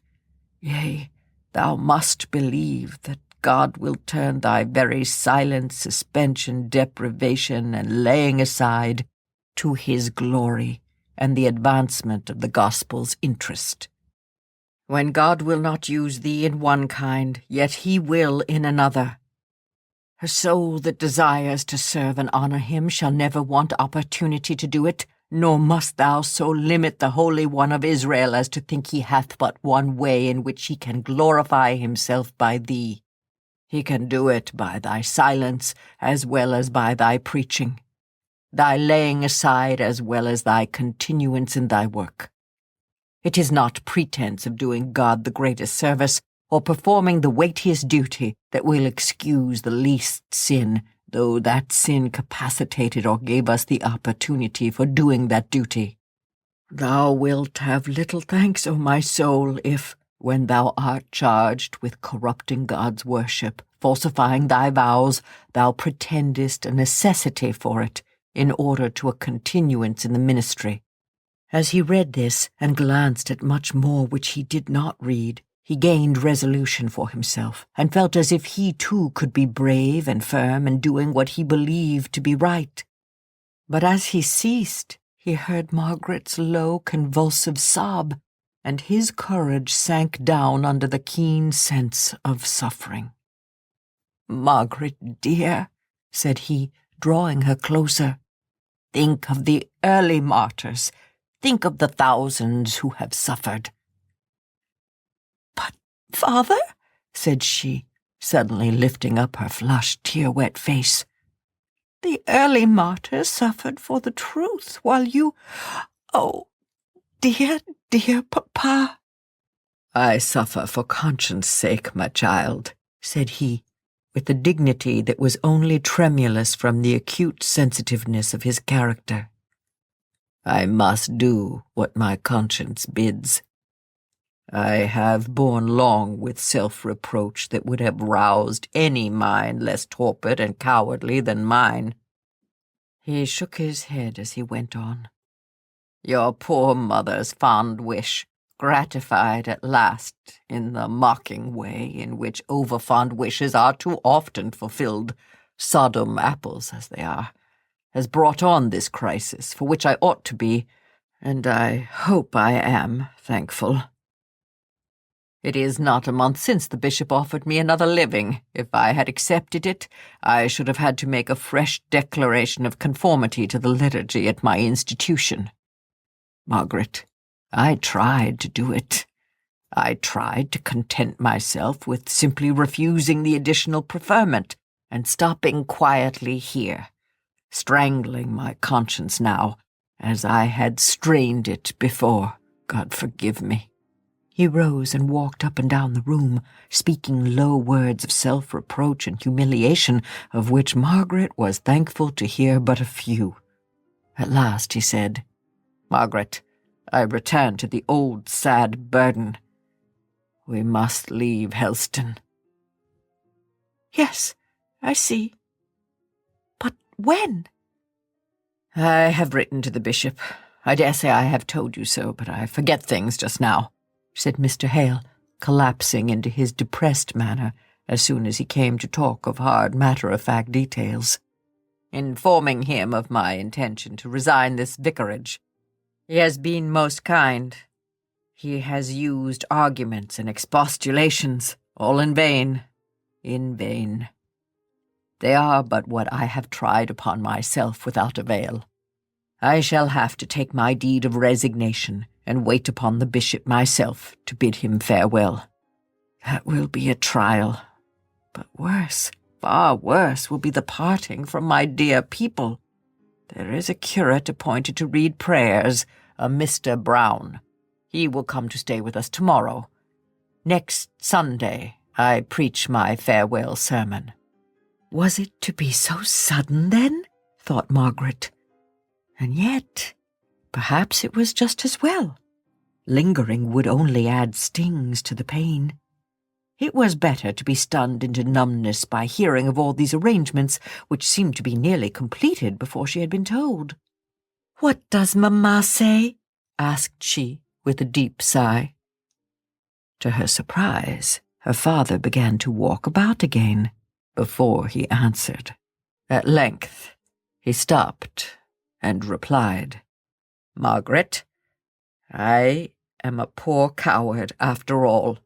yea, thou must believe that God will turn thy very silence, suspension, deprivation, and laying aside to his glory and the advancement of the gospel's interest. When God will not use thee in one kind, yet he will in another. A soul that desires to serve and honor him shall never want opportunity to do it, nor must thou so limit the Holy One of Israel as to think he hath but one way in which he can glorify himself by thee. He can do it by thy silence as well as by thy preaching, thy laying aside as well as thy continuance in thy work. It is not pretense of doing God the greatest service, or performing the weightiest duty, that will excuse the least sin, though that sin capacitated or gave us the opportunity for doing that duty. Thou wilt have little thanks, O my soul, if, when thou art charged with corrupting God's worship, falsifying thy vows, thou pretendest a necessity for it, in order to a continuance in the ministry. As he read this, and glanced at much more which he did not read, he gained resolution for himself, and felt as if he too could be brave and firm in doing what he believed to be right. But as he ceased, he heard Margaret's low, convulsive sob, and his courage sank down under the keen sense of suffering. "Margaret, dear," said he, drawing her closer, "think of the early martyrs. Think of the thousands who have suffered." "But, father," said she, suddenly lifting up her flushed, tear-wet face, "the early martyrs suffered for the truth, while you— Oh, dear, dear papa." "I suffer for conscience' sake, my child," said he, with the dignity that was only tremulous from the acute sensitiveness of his character. "I must do what my conscience bids. I have borne long with self-reproach that would have roused any mind less torpid and cowardly than mine." He shook his head as he went on. "Your poor mother's fond wish, gratified at last in the mocking way in which over-fond wishes are too often fulfilled, Sodom apples as they are, has brought on this crisis, for which I ought to be, and I hope I am, thankful. It is not a month since the bishop offered me another living. If I had accepted it, I should have had to make a fresh declaration of conformity to the liturgy at my institution. Margaret, I tried to do it. I tried to content myself with simply refusing the additional preferment and stopping quietly here, strangling my conscience now, as I had strained it before. God forgive me." He rose and walked up and down the room, speaking low words of self-reproach and humiliation, of which Margaret was thankful to hear but a few. At last he said, "Margaret, I return to the old sad burden. We must leave Helston." "Yes, I see. But when?" "I have written to the bishop. I dare say I have told you so, but I forget things just now," said Mr. Hale, collapsing into his depressed manner as soon as he came to talk of hard, matter-of-fact details. "Informing him of my intention to resign this vicarage. He has been most kind. He has used arguments and expostulations, all in vain. In vain. They are but what I have tried upon myself without avail. I shall have to take my deed of resignation and wait upon the bishop myself to bid him farewell. That will be a trial. But worse, far worse, will be the parting from my dear people. There is a curate appointed to read prayers, a Mr. Brown. He will come to stay with us tomorrow. Next Sunday I preach my farewell sermon. Was it to be so sudden, then? Thought Margaret. And yet, perhaps it was just as well. Lingering would only add stings to the pain. It was better to be stunned into numbness by hearing of all these arrangements, which seemed to be nearly completed before she had been told. "What does Mamma say?" asked she, with a deep sigh. To her surprise, her father began to walk about again before he answered. At length, he stopped and replied, "Margaret, I am a poor coward after all.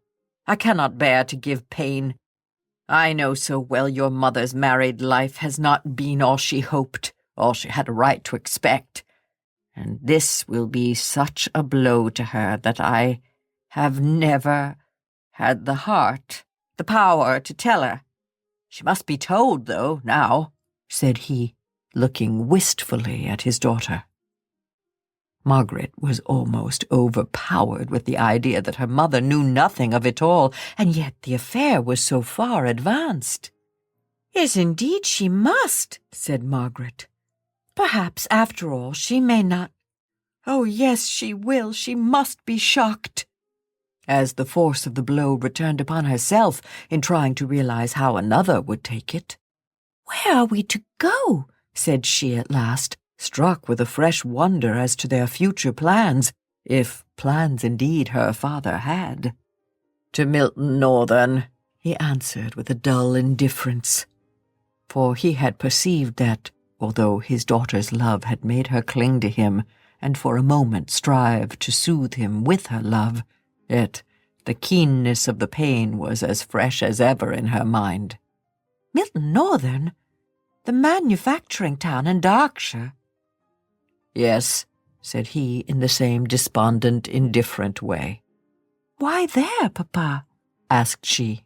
I cannot bear to give pain. I know so well your mother's married life has not been all she hoped, all she had a right to expect, and this will be such a blow to her that I have never had the heart, the power to tell her. She must be told, though, now," said he, looking wistfully at his daughter. Margaret was almost overpowered with the idea that her mother knew nothing of it all, and yet the affair was so far advanced. "Yes, indeed she must," said Margaret. "Perhaps, after all, she may not— Oh, yes, she will. She must be shocked." As the force of the blow returned upon herself in trying to realize how another would take it. "Where are we to go?" said she at last, struck with a fresh wonder as to their future plans, if plans indeed her father had. "To Milton Northern," he answered with a dull indifference, for he had perceived that, although his daughter's love had made her cling to him and for a moment strive to soothe him with her love, yet the keenness of the pain was as fresh as ever in her mind. "Milton Northern? The manufacturing town in Berkshire?" "Yes," said he in the same despondent, indifferent way. "Why there, Papa?" asked she.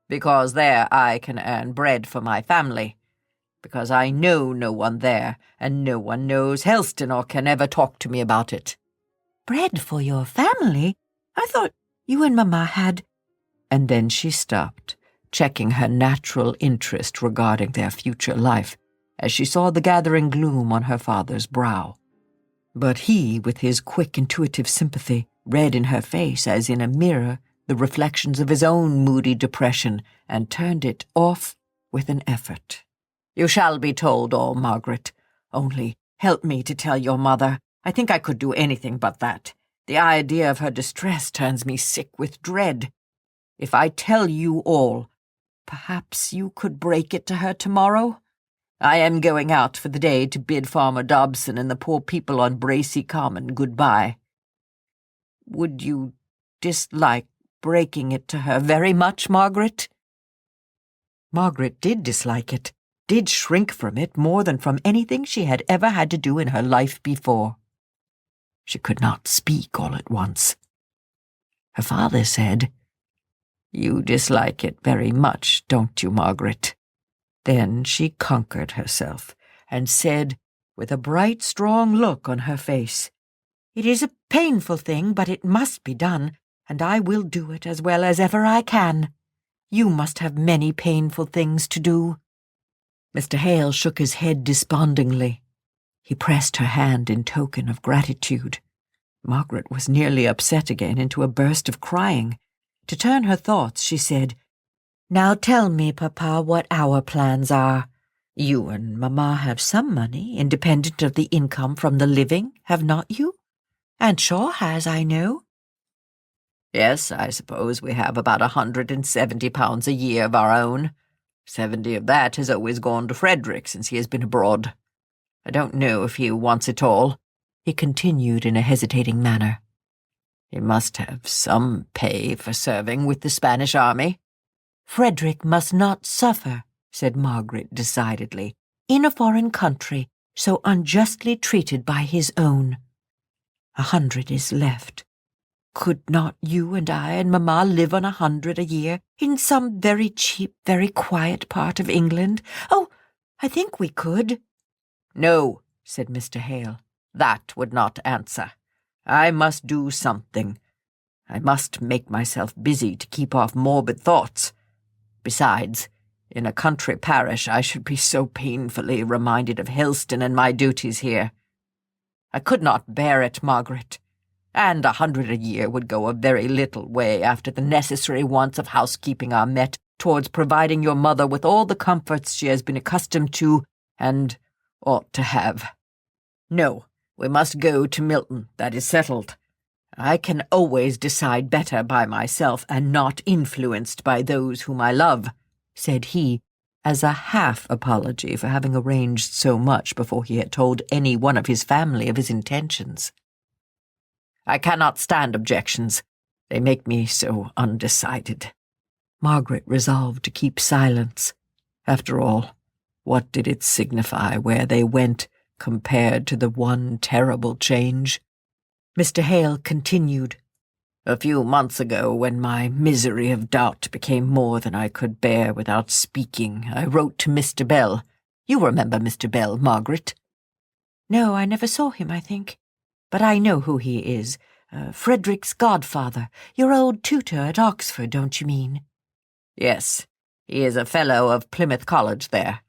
"Because there I can earn bread for my family. Because I know no one there, and no one knows Helston or can ever talk to me about it." "Bread for your family? I thought you and Mamma had—" And then she stopped, checking her natural interest regarding their future life, as she saw the gathering gloom on her father's brow. But he, with his quick intuitive sympathy, read in her face as in a mirror the reflections of his own moody depression, and turned it off with an effort. "You shall be told all, Margaret. Only help me to tell your mother. I think I could do anything but that. The idea of her distress turns me sick with dread. If I tell you all, perhaps you could break it to her tomorrow? I am going out for the day to bid Farmer Dobson and the poor people on Bracy Common good-bye. Would you dislike breaking it to her very much, Margaret?" Margaret did dislike it, did shrink from it more than from anything she had ever had to do in her life before. She could not speak all at once. Her father said, "You dislike it very much, don't you, Margaret?" Then she conquered herself, and said, with a bright, strong look on her face, "It is a painful thing, but it must be done, and I will do it as well as ever I can. You must have many painful things to do." Mr. Hale shook his head despondingly. He pressed her hand in token of gratitude. Margaret was nearly upset again into a burst of crying. To turn her thoughts, she said, "Now tell me, Papa, what our plans are. You and Mamma have some money, independent of the income from the living, have not you? Aunt Shaw has, I know." "Yes, I suppose we have about £170 a year of our own. 70 of that has always gone to Frederick since he has been abroad. I don't know if he wants it all," he continued in a hesitating manner. "He must have some pay for serving with the Spanish army." "Frederick must not suffer," said Margaret decidedly, "in a foreign country, so unjustly treated by his own. 100 is left. Could not you and I and Mamma live on 100 a year in some very cheap, very quiet part of England? Oh, I think we could." "No," said Mr. Hale, "that would not answer. I must do something. I must make myself busy to keep off morbid thoughts. Besides, In a country parish, I should be so painfully reminded of Helston and my duties here. I could not bear it, Margaret, and 100 a year would go a very little way after the necessary wants of housekeeping are met towards providing your mother with all the comforts she has been accustomed to and ought to have. No, we must go to Milton, that is settled. I can always decide better by myself and not influenced by those whom I love, said he, as a half-apology for having arranged so much before he had told any one of his family of his intentions. I cannot stand objections. They make me so undecided. Margaret resolved to keep silence. After all, what did it signify where they went compared to the one terrible change? Mr. Hale continued. A few months ago, when my misery of doubt became more than I could bear without speaking, I wrote to Mr. Bell. You remember Mr. Bell, Margaret? No, I never saw him, I think. But I know who he is. Frederick's godfather. Your old tutor at Oxford, don't you mean? Yes, he is a fellow of Plymouth College there.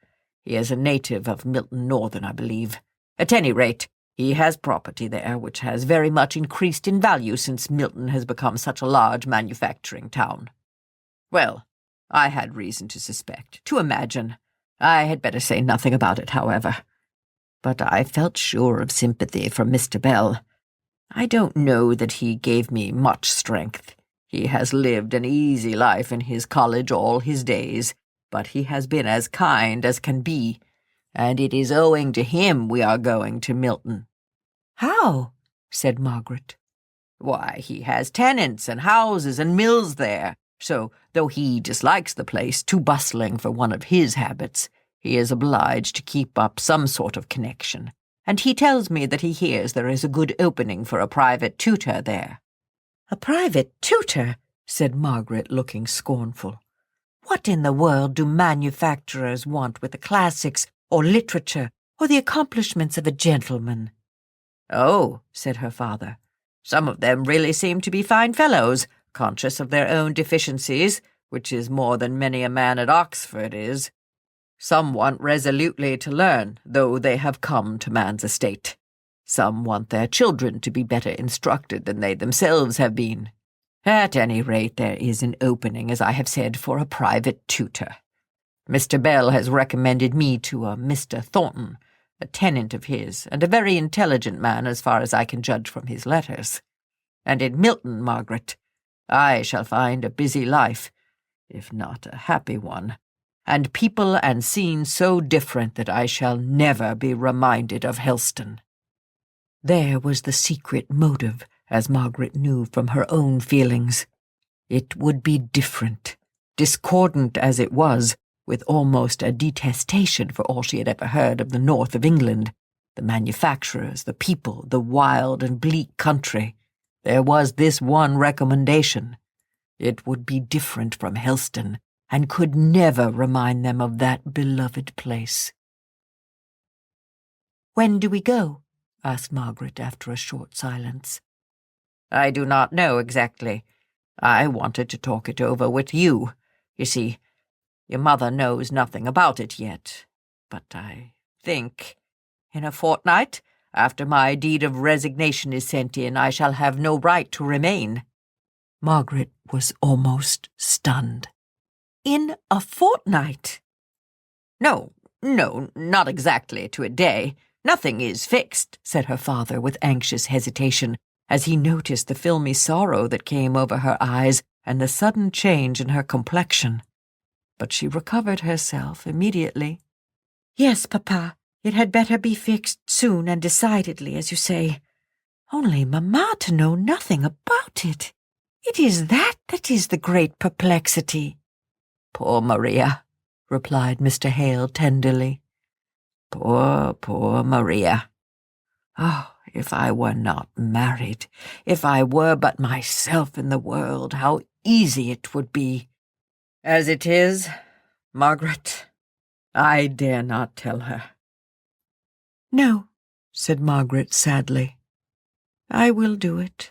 He is a native of Milton Northern, I believe. At any rate, he has property there which has very much increased in value since Milton has become such a large manufacturing town. Well, I had reason to suspect, to imagine. I had better say nothing about it, however. But I felt sure of sympathy from Mr. Bell. I don't know that he gave me much strength. He has lived an easy life in his college all his days, but he has been as kind as can be, and it is owing to him we are going to Milton. How? Said Margaret. Why, he has tenants and houses and mills there, so though he dislikes the place, too bustling for one of his habits, he is obliged to keep up some sort of connection, and he tells me that he hears there is a good opening for a private tutor there. A private tutor? Said Margaret, looking scornful. What in the world do manufacturers want with the classics or literature or the accomplishments of a gentleman? Oh, said her father, some of them really seem to be fine fellows, conscious of their own deficiencies, which is more than many a man at Oxford is. Some want resolutely to learn, though they have come to man's estate. Some want their children to be better instructed than they themselves have been. At any rate, there is an opening, as I have said, for a private tutor. Mr. Bell has recommended me to a Mr. Thornton, a tenant of his, and a very intelligent man as far as I can judge from his letters. And in Milton, Margaret, I shall find a busy life, if not a happy one, and people and scenes so different that I shall never be reminded of Helston. There was the secret motive, as Margaret knew from her own feelings. It would be different, discordant as it was, with almost a detestation for all she had ever heard of the north of England, the manufacturers, the people, the wild and bleak country. There was this one recommendation. It would be different from Helston, and could never remind them of that beloved place. When do we go? Asked Margaret after a short silence. I do not know exactly. I wanted to talk it over with you. You see, your mother knows nothing about it yet, but I think in a fortnight, after my deed of resignation is sent in, I shall have no right to remain. Margaret was almost stunned. In a fortnight? No, not exactly to a day. Nothing is fixed, said her father with anxious hesitation, as he noticed the filmy sorrow that came over her eyes and the sudden change in her complexion. But she recovered herself immediately. Yes, Papa, it had better be fixed soon and decidedly, as you say. Only Mamma to know nothing about it. It is that is the great perplexity. Poor Maria, replied Mr. Hale tenderly. Poor Maria. Oh, if I were not married, if I were but myself in the world, how easy it would be. As it is, Margaret, I dare not tell her. No, said Margaret sadly. I will do it.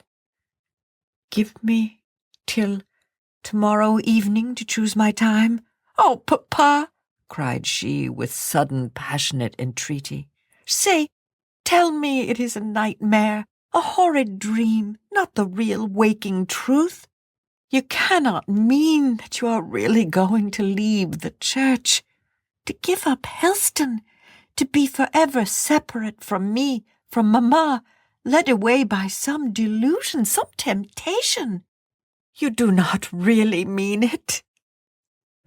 Give me till tomorrow evening to choose my time. "Oh, Papa," cried she with sudden passionate entreaty, tell me it is a nightmare, a horrid dream, not the real waking truth. You cannot mean that you are really going to leave the church, to give up Helston, to be forever separate from me, from Mamma, led away by some delusion, some temptation. You do not really mean it."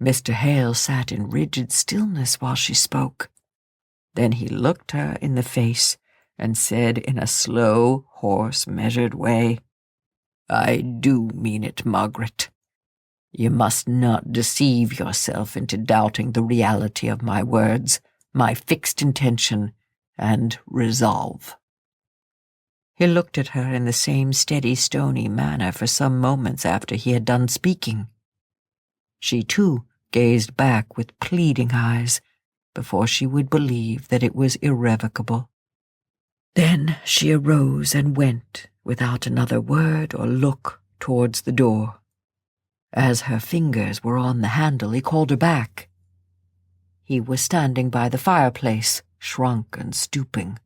Mr. Hale sat in rigid stillness while she spoke. Then he looked her in the face and said in a slow, hoarse, measured way, "I do mean it, Margaret. You must not deceive yourself into doubting the reality of my words, my fixed intention and resolve." He looked at her in the same steady, stony manner for some moments after he had done speaking. She, too, gazed back with pleading eyes before she would believe that it was irrevocable. Then she arose and went, without another word or look, towards the door. As her fingers were on the handle, he called her back. He was standing by the fireplace, shrunk and stooping.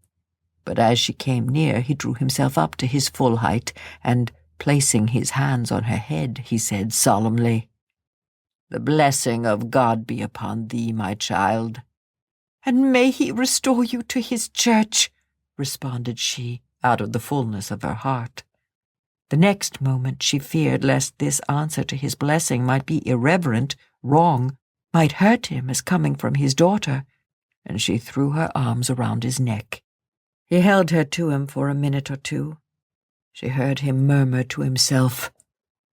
But as she came near, he drew himself up to his full height, and, placing his hands on her head, he said solemnly, "The blessing of God be upon thee, my child." "And may he restore you to his church," responded she, out of the fullness of her heart. The next moment she feared lest this answer to his blessing might be irreverent, wrong, might hurt him as coming from his daughter, and she threw her arms around his neck. He held her to him for a minute or two. She heard him murmur to himself,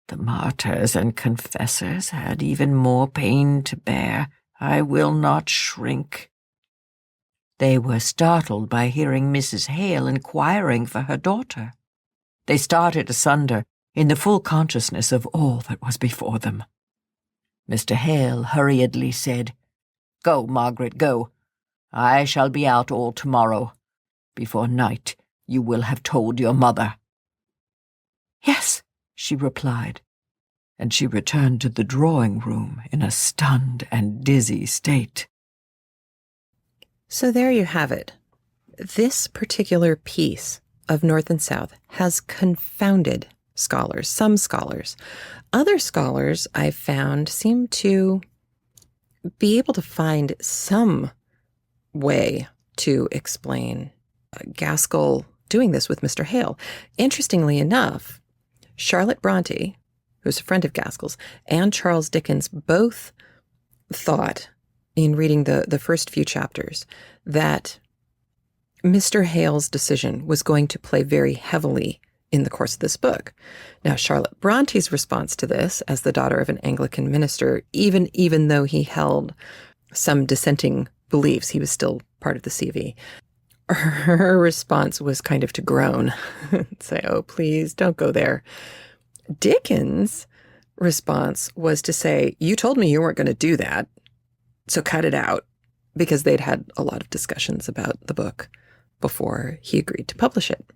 "The martyrs and confessors had even more pain to bear. I will not shrink." They were startled by hearing Mrs. Hale inquiring for her daughter. They started asunder, in the full consciousness of all that was before them. Mr. Hale hurriedly said, "Go, Margaret, go. I shall be out all tomorrow. Before night you will have told your mother." "Yes," she replied, and she returned to the drawing-room in a stunned and dizzy state. So there you have it. This particular piece of North and South has confounded scholars, some scholars. Other scholars, I've found, seem to be able to find some way to explain Gaskell doing this with Mr. Hale. Interestingly enough, Charlotte Bronte, who's a friend of Gaskell's, and Charles Dickens both thought, in reading the first few chapters, that Mr. Hale's decision was going to play very heavily in the course of this book. Now, Charlotte Bronte's response to this, as the daughter of an Anglican minister, even though he held some dissenting beliefs, he was still part of the CV. Her response was kind of to groan, say, "Oh, please don't go there." Dickens' response was to say, "You told me you weren't going to do that, so cut it out," because they'd had a lot of discussions about the book before he agreed to publish it.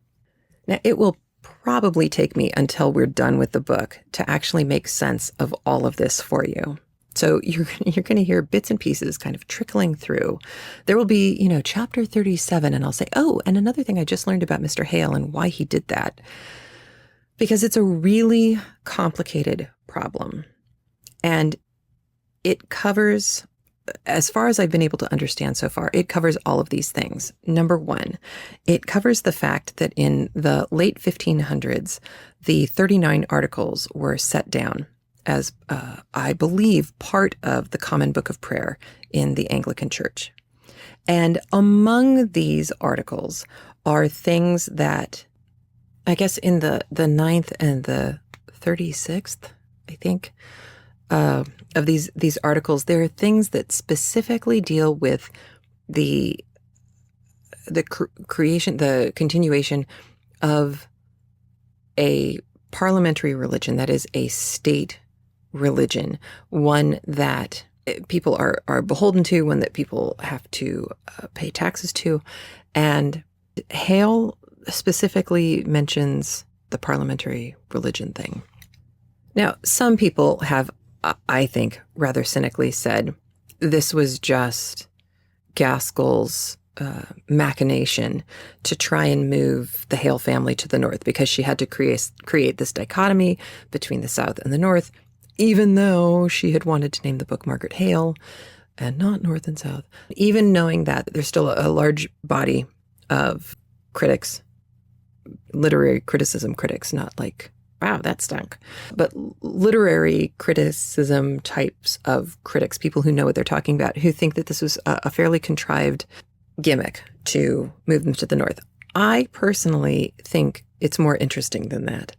Now, it will probably take me until we're done with the book to actually make sense of all of this for you. So you're going to hear bits and pieces kind of trickling through. There will be, chapter 37, and I'll say, "Oh, and another thing I just learned about Mr. Hale and why he did that." Because it's a really complicated problem. And it covers, as far as I've been able to understand so far, it covers all of these things. Number one, it covers the fact that in the late 1500s, the 39 Articles were set down as, I believe, part of the Common Book of Prayer in the Anglican Church. And among these articles are things that, I guess in the 9th and the 36th, I think, of these articles, there are things that specifically deal with the creation, the continuation of a parliamentary religion, that is a state religion, one that people are beholden to, one that people have to pay taxes to. And Hale specifically mentions the parliamentary religion thing. Now, some people have I think, rather cynically said this was just Gaskell's machination to try and move the Hale family to the north, because she had to create this dichotomy between the South and the North, even though she had wanted to name the book Margaret Hale and not North and South. Even knowing that there's still a large body of critics, literary criticism critics, not like, wow, that stunk, but literary criticism types of critics, people who know what they're talking about, who think that this was a fairly contrived gimmick to move them to the north. I personally think it's more interesting than that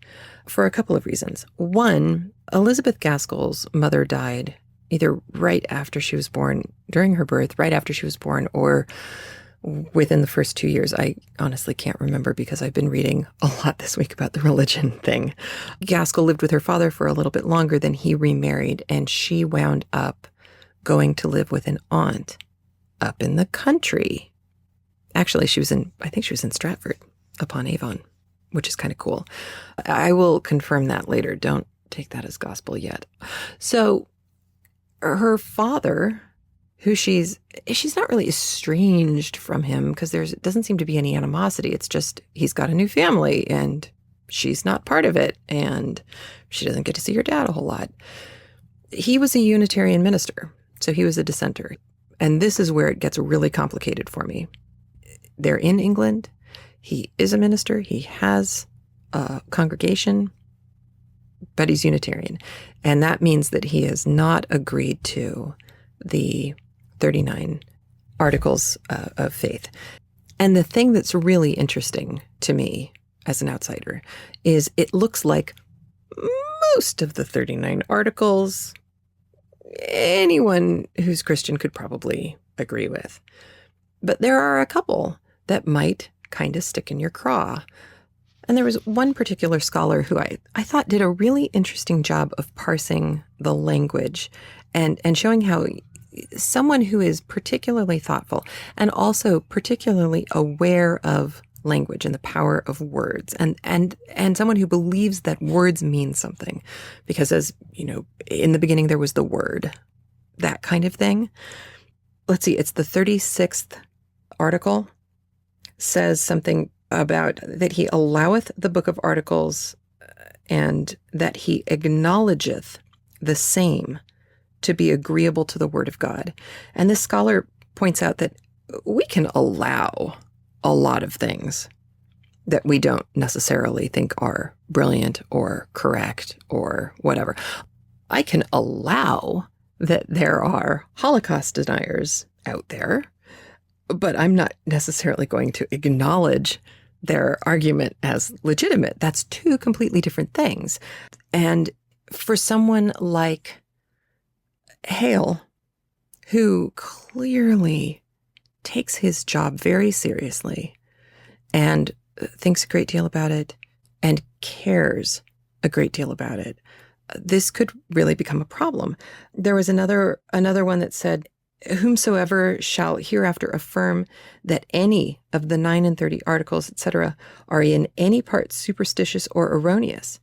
for a couple of reasons. One, Elizabeth Gaskell's mother died either right after she was born, during her birth, right after she was born, or within the first 2 years. I honestly can't remember because I've been reading a lot this week about the religion thing. Gaskell lived with her father for a little bit longer, then he remarried, and she wound up going to live with an aunt up in the country. Actually, I think she was in Stratford upon Avon, which is kind of cool. I will confirm that later. Don't take that as gospel yet. So her father, who she's not really estranged from him, because there doesn't seem to be any animosity. It's just he's got a new family and she's not part of it, and she doesn't get to see her dad a whole lot. He was a Unitarian minister, so he was a dissenter. And this is where it gets really complicated for me. They're in England. He is a minister. He has a congregation, but he's Unitarian. And that means that he has not agreed to the 39 articles of faith. And the thing that's really interesting to me as an outsider is it looks like most of the 39 articles anyone who's Christian could probably agree with. But there are a couple that might kind of stick in your craw. And there was one particular scholar who I thought did a really interesting job of parsing the language and showing how someone who is particularly thoughtful and also particularly aware of language and the power of words, and someone who believes that words mean something, because, as you know, in the beginning there was the word, that kind of thing. Let's see, it's the 36th article, says something about that he alloweth the book of articles, and that he acknowledgeth the same to be agreeable to the word of God. And this scholar points out that we can allow a lot of things that we don't necessarily think are brilliant or correct or whatever. I can allow that there are Holocaust deniers out there, but I'm not necessarily going to acknowledge their argument as legitimate. That's two completely different things. And for someone like Hale, who clearly takes his job very seriously and thinks a great deal about it and cares a great deal about it, this could really become a problem. There was another one that said, whomsoever shall hereafter affirm that any of the 39 articles, etc., are in any part superstitious or erroneous,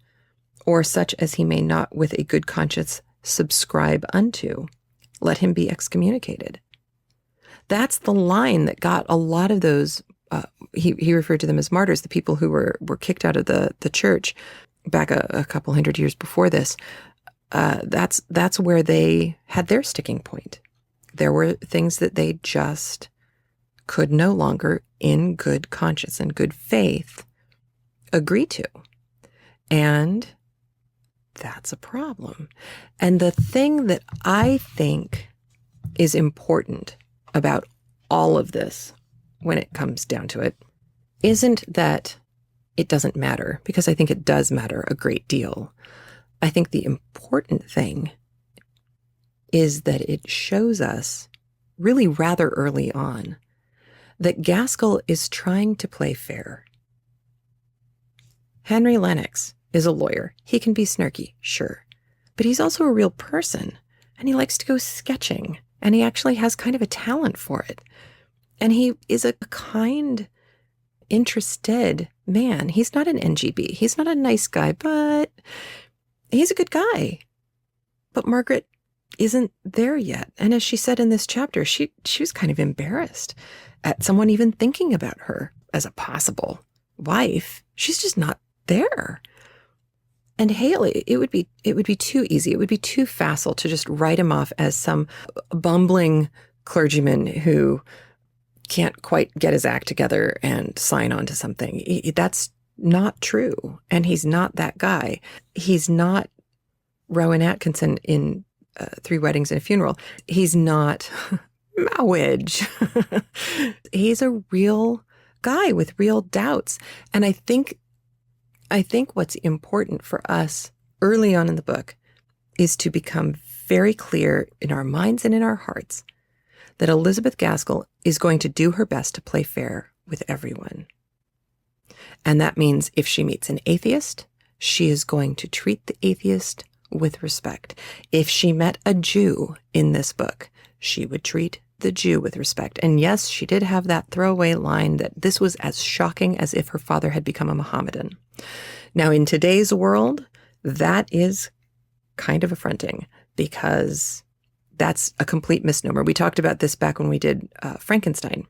or such as he may not with a good conscience subscribe unto, let him be excommunicated. That's the line that got a lot of those, he referred to them as martyrs, the people who were kicked out of the church back a couple hundred years before this. That's where they had their sticking point. There were things that they just could no longer, in good conscience and good faith, agree to. And that's a problem. And the thing that I think is important about all of this, when it comes down to it, isn't that it doesn't matter, because I think it does matter a great deal. I think the important thing is that it shows us really rather early on that Gaskell is trying to play fair. Henry Lennox is a lawyer. He can be snarky, sure, but he's also a real person, and he likes to go sketching, and he actually has kind of a talent for it. And he is a kind, interested man. He's not an NGB. He's not a nice guy, but he's a good guy. But Margaret isn't there yet. And as she said in this chapter, she was kind of embarrassed at someone even thinking about her as a possible wife. She's just not there. And Hale, it would be too easy. It would be too facile to just write him off as some bumbling clergyman who can't quite get his act together and sign on to something. That's not true. And he's not that guy. He's not Rowan Atkinson in 3 Weddings and a Funeral. He's not Mowage. He's a real guy with real doubts. And I think what's important for us early on in the book is to become very clear in our minds and in our hearts that Elizabeth Gaskell is going to do her best to play fair with everyone. And that means if she meets an atheist, she is going to treat the atheist with respect. If she met a Jew in this book, she would treat the Jew with respect. And yes, she did have that throwaway line that this was as shocking as if her father had become a Mohammedan. Now, in today's world, that is kind of affronting because that's a complete misnomer. We talked about this back when we did Frankenstein.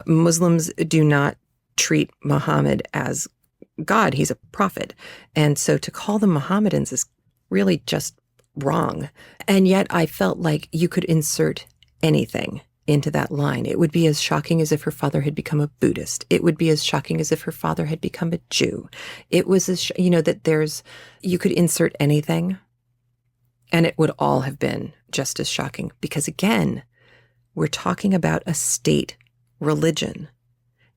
Muslims do not treat Muhammad as God. He's a prophet. And so to call them Mohammedans is really just wrong. And yet I felt like you could insert anything into that line. It would be as shocking as if her father had become a Buddhist. It would be as shocking as if her father had become a Jew. It was as, that you could insert anything and it would all have been just as shocking. Because again, we're talking about a state religion.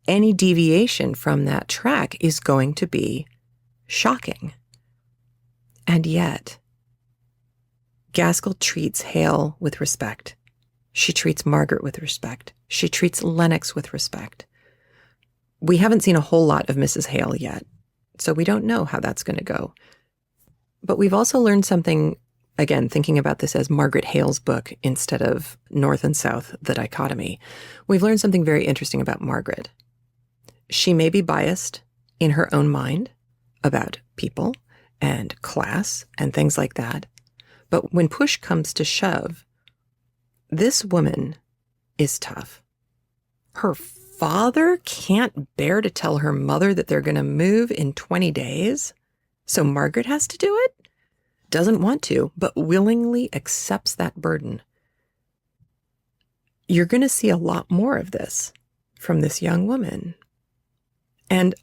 Any deviation from that track is going to be shocking. And yet, Gaskell treats Hale with respect. She treats Margaret with respect. She treats Lennox with respect. We haven't seen a whole lot of Mrs. Hale yet, so we don't know how that's going to go. But we've also learned something, again, thinking about this as Margaret Hale's book instead of North and South, the dichotomy. We've learned something very interesting about Margaret. She may be biased in her own mind about people and class and things like that. But when push comes to shove, this woman is tough. Her father can't bear to tell her mother that they're going to move in 20 days. So Margaret has to do it? Doesn't want to, but willingly accepts that burden. You're going to see a lot more of this from this young woman. And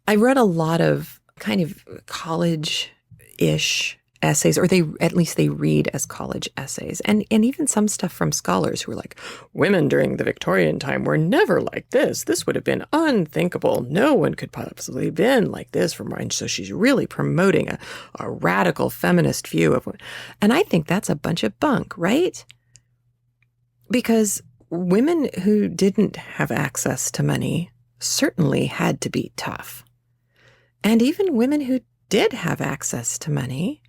I read a lot of kind of college-ish essays, or at least they read as college essays, and even some stuff from scholars who were like, women during the Victorian time were never like this. This would have been unthinkable. No one could possibly have been like this from mine. So she's really promoting a radical feminist view of women. And I think that's a bunch of bunk, right? Because women who didn't have access to money certainly had to be tough. And even women who did have access to money,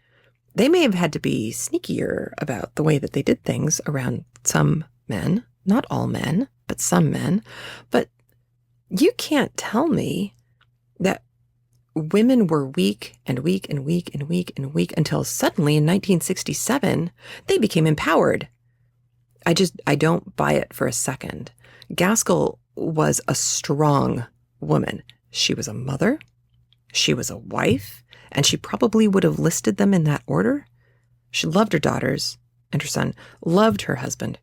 they may have had to be sneakier about the way that they did things around some men, not all men, but some men. But you can't tell me that women were weak and weak and weak and weak and weak until suddenly in 1967, they became empowered. I don't buy it for a second. Gaskell was a strong woman. She was a mother. She was a wife. And she probably would have listed them in that order. She loved her daughters and her son, loved her husband,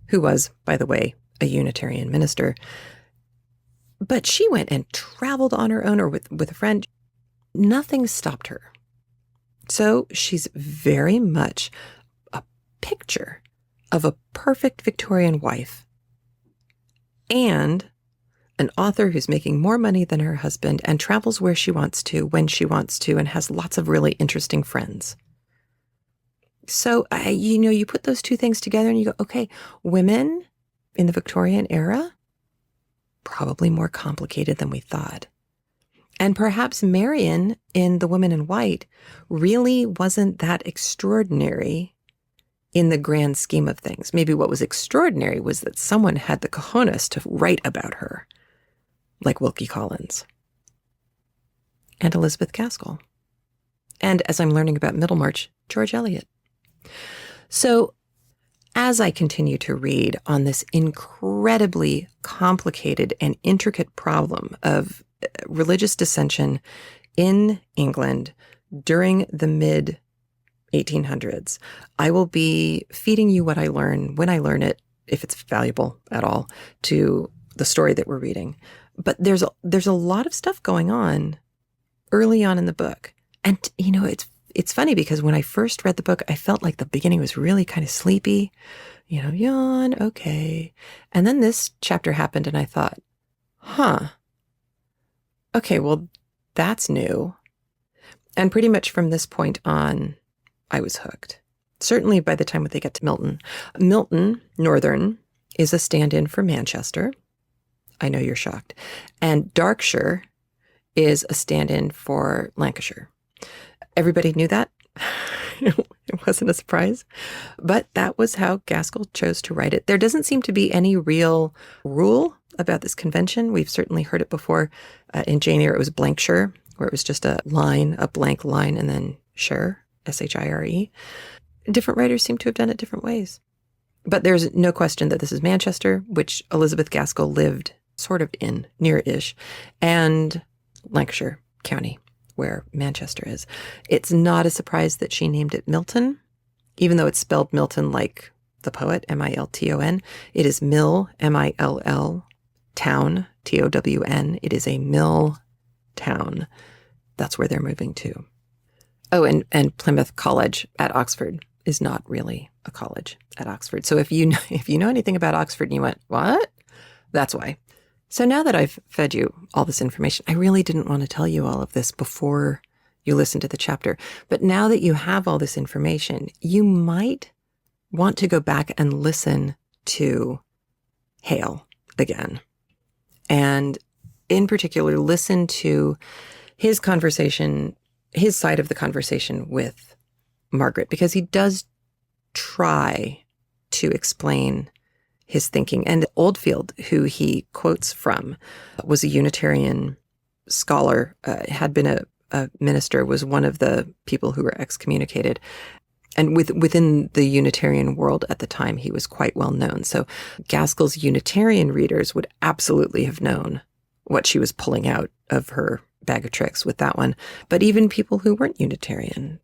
who was, by the way, a Unitarian minister. But she went and traveled on her own or with a friend. Nothing stopped her. So she's very much a picture of a perfect Victorian wife and an author who's making more money than her husband and travels where she wants to, when she wants to, and has lots of really interesting friends. So, you put those two things together and you go, okay, women in the Victorian era, probably more complicated than we thought. And perhaps Marion in The Woman in White really wasn't that extraordinary in the grand scheme of things. Maybe what was extraordinary was that someone had the cojones to write about her, like Wilkie Collins and Elizabeth Gaskell. And as I'm learning about Middlemarch, George Eliot. So as I continue to read on this incredibly complicated and intricate problem of religious dissension in England during the mid 1800s, I will be feeding you what I learn when I learn it, if it's valuable at all, to the story that we're reading. But there's a lot of stuff going on early on in the book. And, it's funny because when I first read the book, I felt like the beginning was really kind of sleepy, yawn, okay. And then this chapter happened and I thought, okay, well, that's new. And pretty much from this point on, I was hooked. Certainly by the time that they get to Milton. Milton, Northern, is a stand-in for Manchester. I know you're shocked. And Darkshire is a stand-in for Lancashire. Everybody knew that. It wasn't a surprise. But that was how Gaskell chose to write it. There doesn't seem to be any real rule about this convention. We've certainly heard it before. In Jane Eyre, it was Blankshire, where it was just a blank line, and then shire, S-H-I-R-E. Different writers seem to have done it different ways. But there's no question that this is Manchester, which Elizabeth Gaskell lived sort of in, near-ish, and Lancashire County, where Manchester is. It's not a surprise that she named it Milton, even though it's spelled Milton like the poet, M-I-L-T-O-N. It is Mill, M-I-L-L, town, T-O-W-N. It is a mill town. That's where they're moving to. Oh, and Plymouth College at Oxford is not really a college at Oxford. So if you know anything about Oxford and you went, what? That's why. So now that I've fed you all this information, I really didn't want to tell you all of this before you listen to the chapter. But now that you have all this information, you might want to go back and listen to Hale again. And in particular, listen to his side of the conversation with Margaret, because he does try to explain his thinking. And Oldfield, who he quotes from, was a Unitarian scholar, had been a minister, was one of the people who were excommunicated. And within the Unitarian world at the time, he was quite well known. So Gaskell's Unitarian readers would absolutely have known what she was pulling out of her bag of tricks with that one. But even people who weren't Unitarian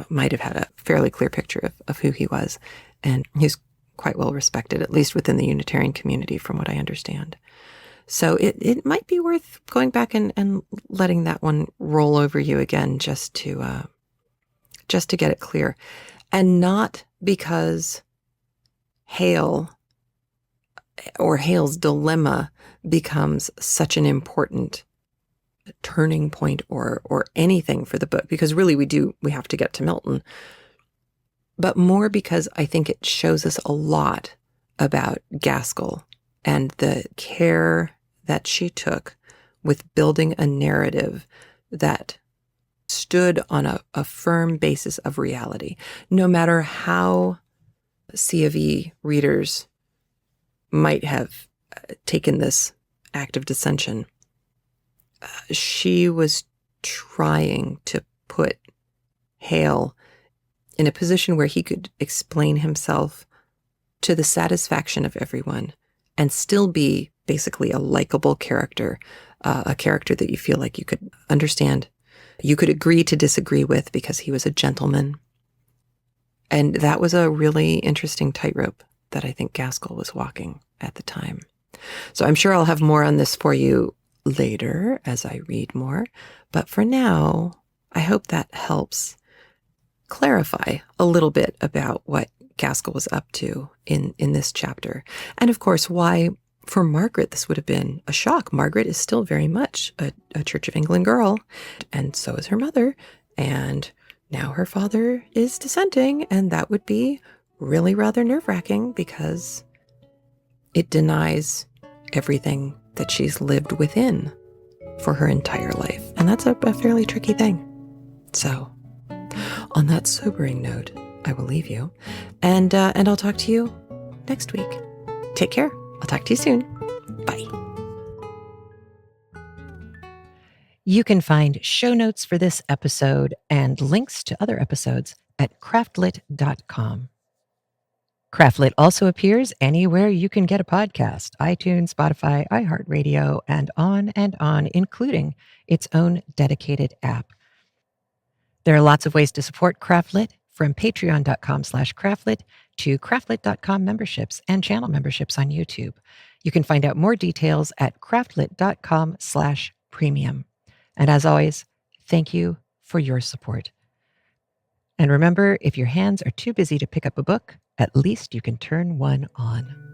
might have had a fairly clear picture of who he was. And he's quite well respected, at least within the Unitarian community, from what I understand. So it might be worth going back and letting that one roll over you again, just to get it clear. And not because Hale or Hale's dilemma becomes such an important turning point or anything for the book, because really we have to get to Milton, but more because I think it shows us a lot about Gaskell and the care that she took with building a narrative that stood on a firm basis of reality. No matter how C of E readers might have taken this act of dissension, she was trying to put Hale in a position where he could explain himself to the satisfaction of everyone and still be basically a likable character, a character that you feel like you could understand, you could agree to disagree with, because he was a gentleman. And that was a really interesting tightrope that I think Gaskell was walking at the time. So I'm sure I'll have more on this for you later as I read more. But for now, I hope that helps clarify a little bit about what Gaskell was up to in this chapter. And of course, why for Margaret this would have been a shock. Margaret is still very much a Church of England girl, and so is her mother. And now her father is dissenting, and that would be really rather nerve-wracking, because it denies everything that she's lived within for her entire life. And that's a fairly tricky thing. So on that sobering note, I will leave you, and I'll talk to you next week. Take care. I'll talk to you soon. Bye. You can find show notes for this episode and links to other episodes at craftlit.com. CraftLit also appears anywhere you can get a podcast: iTunes, Spotify, iHeartRadio, and on, including its own dedicated app. There are lots of ways to support CraftLit, from patreon.com/craftlit to craftlit.com memberships and channel memberships on YouTube. You can find out more details at craftlit.com/premium. And as always, thank you for your support. And remember, if your hands are too busy to pick up a book, at least you can turn one on.